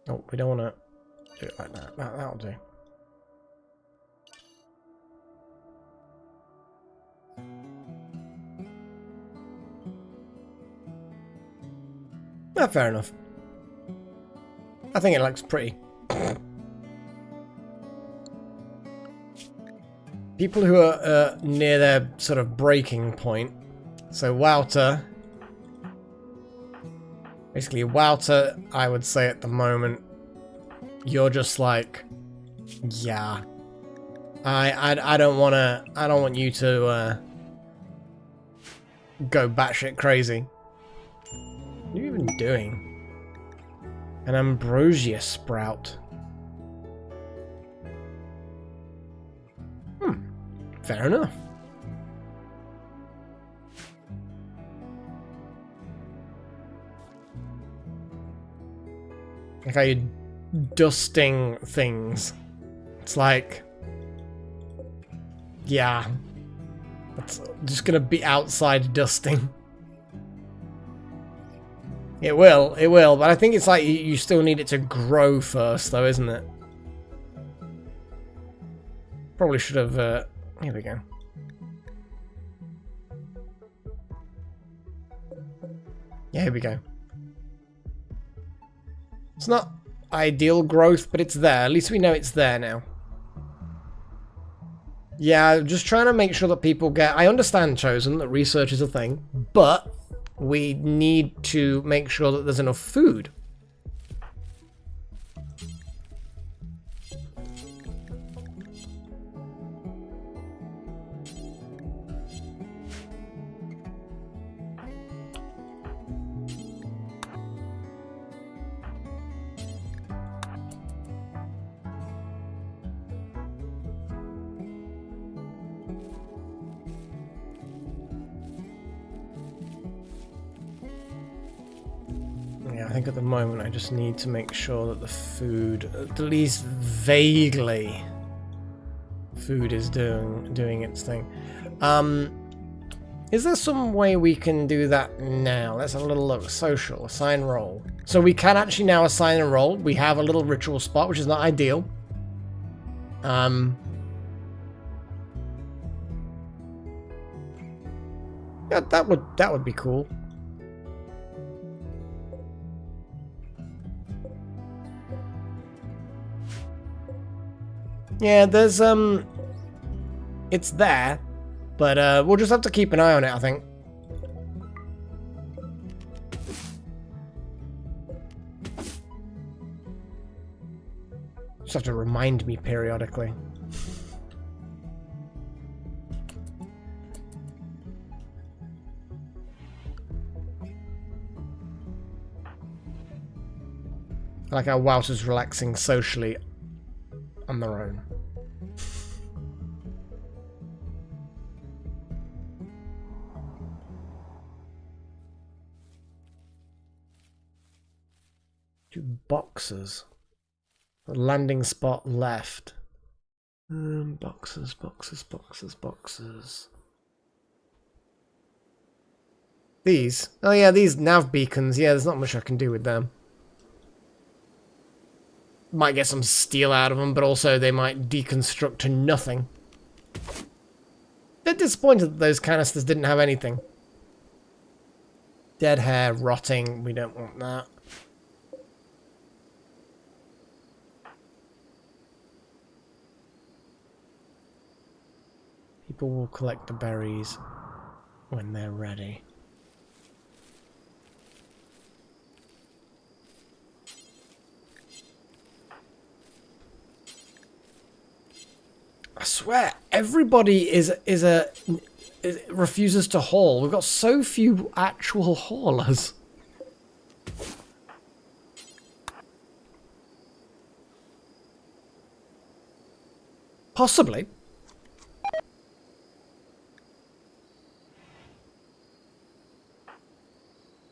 Speaker 1: Oh, we don't want to do it like that. That'll do. Fair enough. I think it looks pretty. People who are near their sort of breaking point. So Wouter. Basically, Wouter, I would say at the moment, you're just like, yeah. I don't want you to go batshit crazy. What are you even doing? An ambrosia sprout. Fair enough. Like how you're dusting things. It's like, yeah, it's just gonna be outside dusting. It will, but I think it's like you still need it to grow first, though, isn't it? Probably should have, here we go. Yeah, here we go. It's not ideal growth, but it's there. At least we know it's there now. Yeah, just trying to make sure that people get... I understand, Chosen, that research is a thing, but we need to make sure that there's enough food. I think at the moment I just need to make sure that the food, at least vaguely, food is doing its thing. Is there some way we can do that now? Let's have a little look. Social, assign role. So we can actually now assign a role. We have a little ritual spot, which is not ideal. Yeah, that would be cool. Yeah, there's, it's there, but, we'll just have to keep an eye on it, I think. Just have to remind me periodically. I like how Wout is relaxing socially on their own. Two boxes. The landing spot left. Boxes. These? Oh yeah, these nav beacons. Yeah, there's not much I can do with them. Might get some steel out of them, but also they might deconstruct to nothing. They're disappointed that those canisters didn't have anything. Dead hair, rotting, we don't want that. People will collect the berries when they're ready. I swear, everybody refuses to haul. We've got so few actual haulers. Possibly.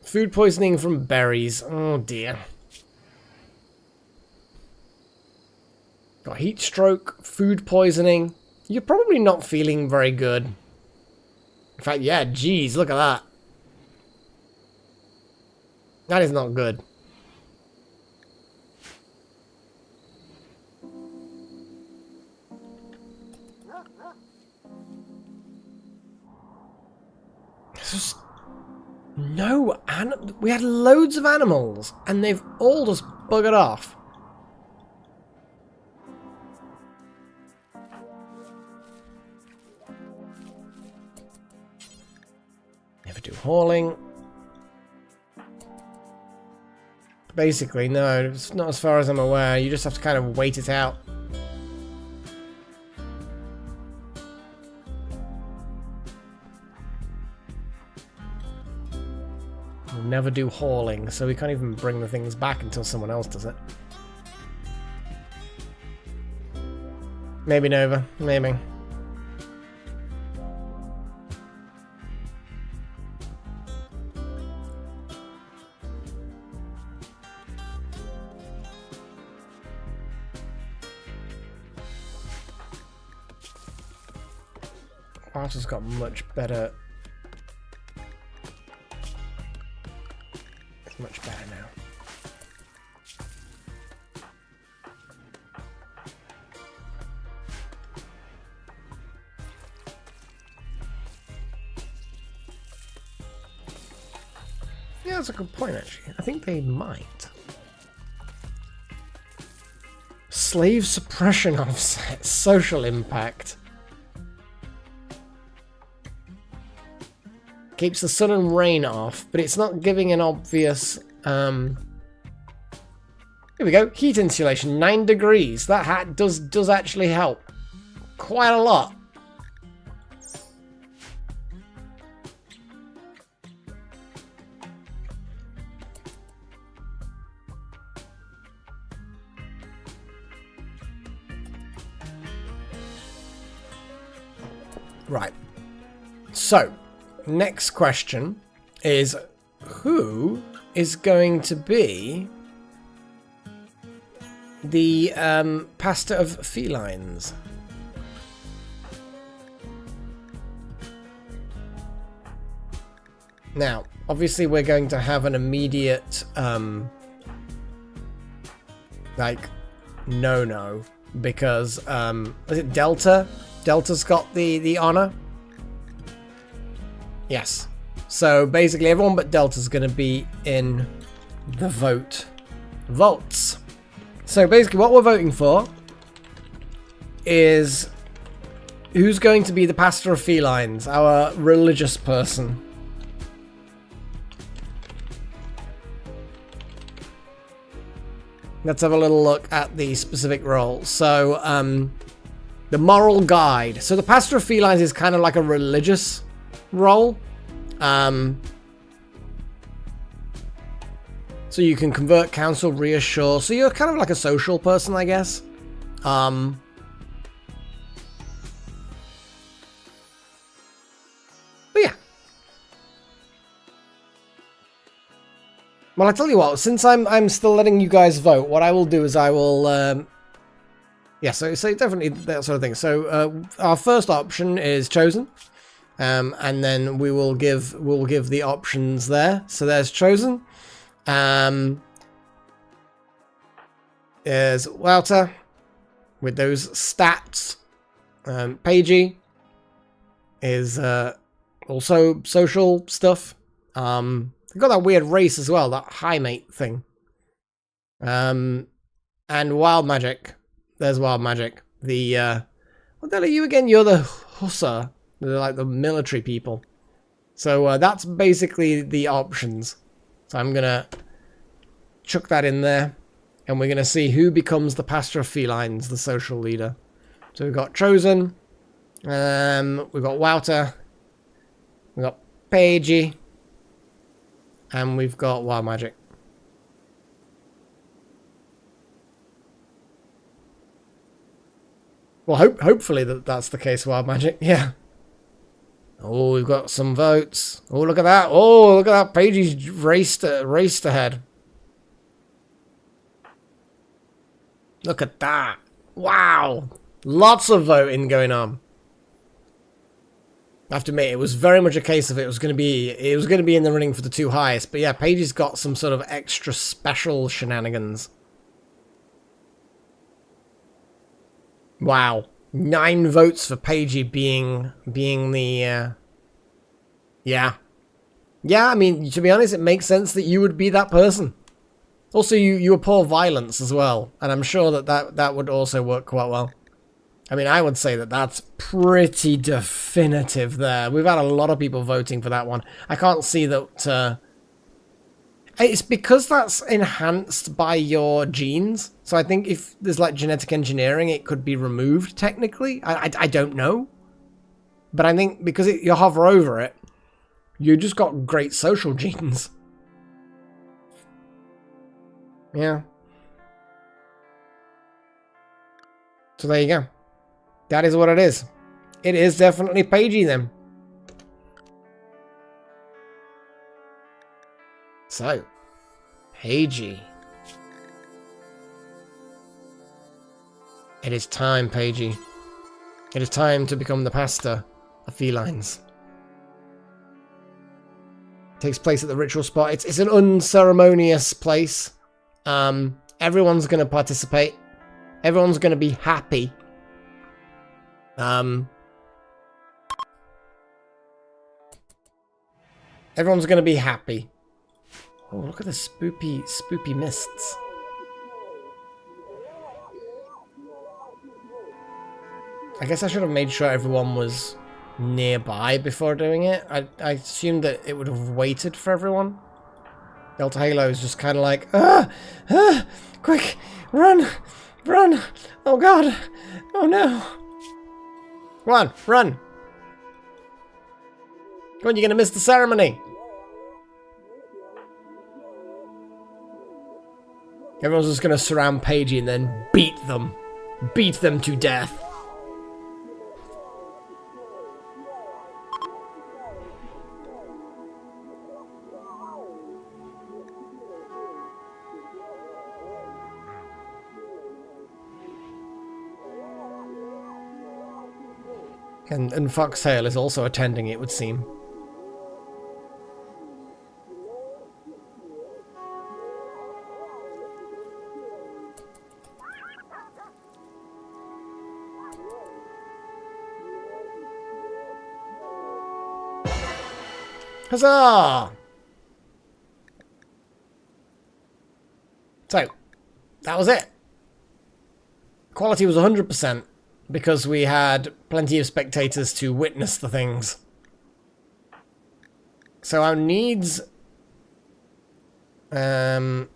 Speaker 1: Food poisoning from berries. Oh dear. Got heat stroke, food poisoning. You're probably not feeling very good. In fact, yeah, geez, look at that. That is not good. It's just... No, we had loads of animals, and they've all just buggered off. Never do hauling. Basically, no, it's not as far as I'm aware. You just have to kind of wait it out. We'll never do hauling, so we can't even bring the things back until someone else does it. Maybe Nova, maybe. Arch has got much better that's a good point, actually. I think they might. Slave suppression offset, social impact. Keeps the sun and rain off, but it's not giving an obvious... Here we go. Heat insulation, 9 degrees. That hat does actually help. Quite a lot. Right. So, next question is, who is going to be the pastor of felines? Now, obviously we're going to have an immediate, like, no, because, is it Delta? Delta's got the honor? Yes. So basically everyone but Delta's going to be in the votes. So basically what we're voting for is who's going to be the pastor of felines, our religious person. Let's have a little look at the specific role. So, the moral guide. So the pastor of felines is kind of like a religious role. So you can convert, counsel, reassure. So you're kind of like a social person, I guess. But yeah. Well, I tell you what, since I'm still letting you guys vote, what I will do is I will yeah, so definitely that sort of thing. So our first option is chosen, and then we'll give the options there. So there's chosen. There's Wouter with those stats. Pagey is also social stuff. They've got that weird race as well, that high mate thing. And wild magic. There's wild magic. The what the hell are you again? You're the Hussar. They're like the military people. So that's basically the options. So I'm gonna chuck that in there, and we're gonna see who becomes the pastor of felines, the social leader. So we've got chosen. We've got Wouter. We've got Pagey. And we've got wild magic. Well, hopefully that's the case, wild magic. Yeah. Oh, we've got some votes. Oh, look at that. Oh, look at that. Pagey's raced ahead. Look at that. Wow. Lots of voting going on. I have to admit, it was very much a case of it was going to be in the running for the 2 highest. But yeah, Pagey's got some sort of extra special shenanigans. Wow. 9 votes for Pagey being the yeah. Yeah, I mean, to be honest, it makes sense that you would be that person. Also, you abhor violence as well, and I'm sure that would also work quite well. I mean, I would say that's pretty definitive there. We've had a lot of people voting for that one. I can't see that... It's because that's enhanced by your genes. So I think if there's like genetic engineering, it could be removed technically. I don't know. But I think because you hover over it, you just got great social genes. Yeah. So there you go. That is what it is. It is definitely Pagey then. So, Pagey. It is time, Pagey. It is time to become the pastor of felines. It takes place at the ritual spot. It's an unceremonious place. Everyone's going to participate. Everyone's going to be happy. Everyone's going to be happy. Oh, look at the spoopy mists. I guess I should have made sure everyone was nearby before doing it. I assumed that it would have waited for everyone. Delta Halo is just kind of like, quick, run, run, oh god, oh no. Come on, run. Come on, you're gonna miss the ceremony. Everyone's just gonna surround Paigey and then beat them to death. And Foxtail is also attending, it would seem. Huzzah! So, that was it. Quality was 100%. Because we had plenty of spectators to witness the things. So our needs... So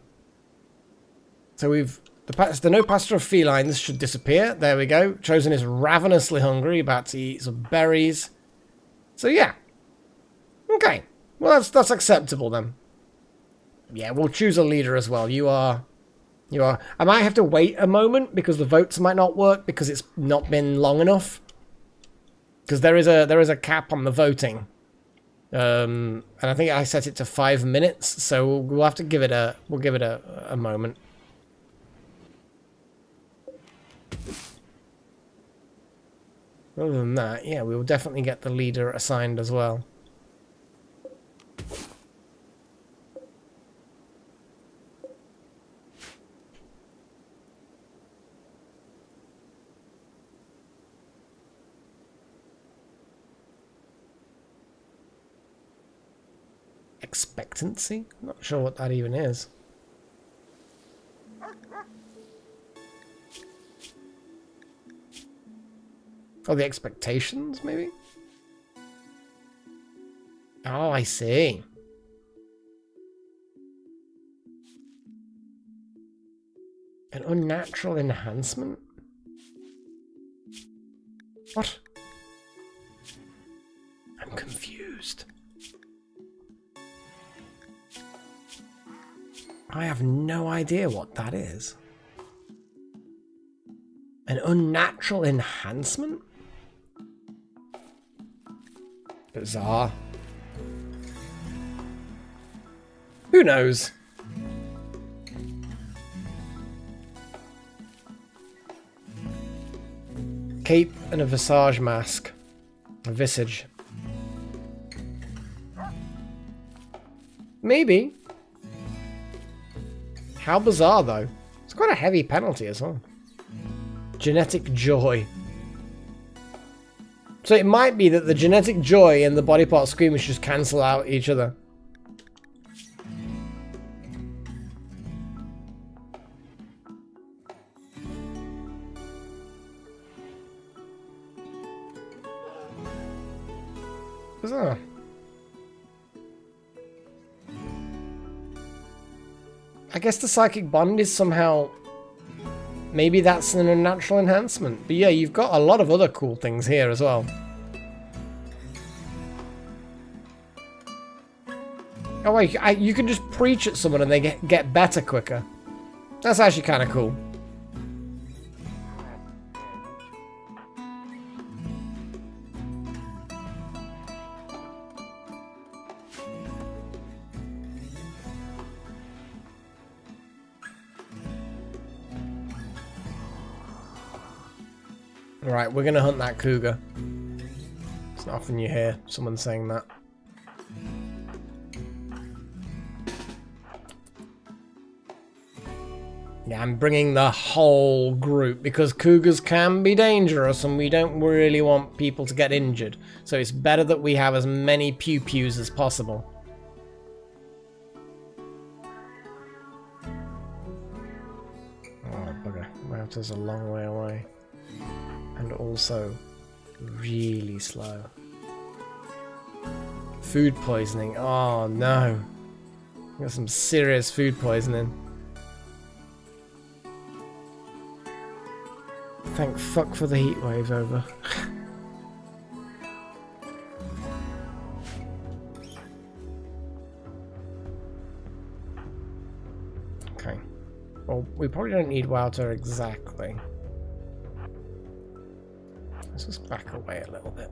Speaker 1: we've... The no pasture of felines should disappear. There we go. Chosen is ravenously hungry, about to eat some berries. So yeah. Okay. Well, that's acceptable then. Yeah, we'll choose a leader as well. You are... I might have to wait a moment because the votes might not work because it's not been long enough. Because there is a cap on the voting, and I think I set it to 5 minutes. So we'll have to give it a moment. Other than that, yeah, we will definitely get the leader assigned as well. Expectancy? Not sure what that even is. Oh, the expectations, maybe? Oh, I see. An unnatural enhancement? What? I'm confused. I have no idea what that is. An unnatural enhancement? Bizarre. Who knows? Cape and a visage mask. A visage. Maybe. How bizarre, though. It's quite a heavy penalty as well. Genetic joy. So it might be that the genetic joy and the body part squeamish just cancel out each other. Bizarre. I guess the psychic bond is somehow... Maybe that's an unnatural enhancement. But yeah, you've got a lot of other cool things here as well. Oh wait, you can just preach at someone and they get better quicker. That's actually kind of cool. Right, we're gonna hunt that cougar. It's not often you hear someone saying that. Yeah, I'm bringing the whole group because cougars can be dangerous and we don't really want people to get injured. So it's better that we have as many pew-pews as possible. bugger. Router's a long way away. And also really slow. Food poisoning. Oh no. Got some serious food poisoning. Thank fuck for the heat wave over. Okay. Well, we probably don't need water exactly. Let's just back away a little bit.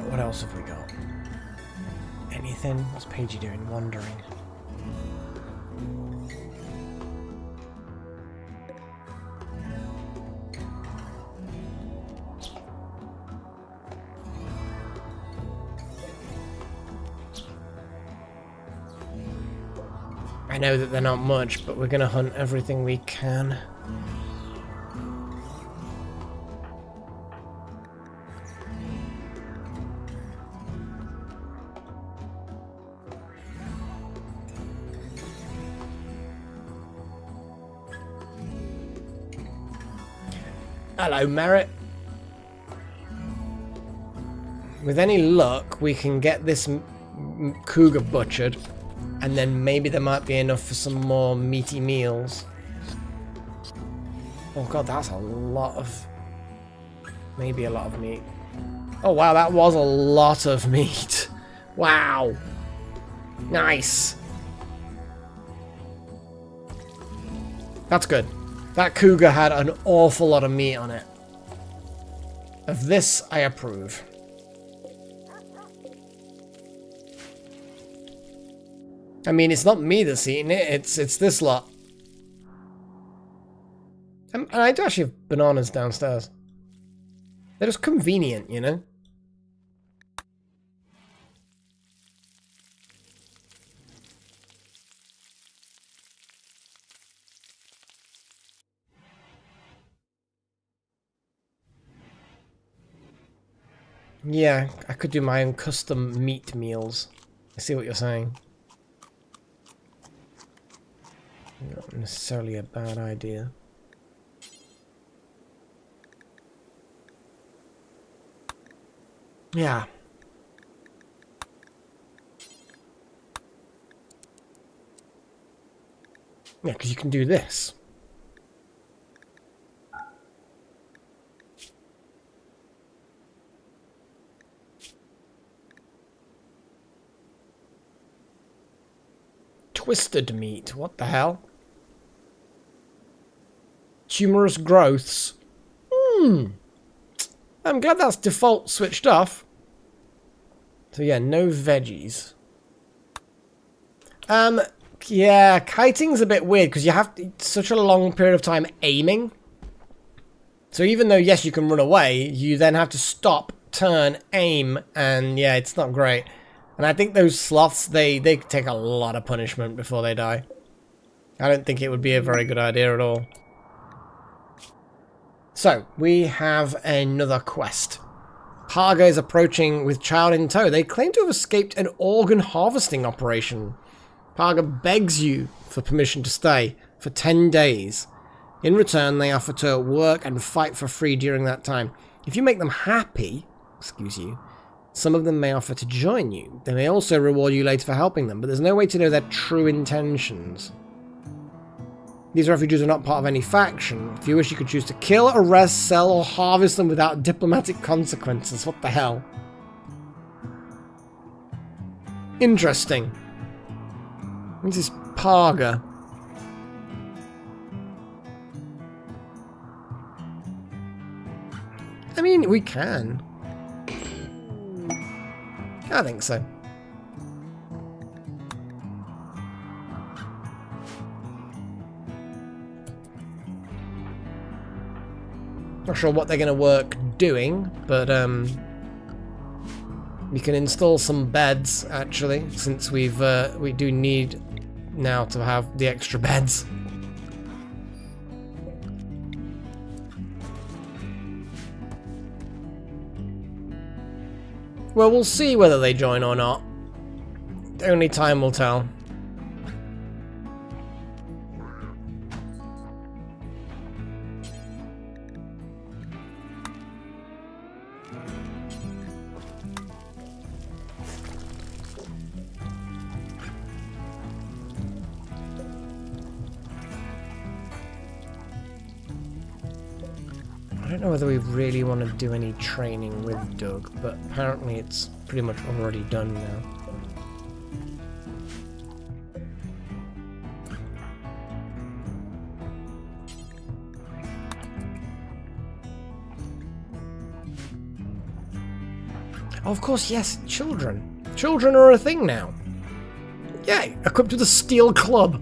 Speaker 1: What else have we got? Anything? What's Pagey doing? Wandering. I know that they're not much, but we're gonna hunt everything we can. Hello, Merritt. With any luck, we can get this cougar butchered, and then maybe there might be enough for some more meaty meals. Oh god, that's a lot of... maybe a lot of meat. Oh wow, that was a lot of meat. Wow. Nice. That's good. That cougar had an awful lot of meat on it. Of this, I approve. I mean, it's not me that's eating it, it's this lot. And I do actually have bananas downstairs. They're just convenient, you know? Yeah, I could do my own custom meat meals. I see what you're saying. Not necessarily a bad idea. Yeah. Yeah, because you can do this. Twisted meat, what the hell? Tumorous growths. I'm glad that's default switched off. So yeah, no veggies. Yeah, kiting's a bit weird because you have such a long period of time aiming. So even though, yes, you can run away, you then have to stop, turn, aim, and yeah, it's not great. And I think those sloths, they take a lot of punishment before they die. I don't think it would be a very good idea at all. So, we have another quest. Parga is approaching with child in tow. They claim to have escaped an organ harvesting operation. Parga begs you for permission to stay for 10 days. In return, they offer to work and fight for free during that time. If you make them happy, excuse you, some of them may offer to join you. They may also reward you later for helping them, but there's no way to know their true intentions. These refugees are not part of any faction. If you wish, you could choose to kill, arrest, sell, or harvest them without diplomatic consequences. What the hell? Interesting. This is Parga. I mean, we can. I think so. Not sure what they're going to work doing, but we can install some beds actually, since we do need now to have the extra beds. Well, we'll see whether they join or not. Only time will tell. I don't know whether we really want to do any training with Doug, but apparently it's pretty much already done now. Oh, of course, yes, children. Children are a thing now. Yay, equipped with a steel club.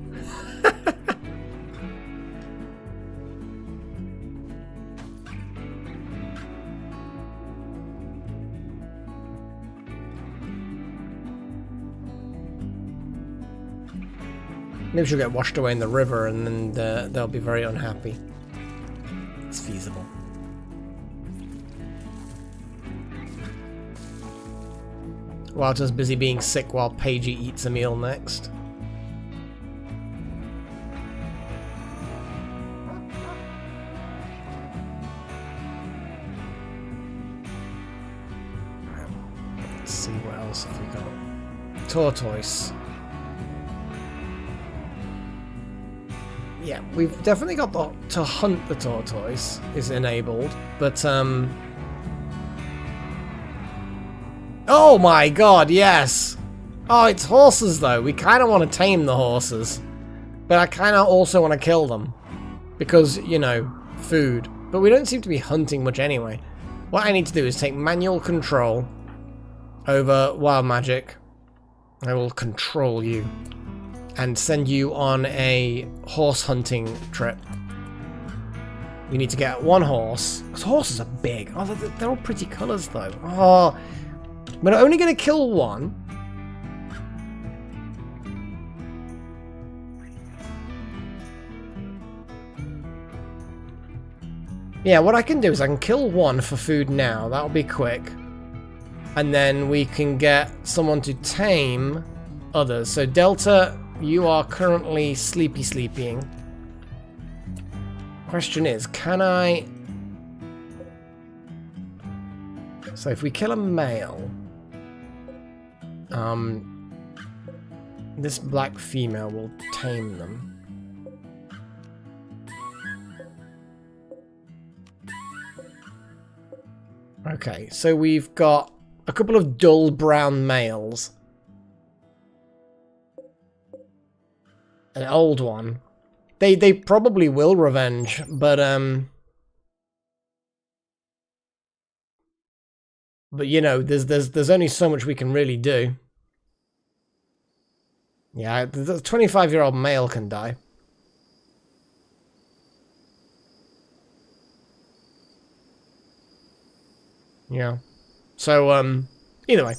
Speaker 1: Maybe she'll get washed away in the river and then they'll be very unhappy. It's feasible. Walter's busy being sick while Paigey eats a meal next. Let's see what else have we got. Tortoise. Yeah, we've definitely got to hunt the tortoise is enabled, but oh my god, yes! Oh, it's horses though. We kind of want to tame the horses, but I kind of also want to kill them because, you know, food. But we don't seem to be hunting much anyway. What I need to do is take manual control over wild magic. I will control you and send you on a horse hunting trip. We need to get one horse, because horses are big. Oh, they're all pretty colours though. Oh, we're only going to kill one. Yeah, what I can do is I can kill one for food now. That'll be quick. And then we can get someone to tame others. So Delta, you are currently sleeping. Question is, can I... So if we kill a male, this black female will tame them. Okay, so we've got a couple of dull brown males. An old one. They probably will revenge, but you know, there's only so much we can really do. Yeah, the 25-year-old male can die. Yeah. So either way.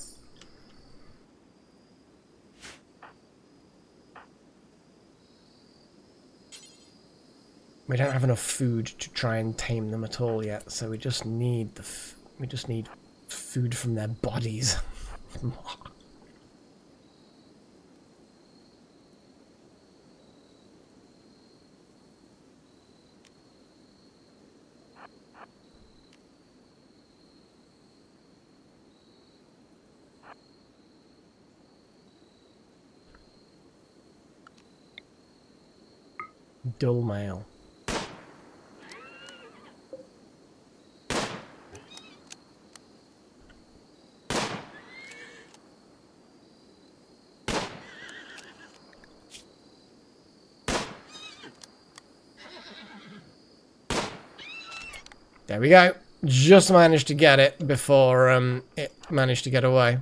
Speaker 1: We don't have enough food to try and tame them at all yet, so we just need food from their bodies. Dull male. There we go. Just managed to get it before it managed to get away.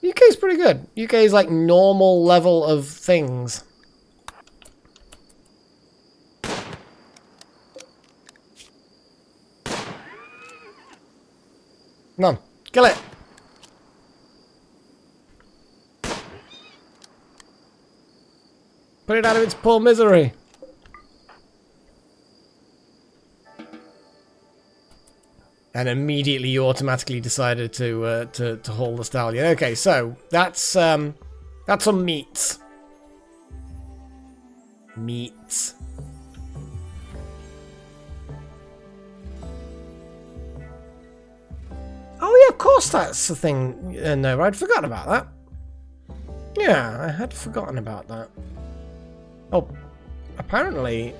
Speaker 1: UK's pretty good. UK is like normal level of things. Come on, kill it! Put it out of its poor misery! And immediately you automatically decided to haul the stallion. Okay, so that's some meats. Meats. Oh yeah, of course that's the thing. No, I'd forgotten about that. Yeah, I had forgotten about that. Oh, apparently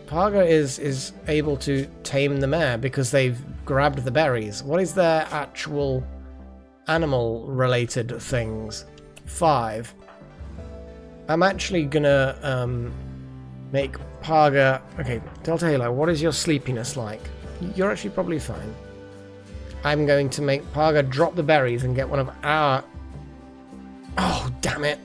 Speaker 1: Parga is able to tame the mare because they've grabbed the berries. What is their actual animal-related things? 5. I'm actually gonna make Parga... Okay, Delta Halo, what is your sleepiness like? You're actually probably fine. I'm going to make Parga drop the berries and get one of our... Oh, damn it.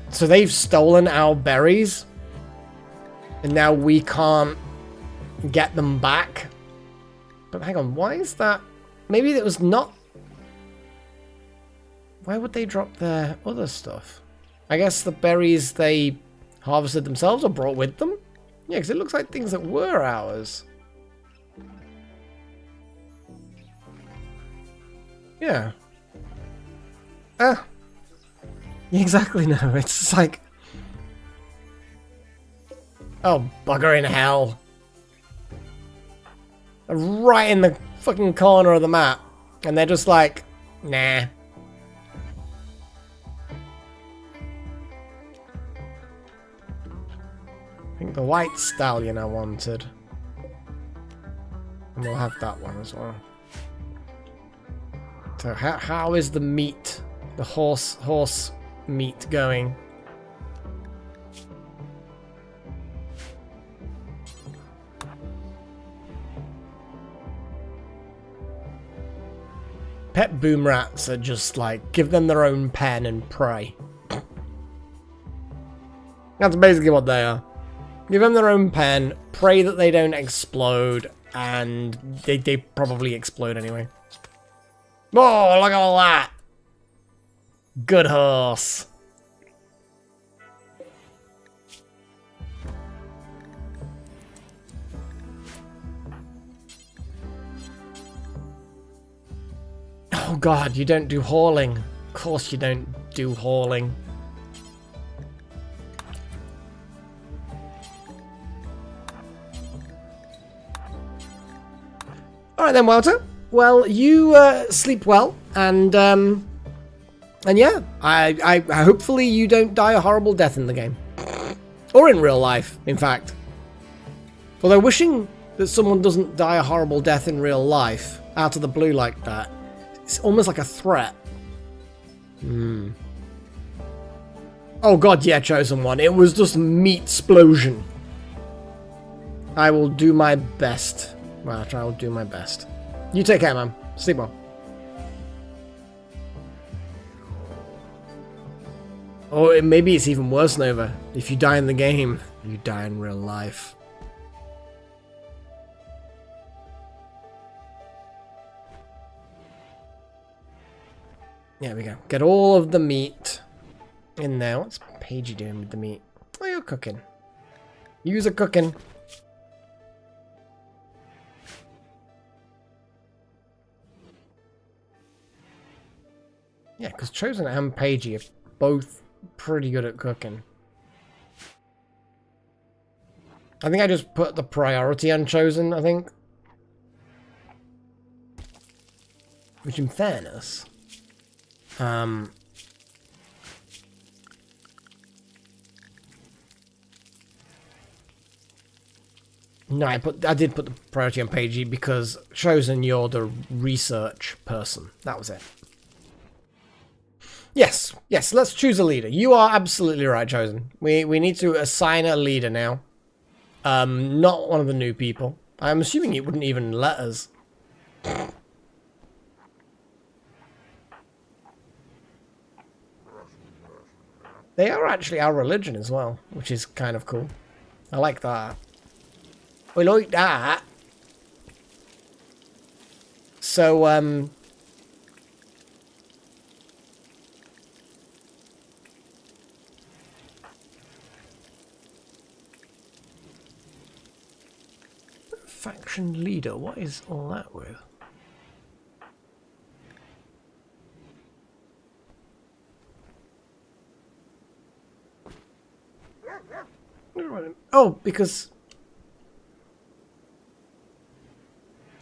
Speaker 1: So they've stolen our berries, and now we can't get them back. But hang on, why is that? Maybe it was not... Why would they drop their other stuff? I guess the berries they harvested themselves or brought with them? Yeah, because it looks like things that were ours. Yeah. Exactly, no. It's just like... Oh, bugger in hell. Right in the fucking corner of the map. And they're just like, nah. I think the white stallion I wanted. And we'll have that one as well. So how is the meat, the horse meat going? Pet boom rats are just like, give them their own pen and pray. That's basically what they are. Give them their own pen, pray that they don't explode, and they probably explode anyway. Oh, look at all that! Good horse. Oh god, you don't do hauling. Of course you don't do hauling. Alright then, Walter. Well, you sleep well, and yeah, I hopefully you don't die a horrible death in the game. Or in real life, in fact. Although wishing that someone doesn't die a horrible death in real life, out of the blue like that, it's almost like a threat. Oh god, yeah, Chosen One. It was just meat explosion. I will do my best. Well, I will do my best. You take care, man. Sleep well. Or maybe it's even worse, Nova. If you die in the game, you die in real life. There we go. Get all of the meat in there. What's Paigey doing with the meat? Oh, you're cooking. Use a cooking. Yeah, because Chosen and Paigey are both pretty good at cooking. I think I just put the priority on Chosen, I think. Which, in fairness... No, I did put the priority on Paigey because Chosen, you're the research person. That was it. Yes, let's choose a leader. You are absolutely right, Chosen. We need to assign a leader now. Not one of the new people. I'm assuming it wouldn't even let us. They are actually our religion as well, which is kind of cool. I like that. We like that. So, faction leader, what is all that with? Oh, because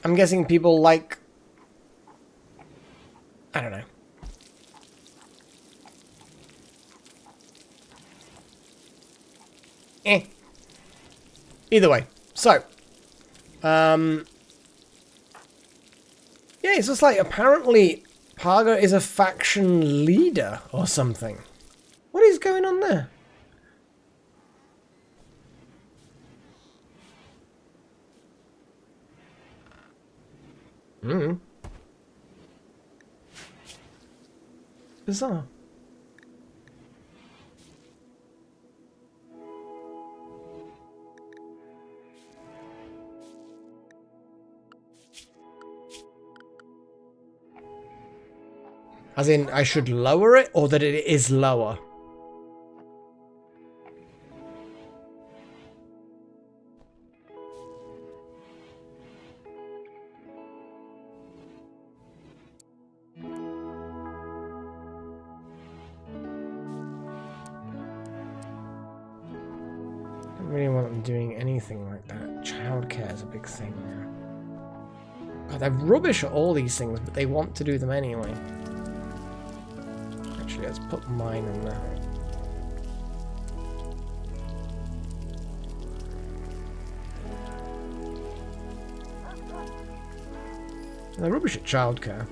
Speaker 1: I'm guessing people like, I don't know. Either way. So, yeah, it's just like apparently Parga is a faction leader or something. What is going on there? Bizarre. As in, I should lower it, or that it is lower? I don't really want them doing anything like that. Childcare is a big thing now. God, they're rubbish at all these things, but they want to do them anyway. Actually, let's put mine in there. They're rubbish at childcare.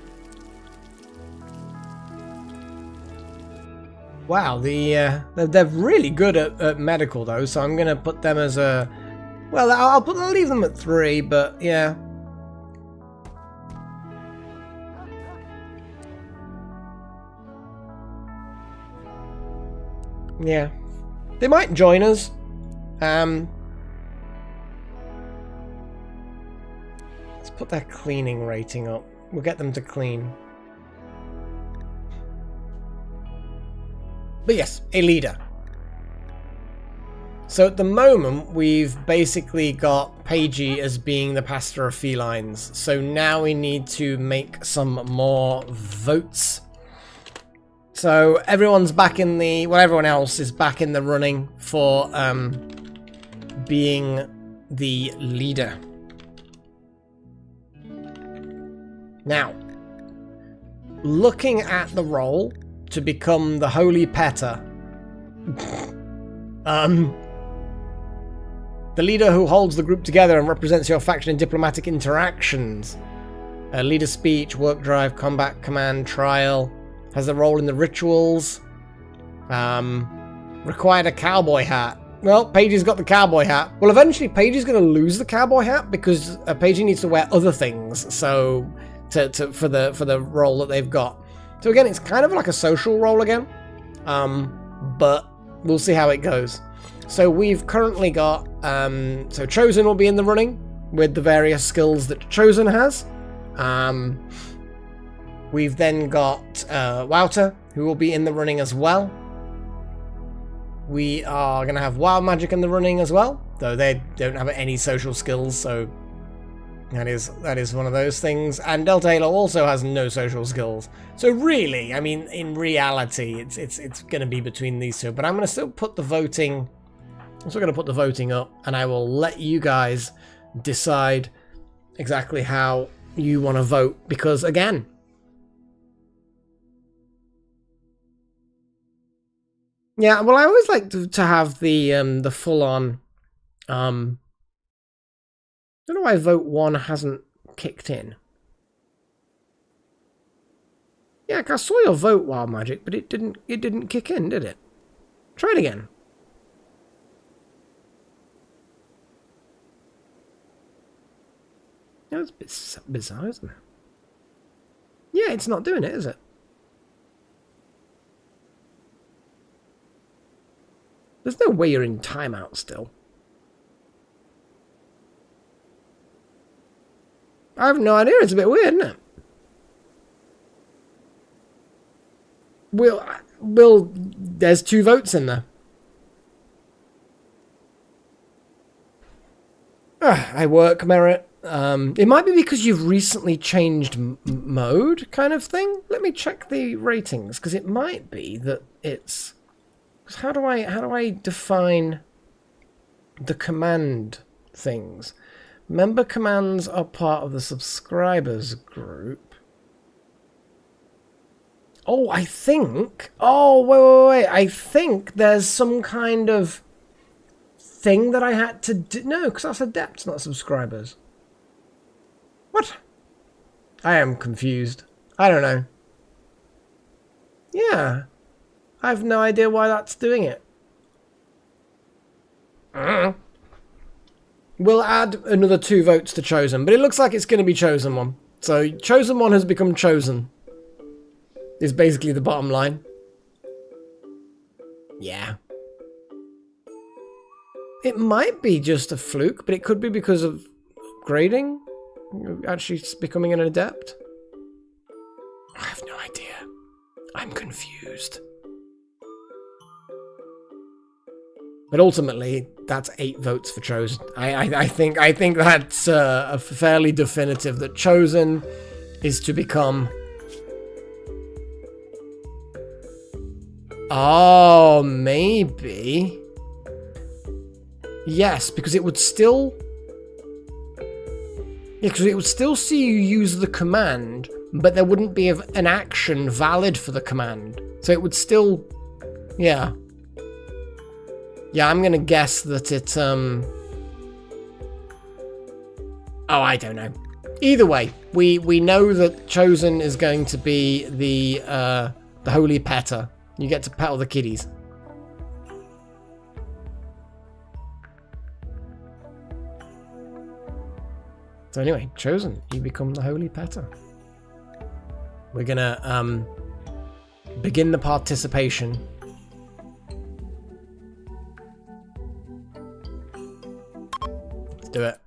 Speaker 1: Wow, they're really good at medical though, so I'm gonna put them as a. Well, I'll leave them at 3, but yeah. Yeah, they might join us. Let's put their cleaning rating up. We'll get them to clean. But yes, a leader. So at the moment, we've basically got Paigey as being the pastor of felines. So now we need to make some more votes. So everyone's back in the... Well, everyone else is back in the running for being the leader. Now, looking at the role to become the Holy Petter. The leader who holds the group together and represents your faction in diplomatic interactions. Leader speech, work drive, combat, command, trial. Has a role in the rituals. Required a cowboy hat. Well, Paigey's got the cowboy hat. Well, eventually Paigey's going to lose the cowboy hat because Paigey needs to wear other things. So, for the role that they've got. So again, it's kind of like a social role again. But we'll see how it goes. So we've currently got, so Chosen will be in the running with the various skills that Chosen has. We've then got Wouter, who will be in the running as well. We are going to have Wild Magic in the running as well, though they don't have any social skills, so that is one of those things. And Delta Halo also has no social skills. So really, I mean, in reality, it's going to be between these two. But I'm going to still put the voting. I'm still going to put the voting up, and I will let you guys decide exactly how you want to vote. Because again, yeah, well, I always like to have the full on. I don't know why vote 1 hasn't kicked in. Yeah, I saw your vote, Wild Magic, but it didn't kick in, did it? Try it again. Yeah, it's a bit bizarre, isn't it? Yeah, it's not doing it, is it? There's no way you're in timeout still. I have no idea. It's a bit weird, isn't it? There's 2 votes in there. I work merit. It might be because you've recently changed mode kind of thing. Let me check the ratings, because it might be that it's... How do I define the command things? Member commands are part of the subscribers group. Oh, I think... Oh, wait. I think there's some kind of thing that I had to do. No, because that's adepts, not subscribers. What? I am confused. I don't know. Yeah. I have no idea why that's doing it. We'll add another 2 votes to Chosen, but it looks like it's going to be Chosen One. So Chosen One has become chosen. Is basically the bottom line. Yeah. It might be just a fluke, but it could be because of upgrading. Actually becoming an adept. I have no idea. I'm confused. But ultimately, that's 8 votes for Chosen. I think that's a fairly definitive that Chosen is to become... Oh, maybe. Yes, because it would still... Yeah, because it would still see you use the command, but there wouldn't be an action valid for the command. So it would still... Yeah. Yeah, I'm gonna guess that it, Oh, I don't know. Either way, we know that Chosen is going to be the Holy Petter. You get to pet all the kiddies. So anyway, Chosen, you become the Holy Petter. We're gonna begin the participation. Let's do it.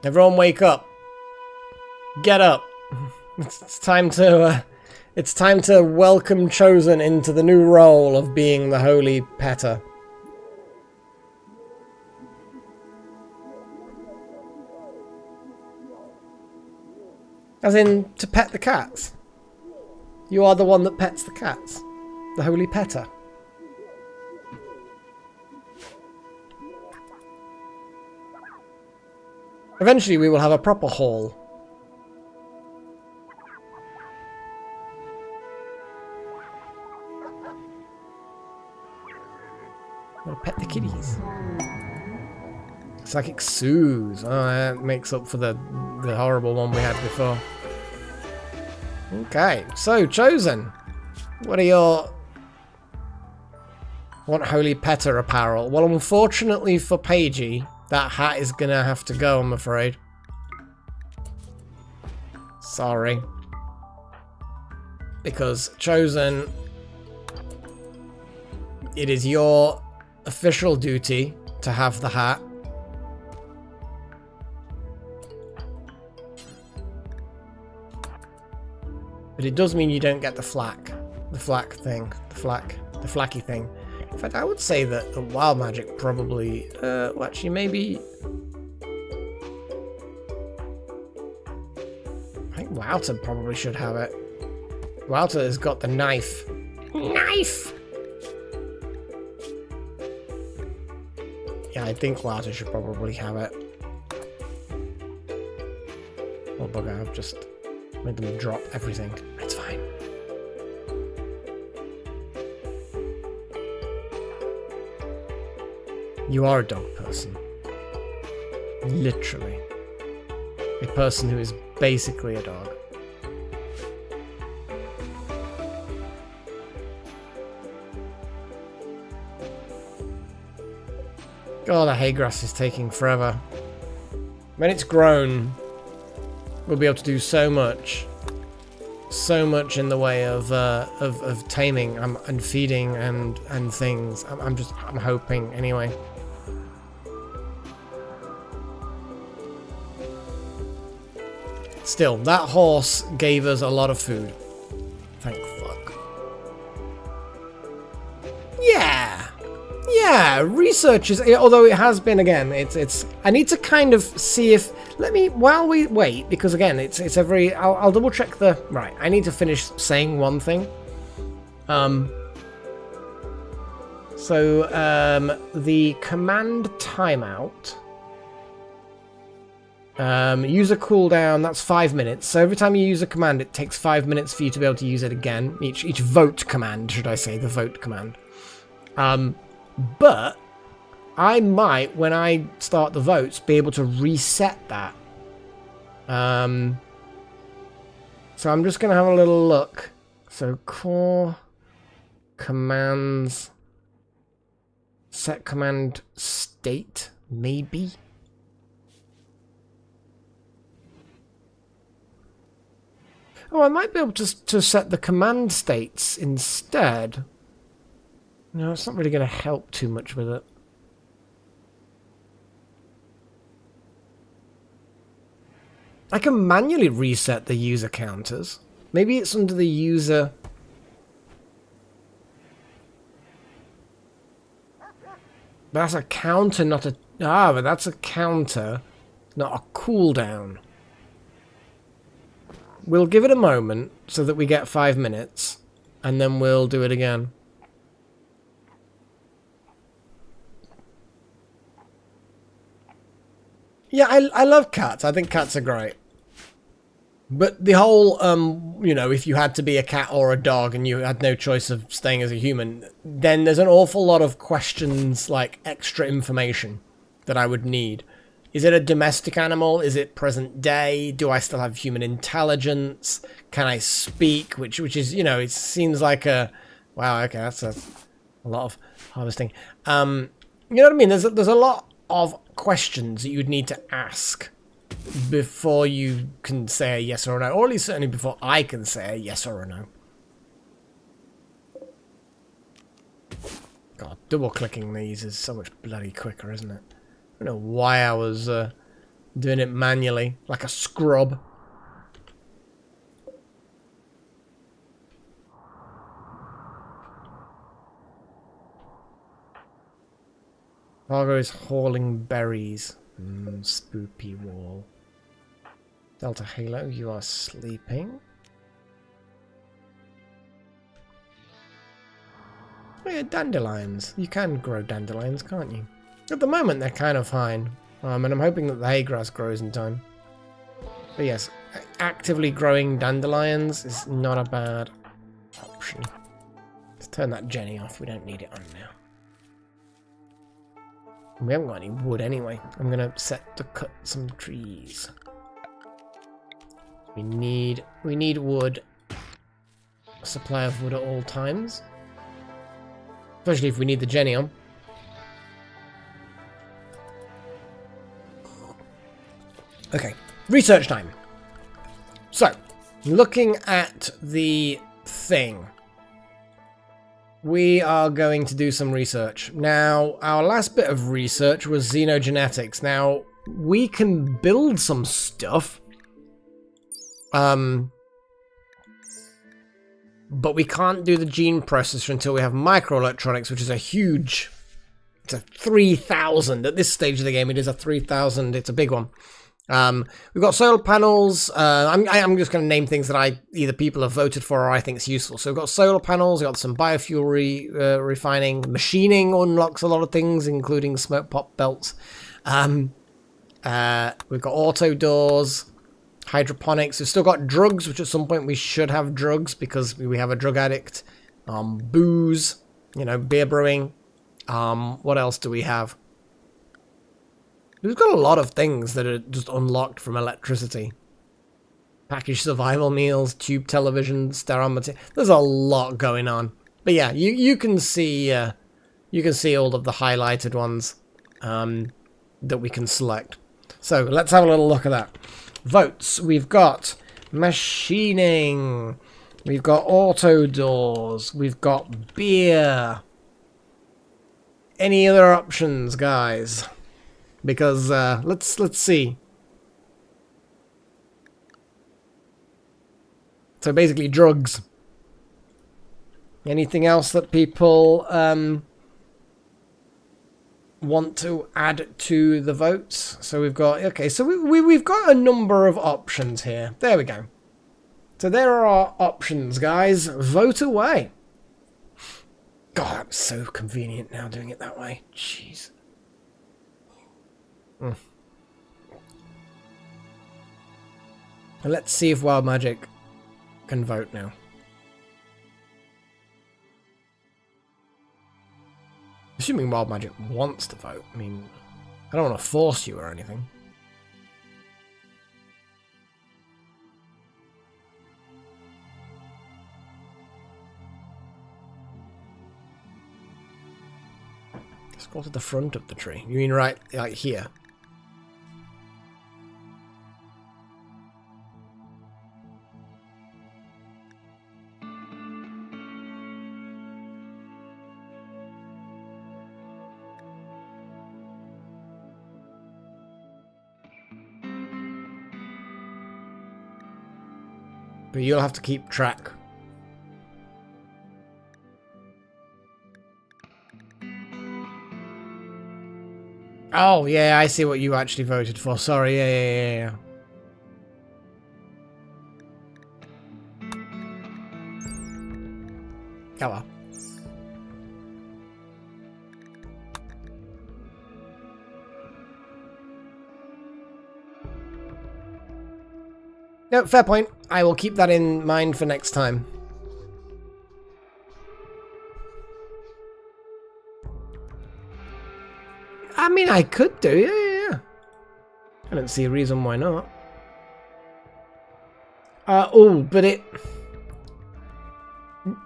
Speaker 1: Everyone wake up. Get up. It's time to welcome Chosen into the new role of being the Holy Petter. As in, to pet the cats. You are the one that pets the cats. The Holy Petter. Eventually we will have a proper hall. Gotta pet the kitties. Psychic Suze. Oh, that makes up for the horrible one we had before. Okay, so Chosen. What are your... Want Holy Petter apparel? Well, unfortunately for Paigey, that hat is gonna have to go, I'm afraid. Sorry. Because Chosen, it is your official duty to have the hat. But it does mean you don't get the flack. The flacky thing. In fact, I would say that the wild magic probably... well, actually, maybe... I think Wouter probably should have it. Wouter has got the knife. Knife! Yeah, I think Wouter should probably have it. Oh, bugger, I've just made them drop everything. It's fine. You are a dog person. Literally. A person who is basically a dog. God, the hay grass is taking forever. When it's grown, we'll be able to do so much. So much in the way of taming and feeding and things. I'm hoping anyway. Still, that horse gave us a lot of food. Thank fuck. Yeah! Yeah, research is... Although it has been, again, it's... I need to kind of see if... Let me... While we wait, because again, it's a very... I'll double check the... Right, I need to finish saying one thing. The command timeout... user cooldown, that's 5 minutes. So every time you use a command, it takes 5 minutes for you to be able to use it again. Each vote command, should I say, the vote command. But I might, when I start the votes, be able to reset that. So I'm just going to have a little look. So core commands, set command state, maybe. Oh, I might be able to set the command states instead. No, it's not really going to help too much with it. I can manually reset the user counters. Maybe it's under the user... That's a counter, not a... Ah, but that's a counter, not a cooldown. We'll give it a moment so that we get 5 minutes, and then we'll do it again. Yeah, I love cats. I think cats are great. But the whole, you know, if you had to be a cat or a dog and you had no choice of staying as a human, then there's an awful lot of questions, like extra information that I would need. Is it a domestic animal? Is it present day? Do I still have human intelligence? Can I speak? Which is, you know, it seems like a... Wow, okay, that's a lot of harvesting. You know what I mean? There's a lot of questions that you'd need to ask before you can say a yes or a no. Or at least certainly before I can say a yes or a no. God, double-clicking these is so much bloody quicker, isn't it? I don't know why I was doing it manually, like a scrub. Cargo is hauling berries. Spoopy wall. Delta Halo, you are sleeping. Oh yeah, dandelions. You can grow dandelions, can't you? At the moment, they're kind of fine. And I'm hoping that the hay grass grows in time. But yes, actively growing dandelions is not a bad option. Let's turn that Jenny off. We don't need it on now. We haven't got any wood anyway. I'm going to set to cut some trees. We need wood. A supply of wood at all times. Especially if we need the Jenny on. Okay, research time. So, looking at the thing, we are going to do some research. Now, our last bit of research was xenogenetics. Now, we can build some stuff, but we can't do the gene processor until we have microelectronics, which is a huge... It's a 3,000. At this stage of the game, it is a 3,000. It's a big one. We've got solar panels. I'm just going to name things that either people have voted for or I think is useful. So we've got solar panels, we've got some biofuel refining. Machining unlocks a lot of things, including smoke pop belts. We've got auto doors, hydroponics. We've still got drugs, which at some point we should have drugs because we have a drug addict. Booze, you know, beer brewing. What else do we have? We've got a lot of things that are just unlocked from electricity. Packaged survival meals, tube television, sterile material. There's a lot going on. But yeah, you can see all of the highlighted ones that we can select. So let's have a little look at that. Votes. We've got machining. We've got auto doors. We've got beer. Any other options, guys? Because let's see. So basically drugs. Anything else that people want to add to the votes? So we've got, okay, so we've got a number of options here. There we go. So there are our options, guys. Vote away. God, that's so convenient now doing it that way. Jeez. And let's see if Wild Magic can vote now. Assuming Wild Magic wants to vote. I mean, I don't want to force you or anything. Let's go to the front of the tree. You mean right, like here? But you'll have to keep track. Oh, yeah, I see what you actually voted for. Sorry, yeah. Oh well. No, fair point. I will keep that in mind for next time. I mean, I could do, yeah. I don't see a reason why not. Oh, but it...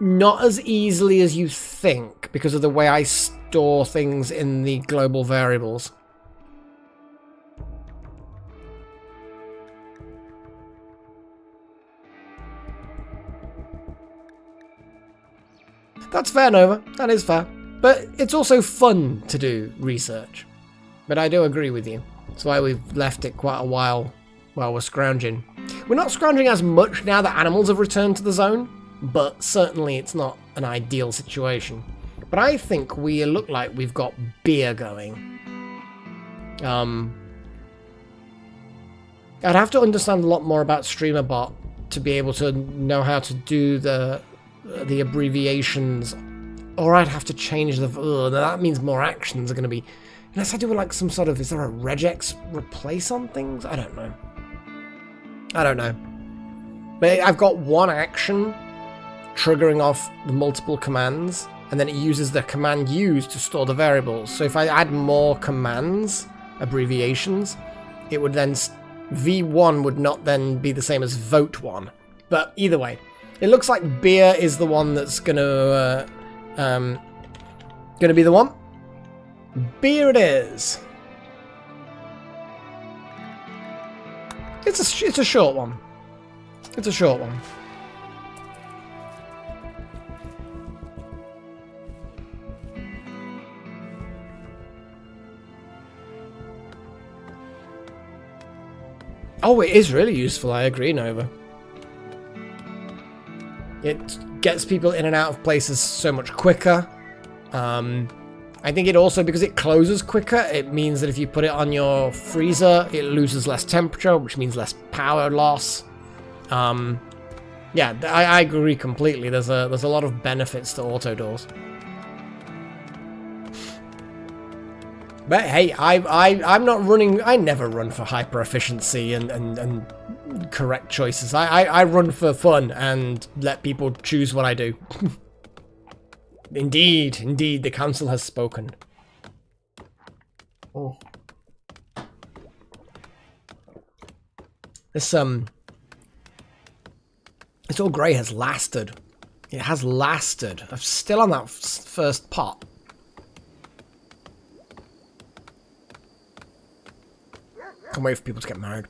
Speaker 1: Not as easily as you think, because of the way I store things in the global variables. That's fair, Nova. That is fair. But it's also fun to do research. But I do agree with you. That's why we've left it quite a while we're scrounging. We're not scrounging as much now that animals have returned to the zone, but certainly it's not an ideal situation. But I think we look like we've got beer going. I'd have to understand a lot more about StreamerBot to be able to know how to do the abbreviations, or I'd have to change the... that means more actions are going to be... Unless I do like some sort of... Is there a regex replace on things? I don't know. But I've got one action triggering off the multiple commands, and then it uses the command use to store the variables. So if I add more commands, abbreviations, it would then... V1 would not then be the same as vote 1. But either way, it looks like beer is the one that's gonna be the one. Beer it is. It's a short one. It's a short one. Oh, it is really useful. I agree, Nova. It gets people in and out of places so much quicker. I think it also, because it closes quicker, it means that if you put it on your freezer, it loses less temperature, which means less power loss. Yeah, I agree completely. There's a lot of benefits to auto doors. But hey, I'm not running. I never run for hyper efficiency and correct choices. I run for fun and let people choose what I do. Indeed, the council has spoken. Oh. This all grey has lasted. It has lasted. I'm still on that first pot. Can't wait for people to get married.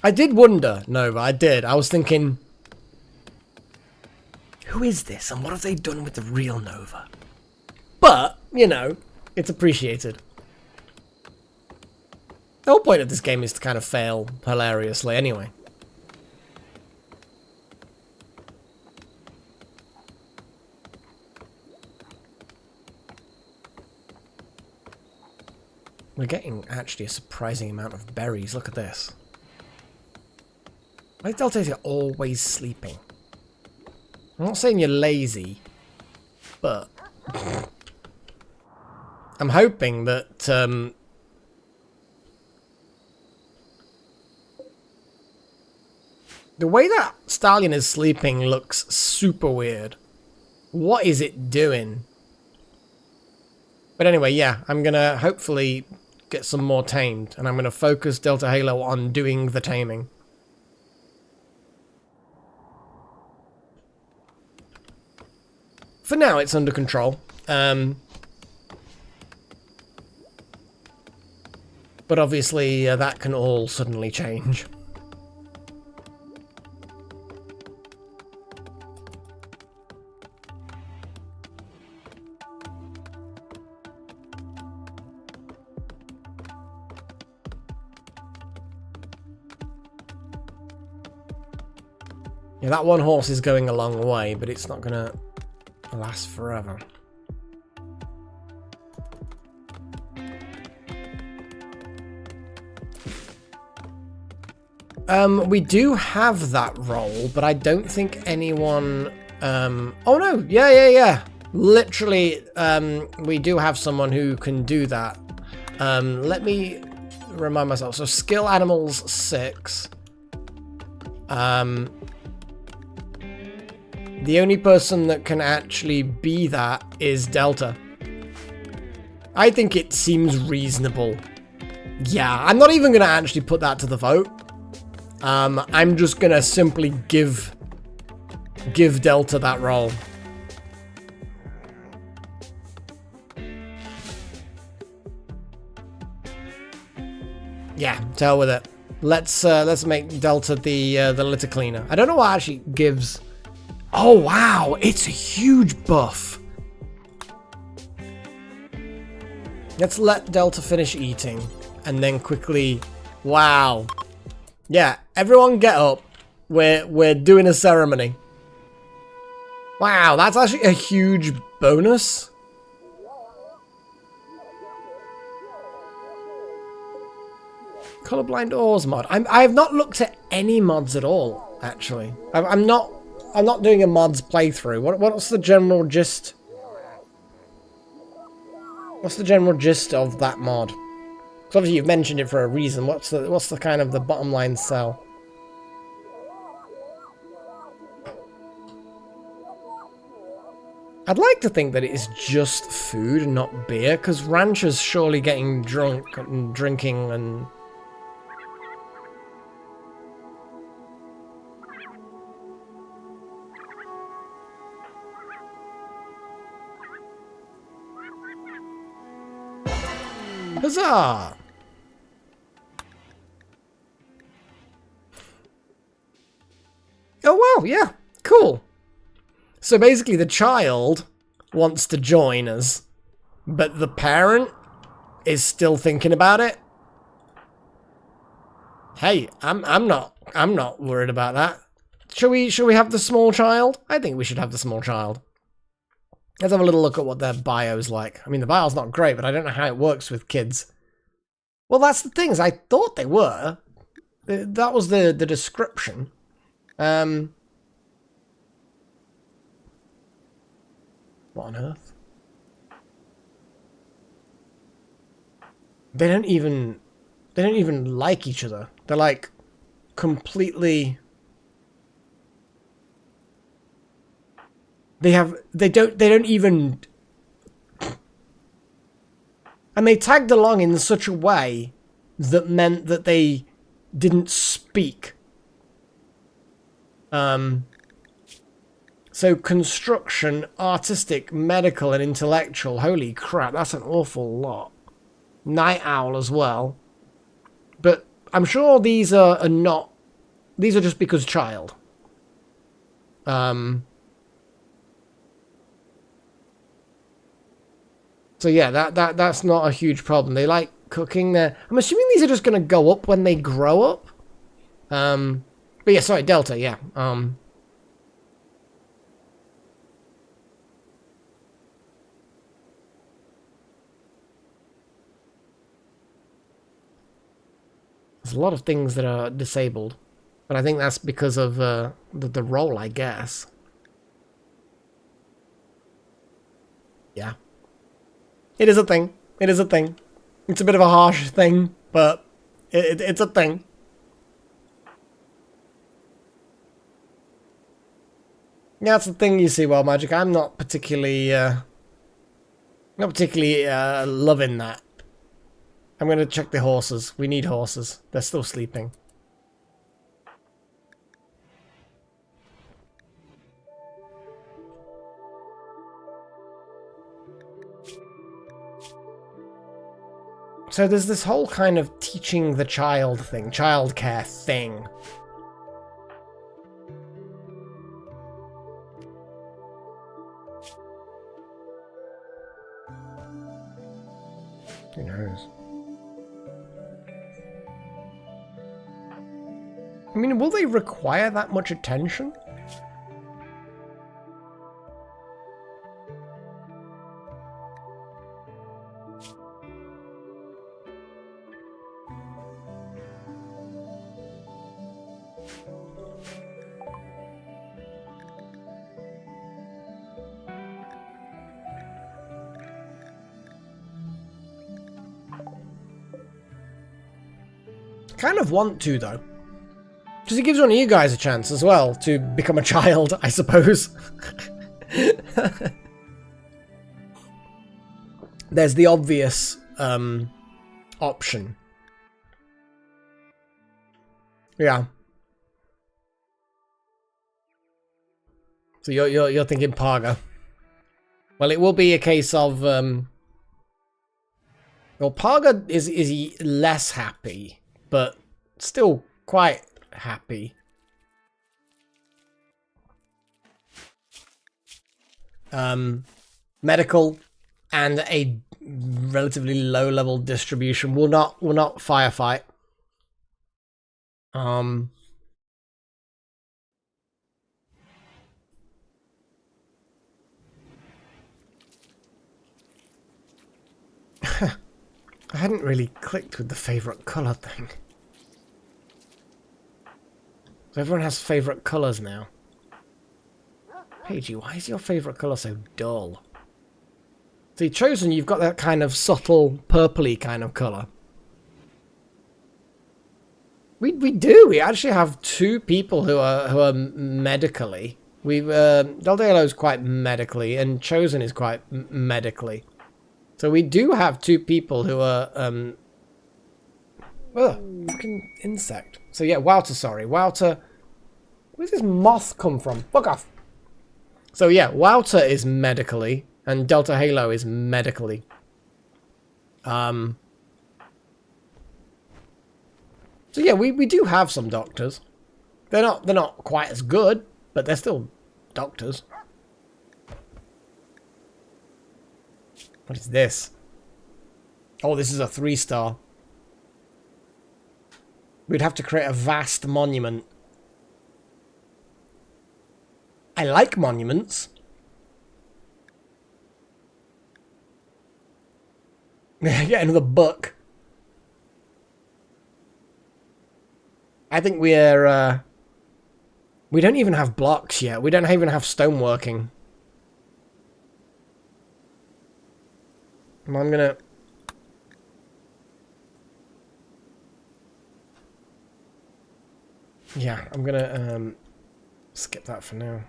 Speaker 1: I did wonder, Nova, I did. I was thinking, who is this and what have they done with the real Nova? But, you know, it's appreciated. The whole point of this game is to kind of fail hilariously anyway. We're getting actually a surprising amount of berries. Look at this. Why is Delta always sleeping? I'm not saying you're lazy, but I'm hoping that the way that Stallion is sleeping looks super weird. What is it doing? But anyway, yeah, I'm gonna hopefully get some more tamed, and I'm gonna focus Delta Halo on doing the taming. For now, it's under control. But obviously, that can all suddenly change. Yeah, that one horse is going a long way, but it's not gonna last forever. We do have that role, but I don't think anyone... oh no, yeah. Literally, we do have someone who can do that. Let me remind myself. So skill animals 6. The only person that can actually be that is Delta. I think it seems reasonable. Yeah, I'm not even going to actually put that to the vote. I'm just going to simply give Delta that role. Yeah, to hell with it. Let's make Delta the litter cleaner. I don't know what actually gives... Oh, wow. It's a huge buff. Let's let Delta finish eating and then quickly... Wow. Yeah, everyone get up. We're doing a ceremony. Wow, that's actually a huge bonus. Colorblind ores mod. I have not looked at any mods at all, actually. I'm not doing a mods playthrough. What's the general gist? What's the general gist of that mod? Because obviously you've mentioned it for a reason. What's the kind of the bottom line sell? I'd like to think that it is just food and not beer, because Rancher's surely getting drunk and drinking and... Huzzah! Oh wow, yeah, cool. So basically the child wants to join us, but the parent is still thinking about it. Hey, I'm not worried about that. Shall we have the small child? I think we should have the small child. Let's have a little look at what their bio's like. I mean, the bio's not great, but I don't know how it works with kids. Well, that's the thing, is I thought they were. That was the description. What on earth? They don't even like each other. They're like completely... They don't even... And they tagged along in such a way that meant that they didn't speak. So construction, artistic, medical, and intellectual. Holy crap, that's an awful lot. Night owl as well. But I'm sure these are not... These are just because child. So yeah, that's not a huge problem. They like cooking there. I'm assuming these are just going to go up when they grow up. But yeah, sorry, Delta, yeah. There's a lot of things that are disabled. But I think that's because of the role, I guess. Yeah. It is a thing. It is a thing. It's a bit of a harsh thing, but it's a thing. Yeah, that's the thing, you see, Wild Magic. I'm not particularly loving that. I'm going to check the horses. We need horses. They're still sleeping. So there's this whole kind of teaching the child thing, childcare thing. Who knows? I mean, will they require that much attention? Kind of want to, though. Because it gives one of you guys a chance as well to become a child, I suppose. There's the obvious option. Yeah. So you're thinking Parga. Well, it will be a case of well, Parga is he less happy, but still quite happy. Medical and a relatively low level distribution will not firefight. I hadn't really clicked with the favorite color thing. So everyone has favorite colors now. Paigey, why is your favorite color so dull? See, Chosen, you've got that kind of subtle purpley kind of color. We do. We actually have two people who are medically. We've Deldelo's quite medically, and Chosen is quite medically. So we do have two people who are fucking insect. So yeah, Wouter, sorry. Wouter, where's this moth come from? Fuck off. So yeah, Wouter is medically, and Delta Halo is medically. So yeah, we do have some doctors. They're not quite as good, but they're still doctors. What is this? Oh, this is a 3-star. We'd have to create a vast monument. I like monuments. Get another book. I think we're we don't even have blocks yet. We don't even have stoneworking. I'm gonna... Yeah, I'm gonna skip that for now.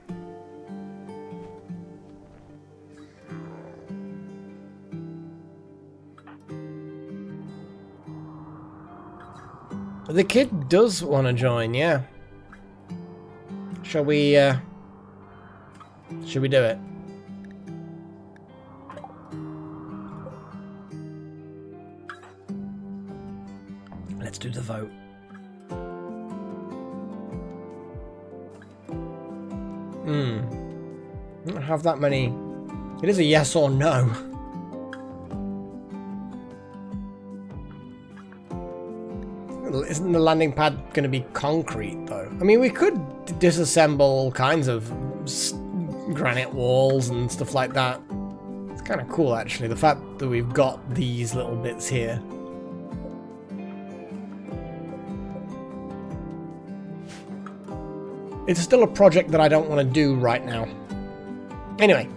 Speaker 1: The kid does want to join, yeah. Shall we do it? Let's do the vote. I don't have that many. It is a yes or no. isn't the landing pad going to be concrete, though? I mean, we could disassemble all kinds of granite walls and stuff like that. It's kind of cool, actually, the fact that we've got these little bits here. It's still a project that I don't want to do right now. Anyway,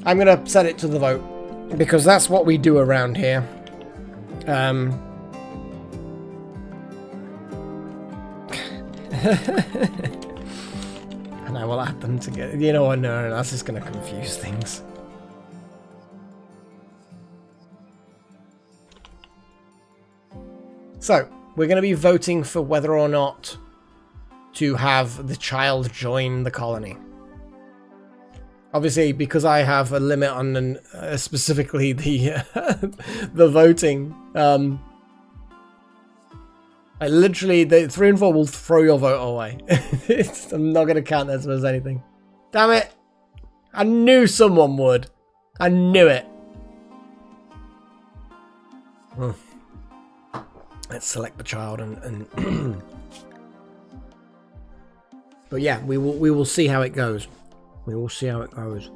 Speaker 1: I'm going to set it to the vote, because that's what we do around here. And I will add them together. You know what? No, that's just going to confuse things. So, we're going to be voting for whether or not to have the child join the colony. Obviously, because I have a limit on specifically the the voting, I literally, the 3 and 4 will throw your vote away. I'm not going to count this as anything. Damn it! I knew someone would. I knew it. Let's select the child and but yeah, we will see how it goes. We will see how it goes.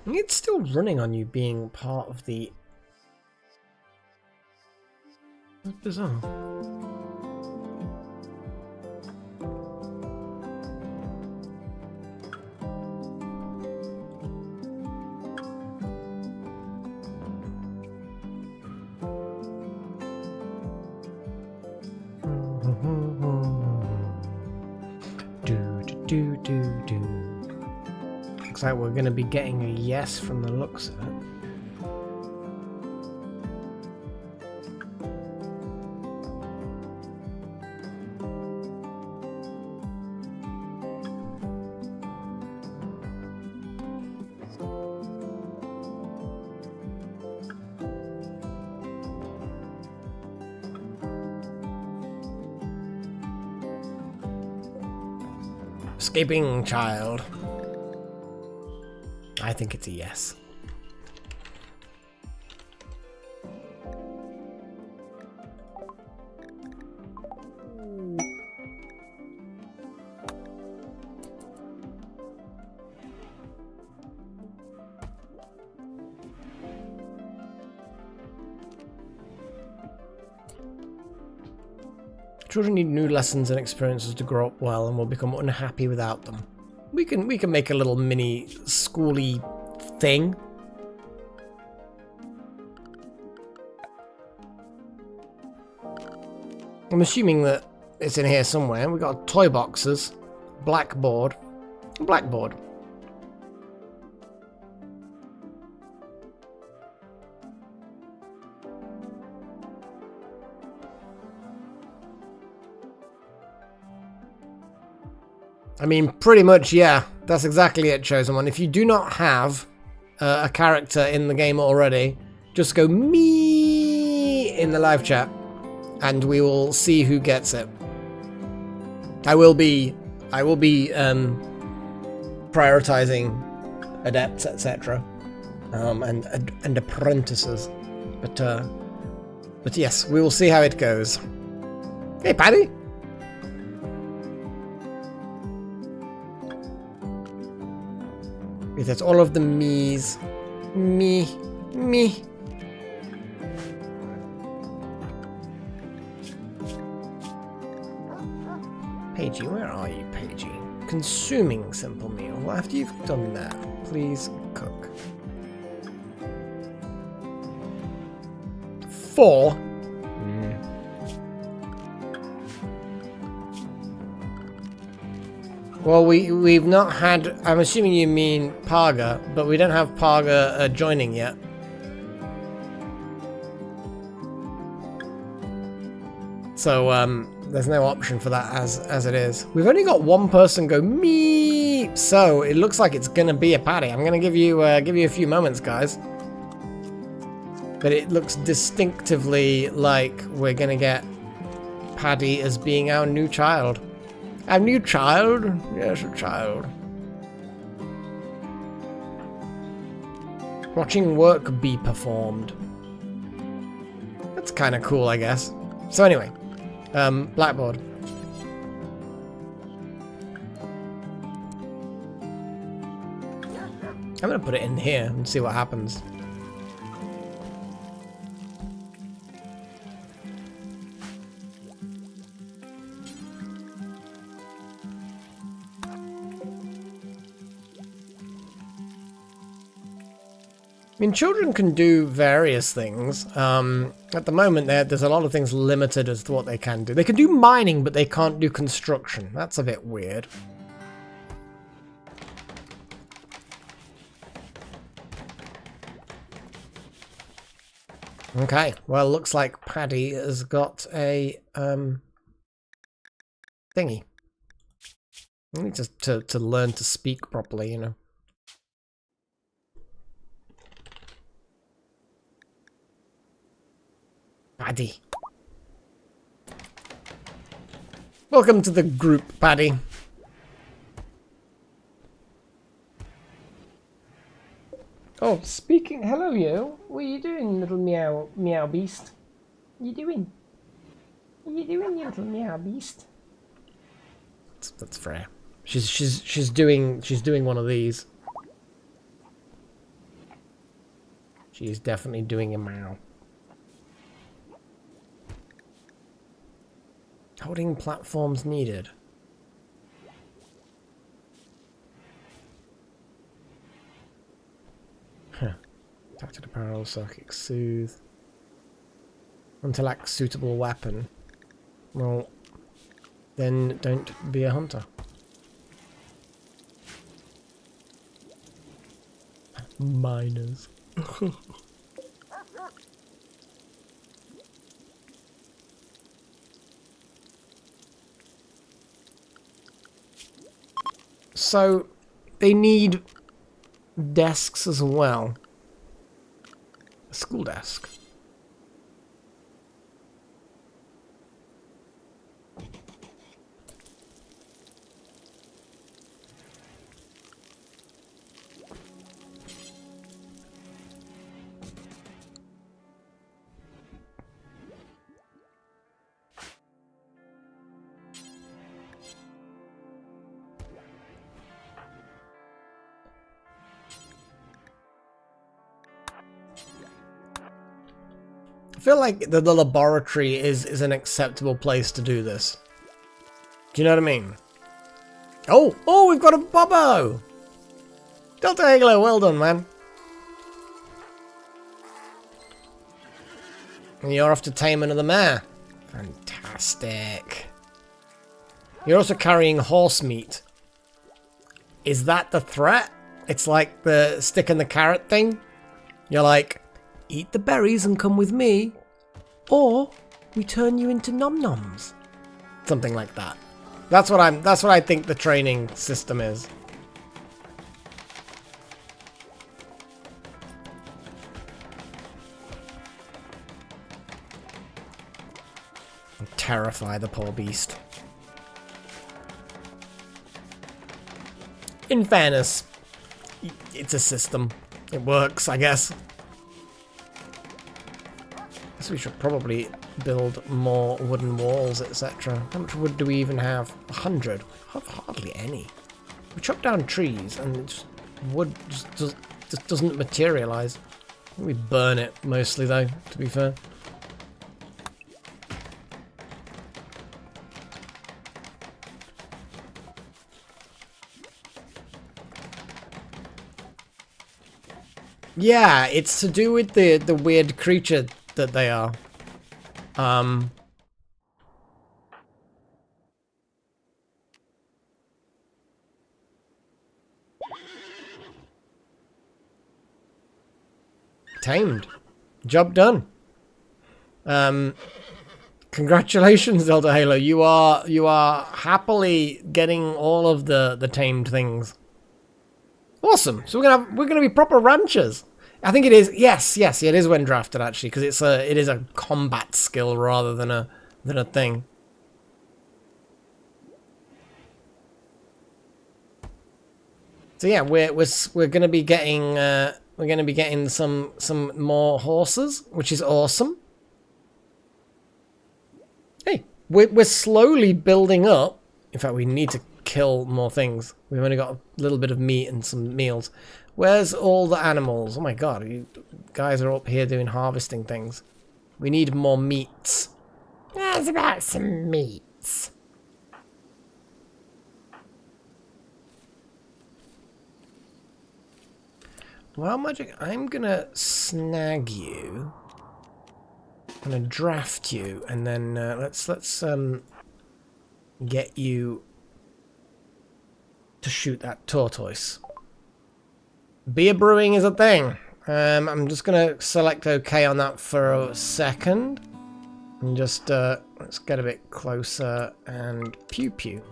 Speaker 1: It's still running on you being part of the... That's bizarre. Looks like we're going to be getting a yes from the looks of it. Escaping child. I think it's a yes. Children need new lessons and experiences to grow up well and will become unhappy without them. We can make a little mini schooly thing. I'm assuming that it's in here somewhere. We've got toy boxes, blackboard. I mean, pretty much, yeah. That's exactly it, Chosen One. If you do not have a character in the game already, just go me in the live chat, and we will see who gets it. I will be prioritizing adepts, etc., and apprentices. But yes, we will see how it goes. Hey, Paddy. That's all of the me's. Me. Pagey, where are you, Pagey? Consuming simple meal. After you've done that, please cook. 4. Well, we've not had... I'm assuming you mean Parga, but we don't have Parga joining yet. So, there's no option for that as it is. We've only got one person go me, so it looks like it's gonna be a Paddy. I'm gonna give you a few moments, guys. But it looks distinctively like we're gonna get Paddy as being our new child. A new child? Yes, a child. Watching work be performed. That's kind of cool, I guess. So anyway, blackboard. I'm gonna put it in here and see what happens. I mean, children can do various things. At the moment, there's a lot of things limited as to what they can do. They can do mining, but they can't do construction. That's a bit weird. Okay, well, looks like Paddy has got a thingy. I need to learn to speak properly, you know. Paddy. Welcome to the group, Paddy. Oh, speaking. Hello, you. What are you doing, little meow beast? What are you doing? What are you doing, you little meow beast? That's fair. She's doing one of these. She's definitely doing a meow. Holding platforms needed. Huh. Tactic apparel, psychic soothe. Hunter suitable weapon. Well, then don't be a hunter. Miners. So, they need desks as well. A school desk. I feel like the laboratory is an acceptable place to do this. Do you know what I mean? Oh, we've got a Bobo! Delta Halo, well done, man. And you're off to tame another mare. Fantastic. You're also carrying horse meat. Is that the threat? It's like the stick and the carrot thing? You're like, eat the berries and come with me, or we turn you into nom-noms. Something like that. That's what I think the training system is. Terrify the poor beast. In fairness, it's a system. It works, I guess. So we should probably build more wooden walls, etc. How much wood do we even have? 100. We have hardly any. We chop down trees and wood just doesn't materialize. We burn it mostly, though, to be fair. Yeah, it's to do with the weird creature that they are. Tamed. Job done. Congratulations, Delta Halo. You are happily getting all of the tamed things. Awesome. So we're gonna be proper ranchers. I think it is. Yes, it is when drafted actually, because it is a combat skill rather than a thing. So yeah, we're gonna be getting some more horses, which is awesome. Hey, we're slowly building up. In fact, we need to kill more things. We've only got a little bit of meat and some meals. Where's all the animals? Oh my god, you guys are up here doing harvesting things. We need more meats. There's about some meats. Well, Magic, I'm gonna snag you. I'm gonna draft you, and then let's get you to shoot that tortoise. Beer brewing is a thing. I'm just gonna select OK on that for a second, and just let's get a bit closer and pew pew.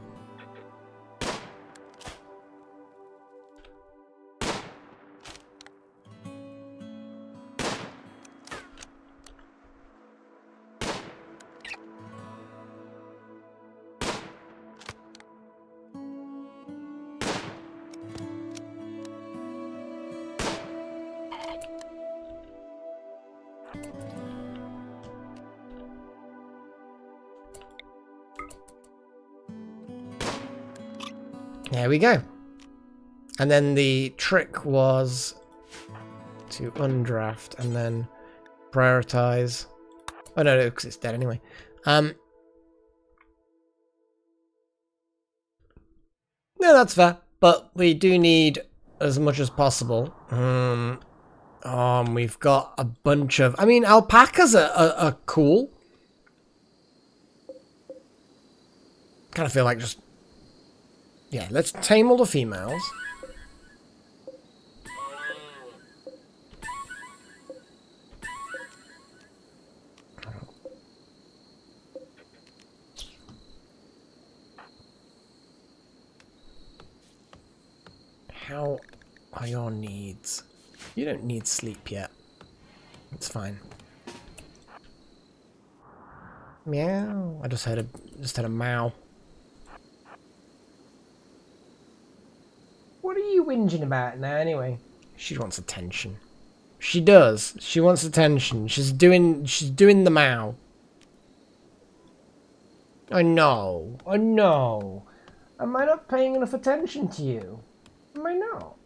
Speaker 1: There we go. And then the trick was to undraft and then prioritize. Oh no, because it's dead anyway. No, that's fair. But we do need as much as possible. We've got a bunch of... I mean, alpacas are cool. Kind of feel like just... Yeah, let's tame all the females. How are your needs? You don't need sleep yet. It's fine. Meow. I just heard a meow. What are you whinging about now, anyway? She wants attention. She does. She wants attention. She's doing the meow. I know. I know. Am I not paying enough attention to you? Am I not?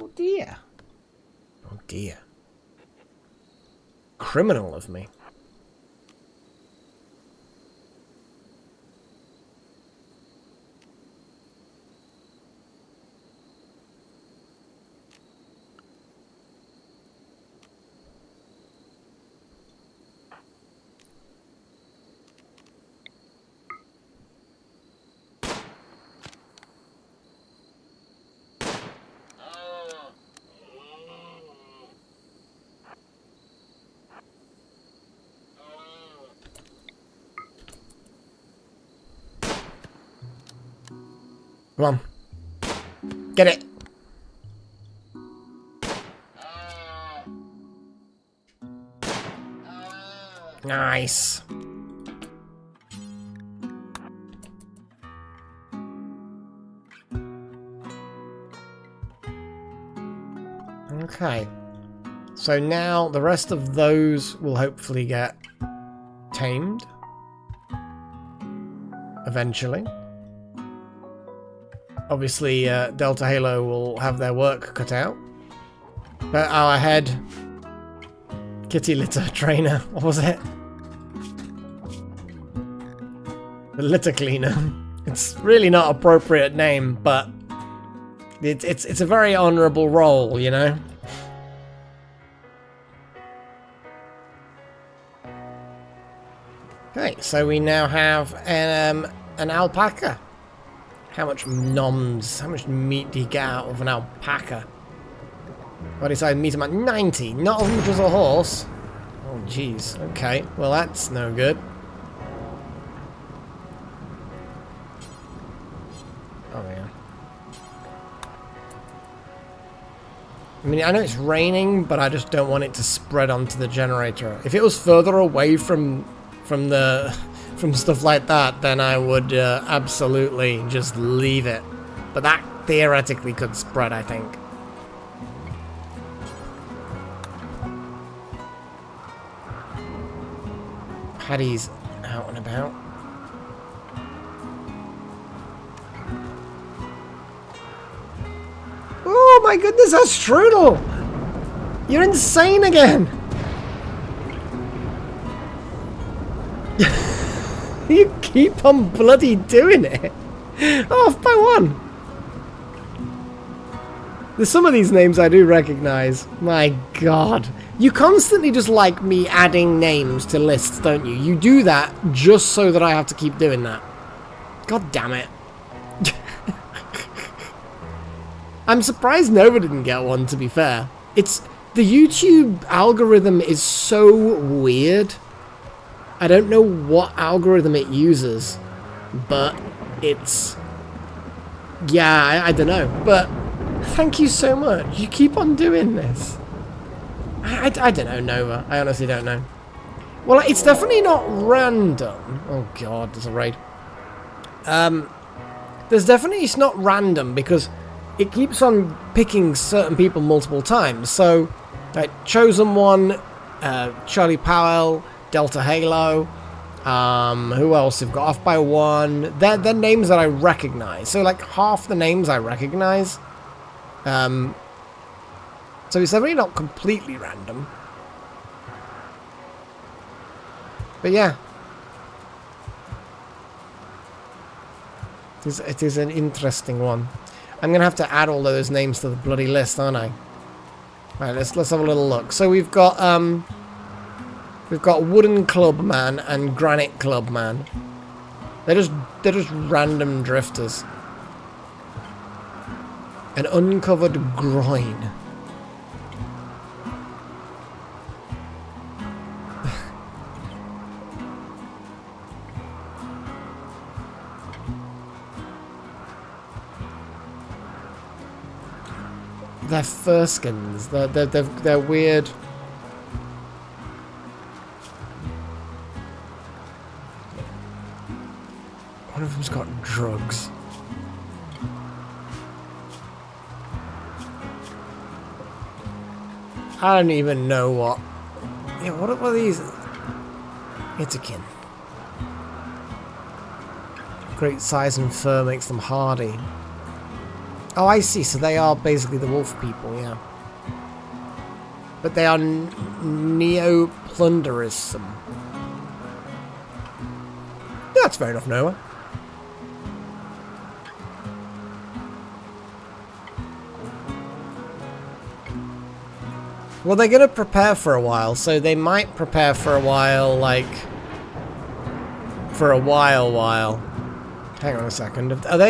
Speaker 1: Oh dear. Oh dear. Criminal of me. Come on. Get it. Nice. Okay. So now the rest of those will hopefully get tamed. Eventually. Obviously, Delta Halo will have their work cut out. But our head kitty litter trainer, what was it? The litter cleaner. It's really not an appropriate name, but it's a very honourable role, you know? Okay, so we now have an alpaca. How much noms, how much meat do you get out of an alpaca? Body size meat about 90, not as much as a horse. Oh jeez, okay, well that's no good. Oh yeah. I mean, I know it's raining, but I just don't want it to spread onto the generator. If it was further away from stuff like that, then I would absolutely just leave it. But that theoretically could spread, I think. Paddy's out and about. Oh my goodness, that's Strudel! You're insane again! You keep on bloody doing it! Off by one! There's some of these names I do recognise. My god. You constantly just like me adding names to lists, don't you? You do that just so that I have to keep doing that. God damn it. I'm surprised Nova didn't get one, to be fair. It's... The YouTube algorithm is so weird. I don't know what algorithm it uses, but it's... Yeah, I don't know, but thank you so much. You keep on doing this. I don't know, Nova. I honestly don't know. Well, it's definitely not random. Oh god, there's a raid. There's definitely... It's not random because it keeps on picking certain people multiple times. So, like, Chosen One, Charlie Powell, Delta Halo, who else have got off by one? They're names that I recognize. So, like, half the names I recognize. So it's definitely not completely random. But yeah. It is an interesting one. I'm going to have to add all those names to the bloody list, aren't I? Right, let's have a little look. So we've got Wooden Club Man and Granite Club Man. They're just random drifters. An uncovered groin. They're furskins. They're weird. One of them's got drugs. I don't even know what. Yeah, what are these? It's a kin. Great size and fur makes them hardy. Oh, I see. So they are basically the wolf people, yeah. But they are neo-plunderism. Yeah, that's fair enough, Noah. Well, they're going to prepare for a while, so they might prepare for a while, like... For a while. Hang on a second. Have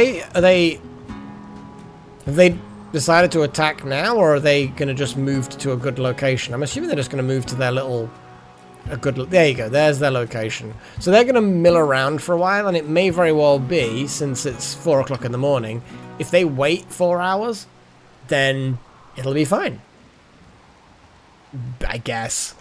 Speaker 1: they decided to attack now, or are they going to just move to a good location? I'm assuming they're just going to move to their little... There you go, there's their location. So they're going to mill around for a while, and it may very well be, since it's 4 o'clock in the morning, if they wait 4 hours, then it'll be fine. I guess.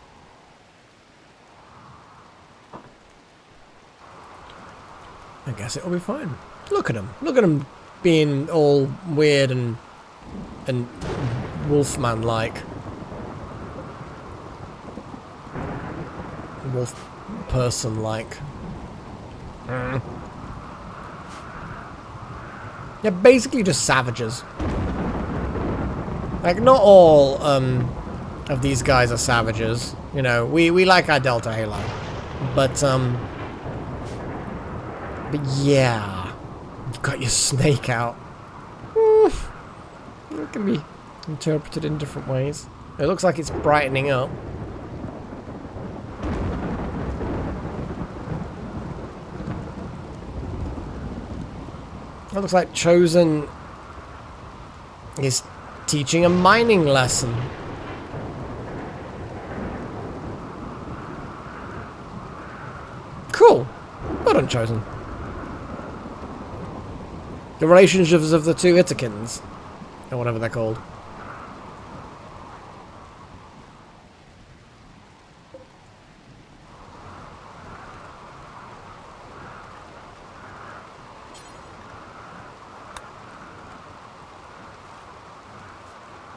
Speaker 1: I guess it'll be fine. Look at them. Look at them being all weird and Wolfman-like. Wolf person-like. They're basically just savages. Like, not all of these guys are savages. You know, we like our Delta Halo. But yeah. You've got your snake out. It can be interpreted in different ways. It looks like it's brightening up. It looks like Chosen is teaching a mining lesson. Cool. Well done, Chosen. The relationships of the two Itakins, or whatever they're called.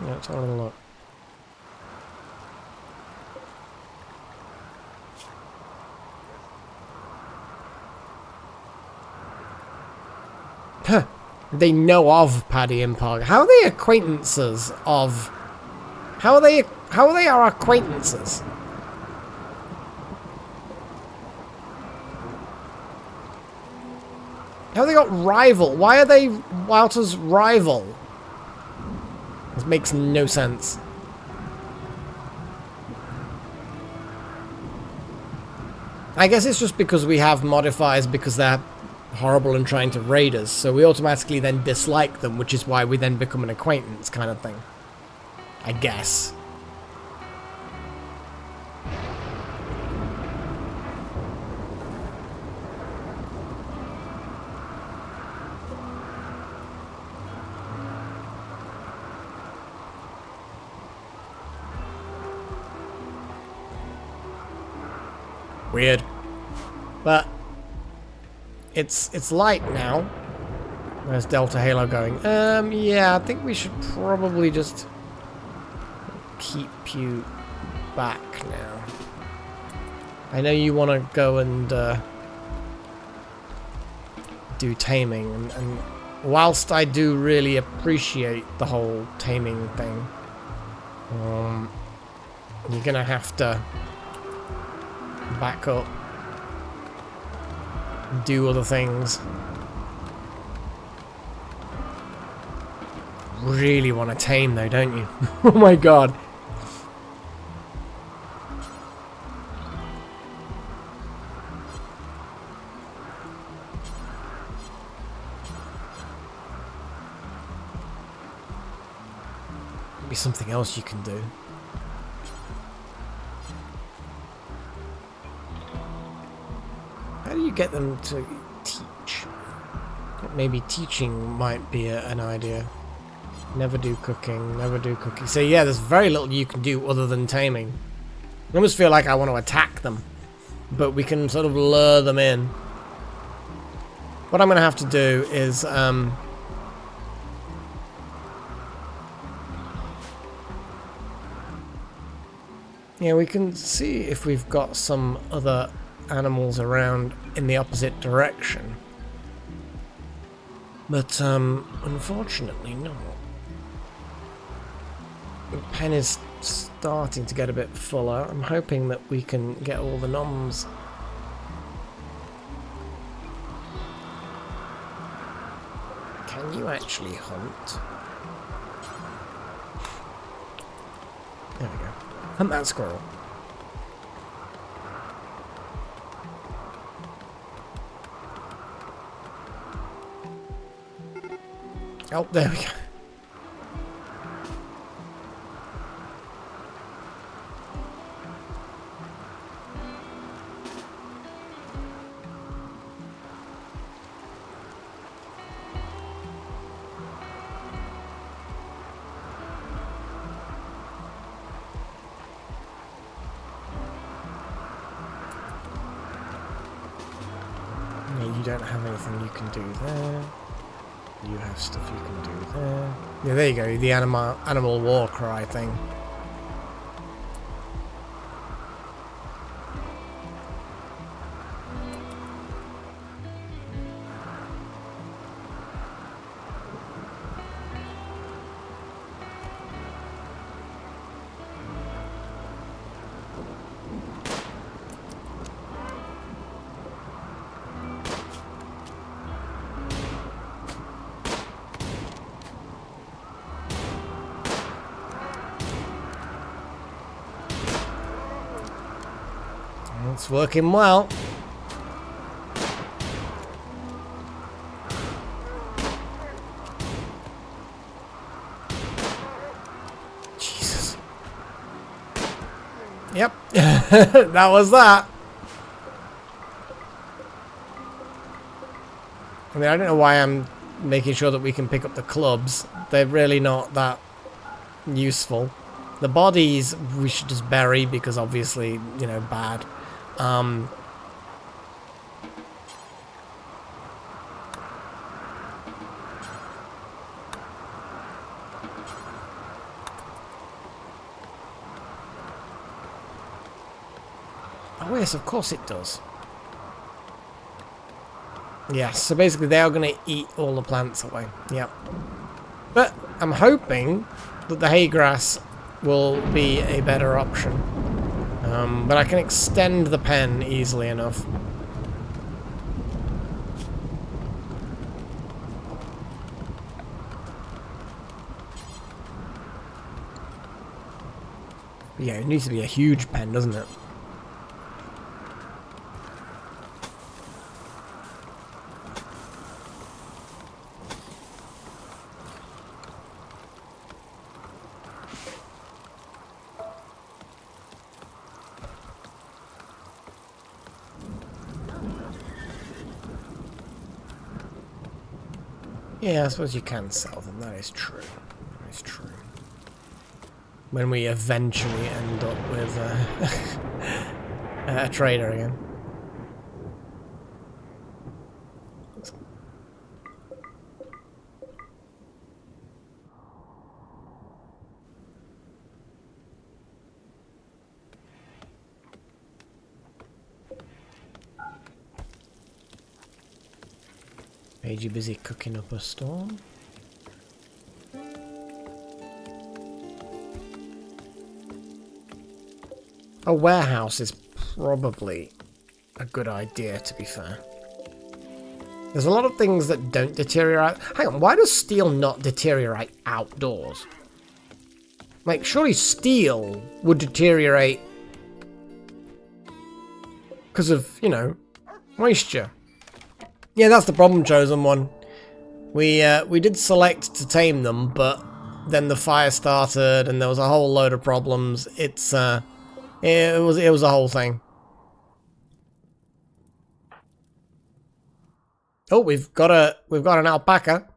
Speaker 1: Yeah, let's have a little look. Huh. They know of Paddy and Pog. How are they acquaintances of... How are they our acquaintances? How have they got rival? Why are they Wouter's rival? This makes no sense. I guess it's just because we have modifiers because they're horrible and trying to raid us, so we automatically then dislike them, which is why we then become an acquaintance kind of thing. I guess. Weird. But it's light now. Where's Delta Halo going? Yeah, I think we should probably just keep you back now. I know you want to go and do taming, and whilst I do really appreciate the whole taming thing, you're gonna have to back up, do other things. Really want to tame though, don't you? Oh my god. Maybe something else you can do. How do you get them to teach? Maybe teaching might be an idea. Never do cooking, never do cooking. So yeah, there's very little you can do other than taming. I almost feel like I want to attack them, but we can sort of lure them in. What I'm going to have to do is yeah, we can see if we've got some other animals around in the opposite direction, but unfortunately not. The pen is starting to get a bit fuller. I'm hoping that we can get all the noms. Can you actually hunt? There we go. Hunt that squirrel. Oh, there we go. You don't have anything you can do there. You have stuff you can do there. Yeah, there you go, the animal war cry thing. It's working well. Jesus. Yep. That was that. I mean, I don't know why I'm making sure that we can pick up the clubs. They're really not that useful. The bodies we should just bury because obviously, you know, bad. Oh yes, of course it does. Yes, so basically they are going to eat all the plants away. Yep. But I'm hoping that the hay grass will be a better option. But I can extend the pen easily enough. Yeah, it needs to be a huge pen, doesn't it? Yeah, I suppose you can sell them. That is true. That is true. When we eventually end up with a trader again. Paige, you busy cooking up a storm? A warehouse is probably a good idea, to be fair. There's a lot of things that don't deteriorate. Hang on, why does steel not deteriorate outdoors? Like, surely steel would deteriorate because of, you know, moisture. Yeah, that's the problem, Chosen One. We did select to tame them, but then the fire started and there was a whole load of problems. It was a whole thing. Oh, we've got an alpaca.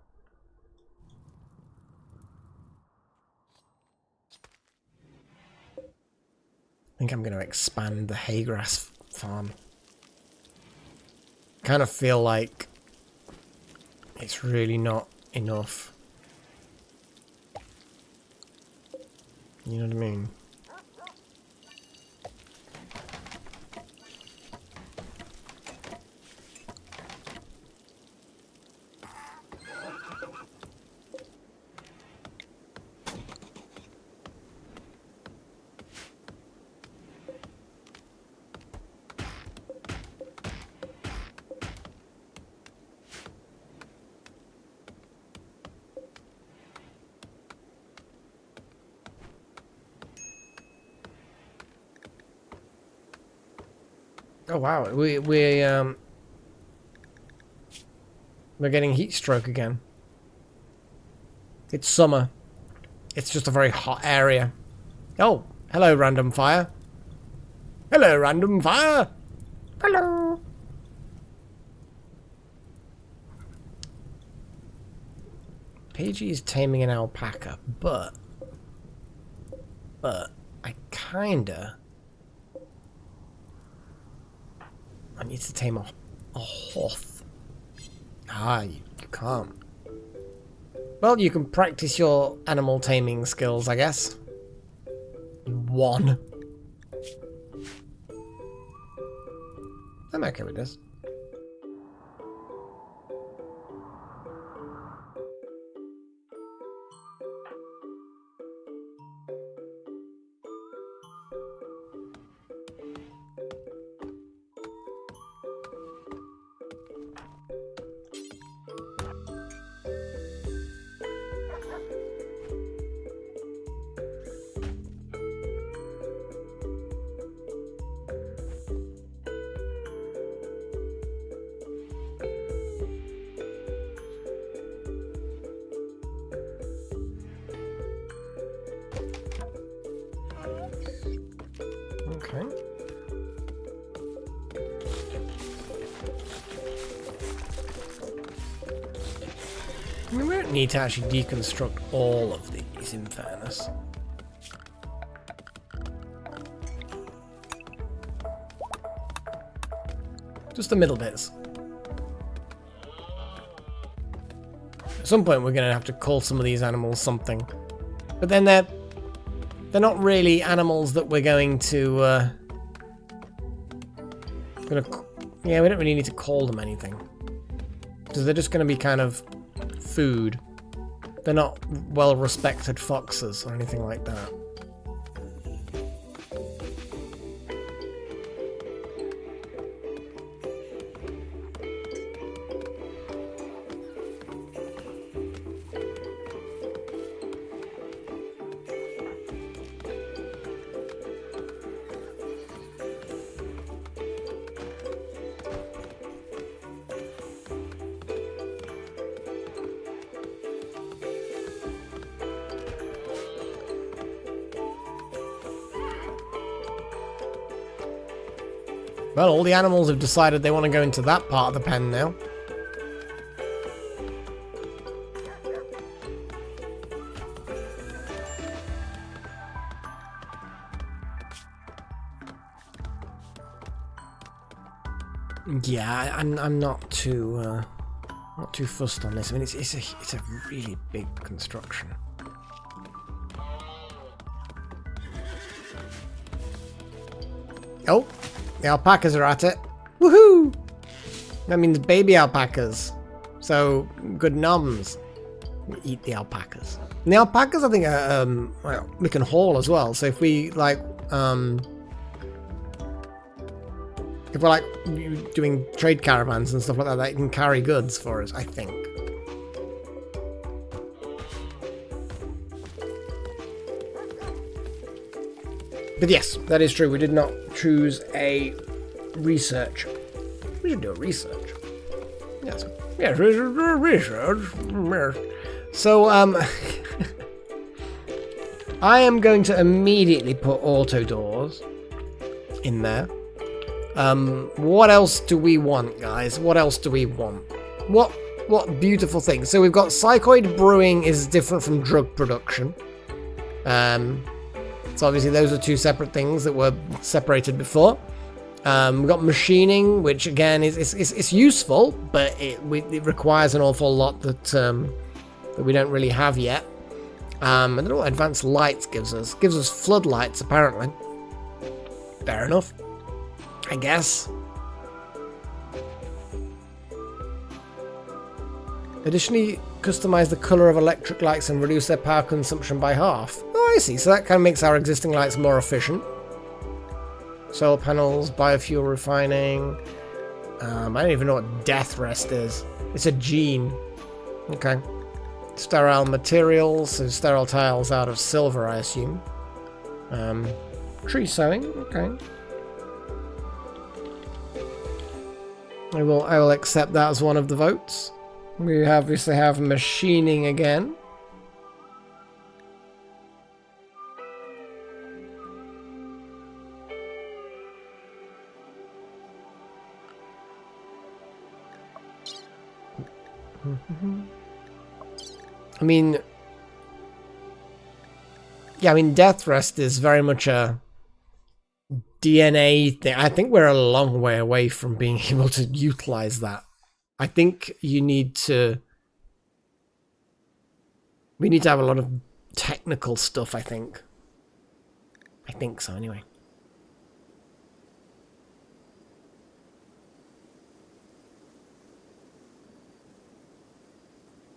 Speaker 1: I think I'm going to expand the haygrass farm. Kind of feel like it's really not enough. You know what I mean? Oh wow, we're getting heat stroke again. It's summer. It's just a very hot area. Oh, hello random fire. Hello random fire. Hello. PG is taming an alpaca, but I kinda. I need to tame a hoth. Ah, you can't. Well, you can practice your animal taming skills, I guess. One. I'm okay with this. Okay. I mean, we don't need to actually deconstruct all of these, in fairness. Just the middle bits. At some point we're going to have to call some of these animals something. But then they're not really animals that we're going to Yeah, we don't really need to call them anything. Because they're just going to be kind of food. They're not well-respected foxes or anything like that. Well, all the animals have decided they want to go into that part of the pen now. Yeah, I'm not too fussed on this. I mean, it's a really big construction. Oh. The alpacas are at it. Woohoo! That means baby alpacas. So, good noms. We eat the alpacas. And the alpacas, I think, well, we can haul as well. So if we, like, if we're, like, doing trade caravans and stuff like that, they can carry goods for us, I think. But yes, that is true. We did not choose a research. We should do a research. Yes. Yes, we should do a research. So, I am going to immediately put auto doors in there. What else do we want, guys? What else do we want? What beautiful things. So we've got psychoid brewing is different from drug production. So obviously those are two separate things that were separated before. We've got machining, which again is useful, but it requires an awful lot that we don't really have yet. I don't know what advanced lights gives us. Gives us floodlights apparently. Fair enough, I guess. Additionally, customize the color of electric lights and reduce their power consumption by half. Oh, I see. So that kind of makes our existing lights more efficient. Solar panels, biofuel refining. I don't even know what death rest is. It's a gene. Okay. Sterile materials, so sterile tiles out of silver, I assume. Tree sowing. Okay. I will accept that as one of the votes. We obviously have machining again. I mean, yeah, I mean, death rest is very much a DNA thing. I think we're a long way away from being able to utilize that. I think we need to have a lot of technical stuff, I think. I think so, anyway.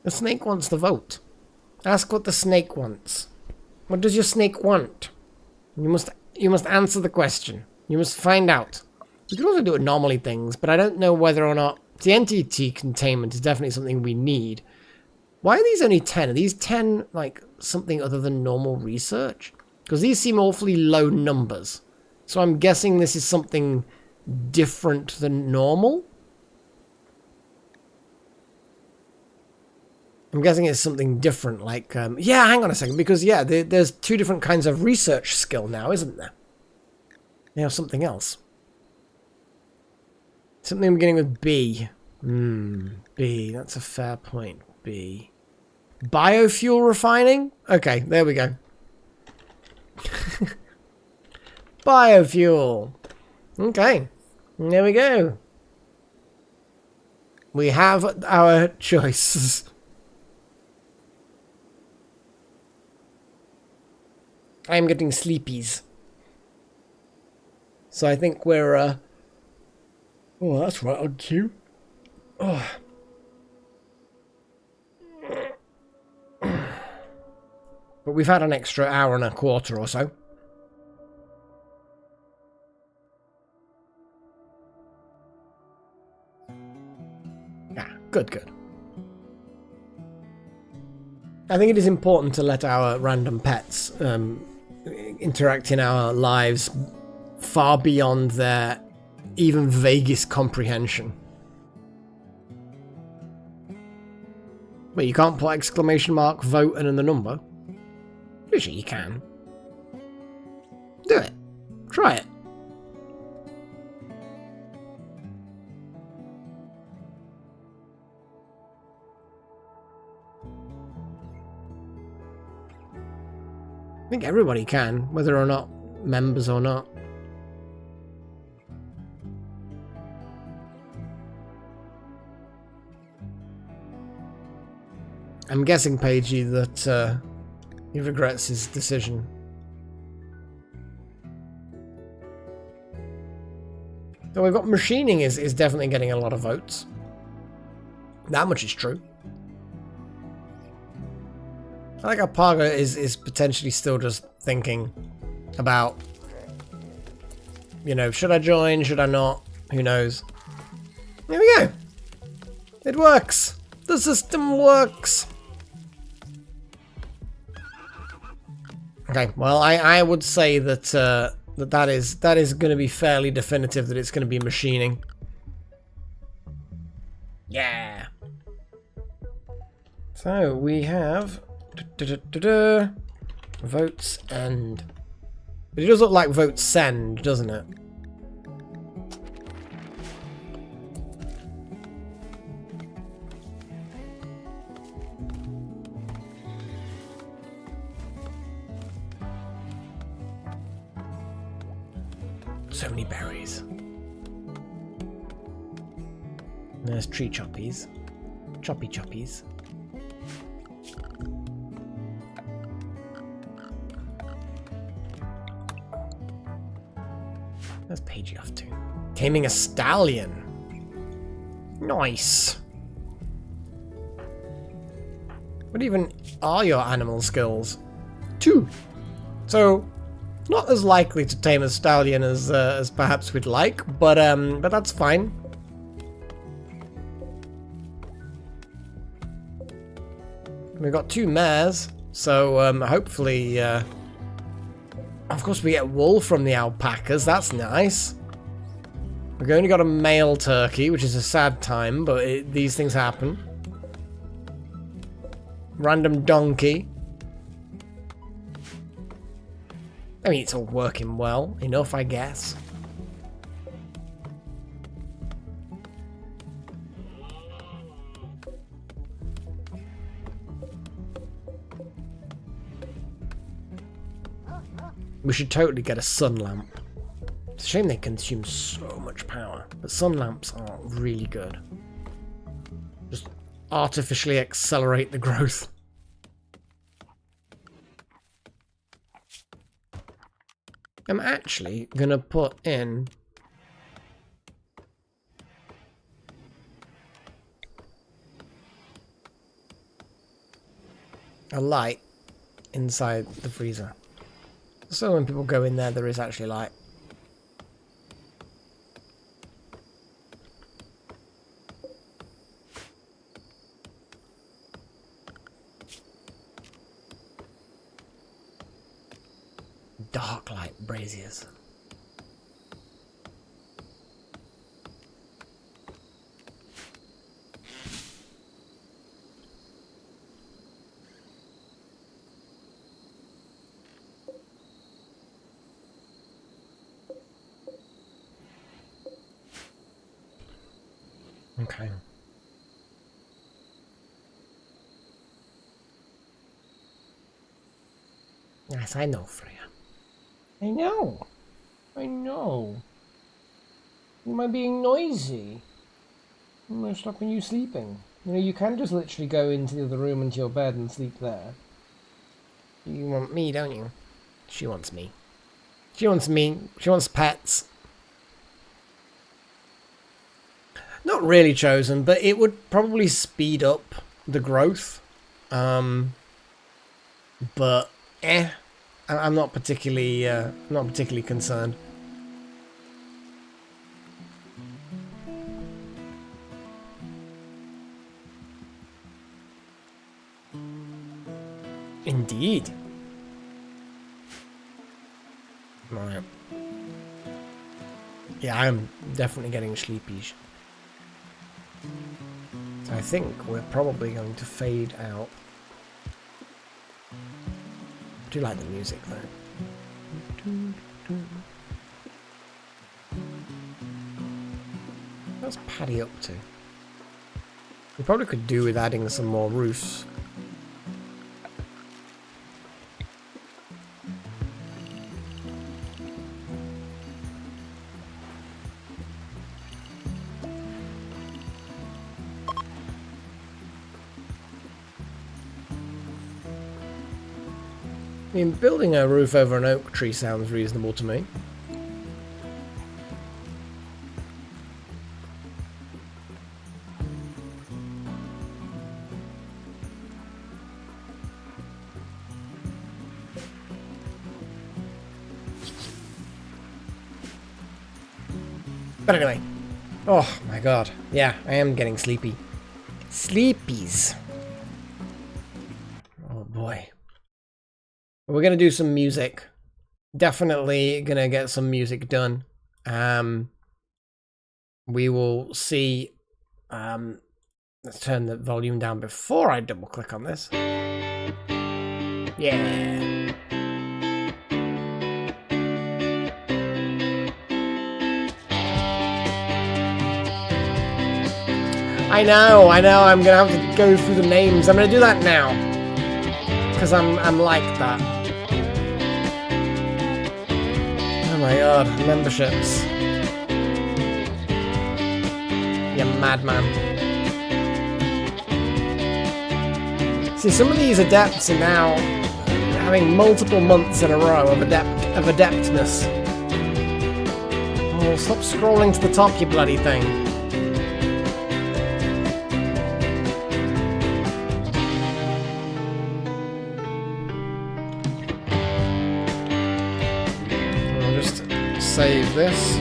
Speaker 1: The snake wants to vote. Ask what the snake wants. What does your snake want? You must answer the question. You must find out. We could also do anomaly things, but I don't know whether or not... The entity containment is definitely something we need. Why are these only 10? Are these 10 like something other than normal research? Because these seem awfully low numbers. So I'm guessing this is something different than normal. I'm guessing it's something different, like, yeah, hang on a second, because, yeah, there's two different kinds of research skill now, isn't there? They have something else. Something beginning with B. B, that's a fair point, B. Biofuel refining? Okay, there we go. Biofuel. Okay, there we go. We have our choices. I'm getting sleepies. So I think we're Oh, that's right on cue. Oh. But we've had an extra hour and a quarter or so. Ah, good, good. I think it is important to let our random pets interact in our lives far beyond their even vaguest comprehension. Wait, you can't put exclamation mark, vote, and then the number? Usually you can. Do it. Try it. I think everybody can, whether or not members or not. I'm guessing, Paigey, that he regrets his decision. So we've got machining is definitely getting a lot of votes. That much is true. I think Alpaga is potentially still just thinking about, you know, should I join, should I not? Who knows? There we go. It works. The system works. Okay, well, I would say that that is going to be fairly definitive that it's going to be machining. Yeah. So we have votes end. But it does look like votes send, doesn't it? So many berries. There's tree choppies. Choppy choppies. Where's Paigey off to? Taming a stallion. Nice. What even are your animal skills? 2. So, not as likely to tame a stallion as perhaps we'd like, but that's fine. We've got 2 mares, so hopefully, of course we get wool from the alpacas. That's nice. We've only got a male turkey, which is a sad time, but these things happen. Random donkey. I mean, it's all working well enough, I guess. We should totally get a sun lamp. It's a shame they consume so much power, but sun lamps are really good. Just artificially accelerate the growth. I'm actually gonna put in a light inside the freezer. So when people go in there, there is actually light. Dark light braziers. Okay. Yes, I know, Freya. I know. I know. Am I being noisy? Am I stopping you sleeping? You know, you can just literally go into the other room into your bed and sleep there. You want me, don't you? She wants me. She wants me. She wants pets. Not really chosen, but it would probably speed up the growth. But I'm not particularly concerned. Indeed. Right. Yeah, I'm definitely getting sleepy. So I think we're probably going to fade out. I do like the music though. What's Paddy up to? We probably could do with adding some more roofs. I mean, building a roof over an oak tree sounds reasonable to me. But anyway. Oh my god. Yeah, I am getting sleepy. Sleepies. Oh boy. We're going to do some music. Definitely going to get some music done. We will see. Let's turn the volume down before I double click on this. Yeah. I know, I'm going to have to go through the names. I'm going to do that now. Because I'm like that. Oh my god, memberships. You madman. See, some of these adepts are now having multiple months in a row of adeptness. Oh, stop scrolling to the top, you bloody thing. Save this.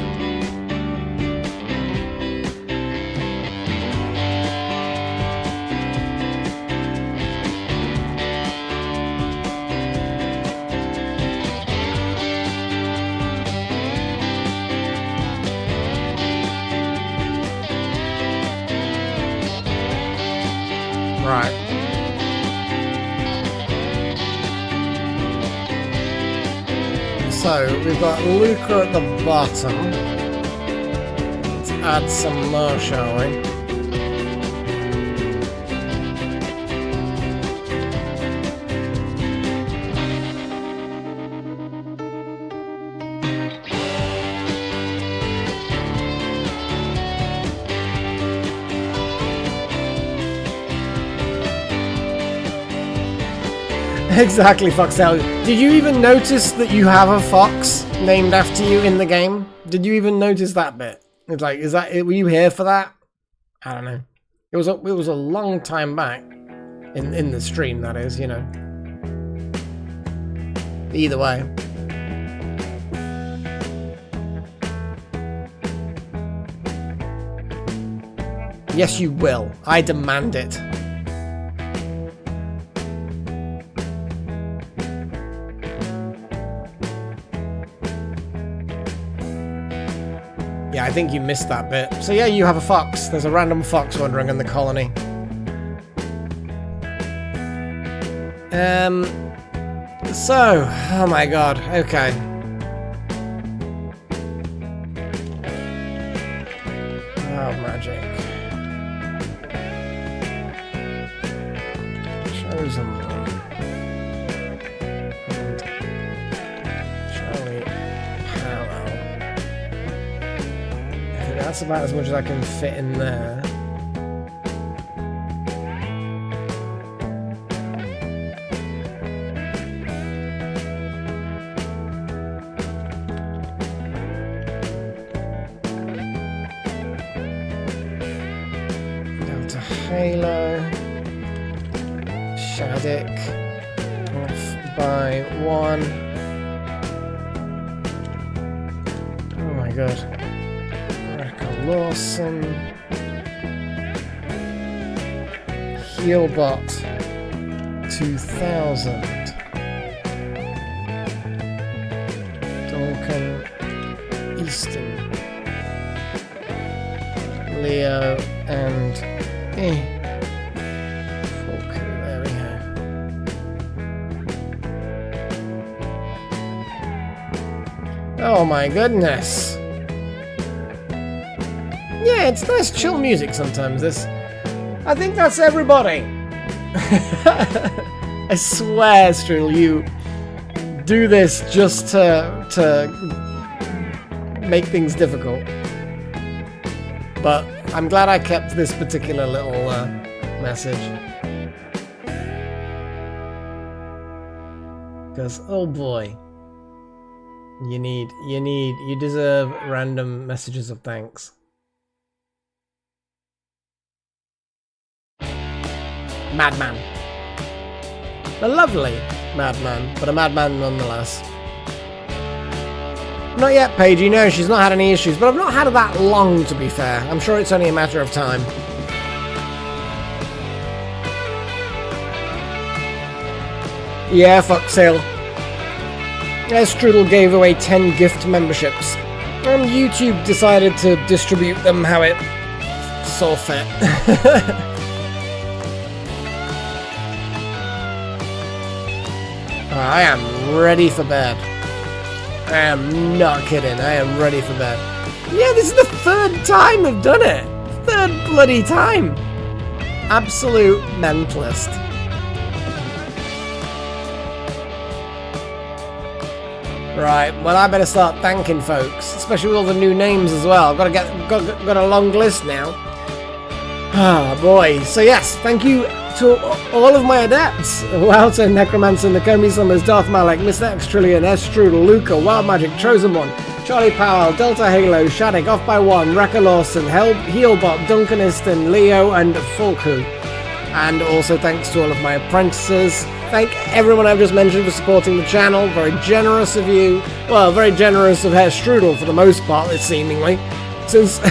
Speaker 1: Right. So, we've got Luca at the bottom. Let's add some more, shall we? Exactly, Foxtail. Did you even notice that you have a fox named after you in the game? Did you even notice that bit? It's like, were you here for that? I don't know. It was a long time back in the stream, that is, you know. Either way. Yes, you will. I demand it. Yeah, I think you missed that bit. So yeah, you have a fox. There's a random fox wandering in the colony. So, oh my god, okay. Oh, magic. Chosen one. Charlie Powell. I think that's about as much as I can fit in there. Halo. Shattuck. Off by 1. Oh my god. Rebecca Lawson. Healbot 2000. Duncan Easton. Leo and Falco, there we go. Oh my goodness. Yeah, it's nice chill music sometimes, this. I think that's everybody. I swear, Strudel, you do this just to make things difficult. But I'm glad I kept this particular little message. Because, oh boy. You deserve random messages of thanks. Madman. A lovely madman, but a madman nonetheless. Not yet, Paige. No, she's not had any issues, but I've not had it that long, to be fair. I'm sure it's only a matter of time. Yeah, fuck sale. Strudel gave away 10 gift memberships, and YouTube decided to distribute them how it saw fit. I am ready for bed. I am not kidding. I am ready for bed. Yeah, this is the 3rd time I've done it. 3rd bloody time. Absolute mentalist. Right, well I better start thanking folks, especially with all the new names as well. Got a long list now. Ah, boy. So yes, thank you to all of my adepts. Wowzer, Necromancer, Nakomi Summers, Darth Malek, Mr. X Trillion, S. Strudel, Luca, Wild Magic, Chosen One, Charlie Powell, Delta Halo, Shattuck, Off by 1, Rekka Lawson, Healbot, Duncan Easton, Leo, and Falku. And also thanks to all of my apprentices. Thank everyone I've just mentioned for supporting the channel. Very generous of you. Well, very generous of Herr Strudel for the most part, seemingly. Since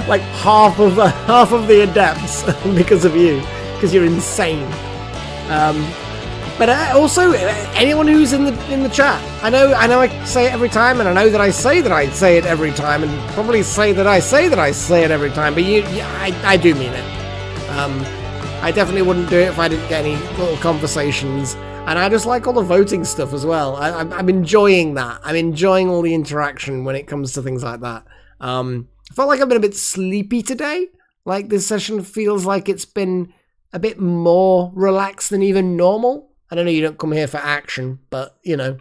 Speaker 1: like half of the adepts because of you, because you're insane. But also anyone who's in the chat. I know I say it every time, and I know that I say it every time, and probably say that I say it every time. But I do mean it. I definitely wouldn't do it if I didn't get any little conversations. And I just like all the voting stuff as well. I'm enjoying that. I'm enjoying all the interaction when it comes to things like that. I felt like I've been a bit sleepy today. Like this session feels like it's been a bit more relaxed than even normal. I don't know, you don't come here for action, but you know,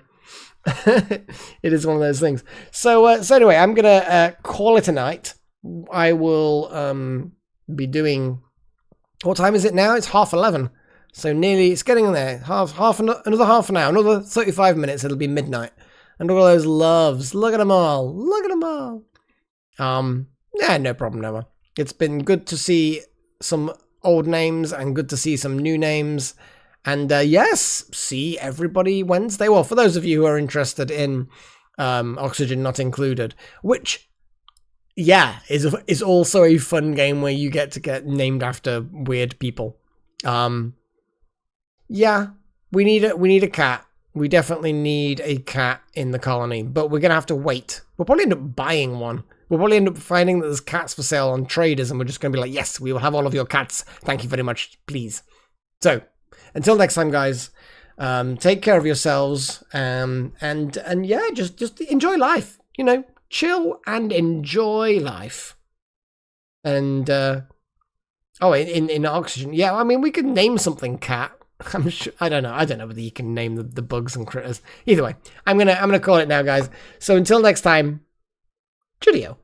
Speaker 1: it is one of those things. So anyway, I'm gonna call it a night. I will be doing. What time is it now? It's 11:30. So nearly, it's getting there. Another half an hour, another 35 minutes. It'll be midnight. And all those loves. Look at them all. Look at them all. Yeah, no problem, Noah. It's been good to see some old names and good to see some new names. And yes, see everybody Wednesday. Well, for those of you who are interested in Oxygen Not Included, which, yeah, is also a fun game where you get to get named after weird people. Yeah, we need a cat. We definitely need a cat in the colony, but we're gonna have to wait. We'll probably end up buying one. We'll probably end up finding that there's cats for sale on Traders, and we're just gonna be like, yes, we will have all of your cats. Thank you very much, please. So, until next time, guys, take care of yourselves, and yeah, just enjoy life. You know, chill and enjoy life. And in Oxygen, yeah, I mean, we could name something cat. I'm sure, I don't know whether you can name the bugs and critters. Either way, I'm gonna call it now, guys. So until next time, cheerio.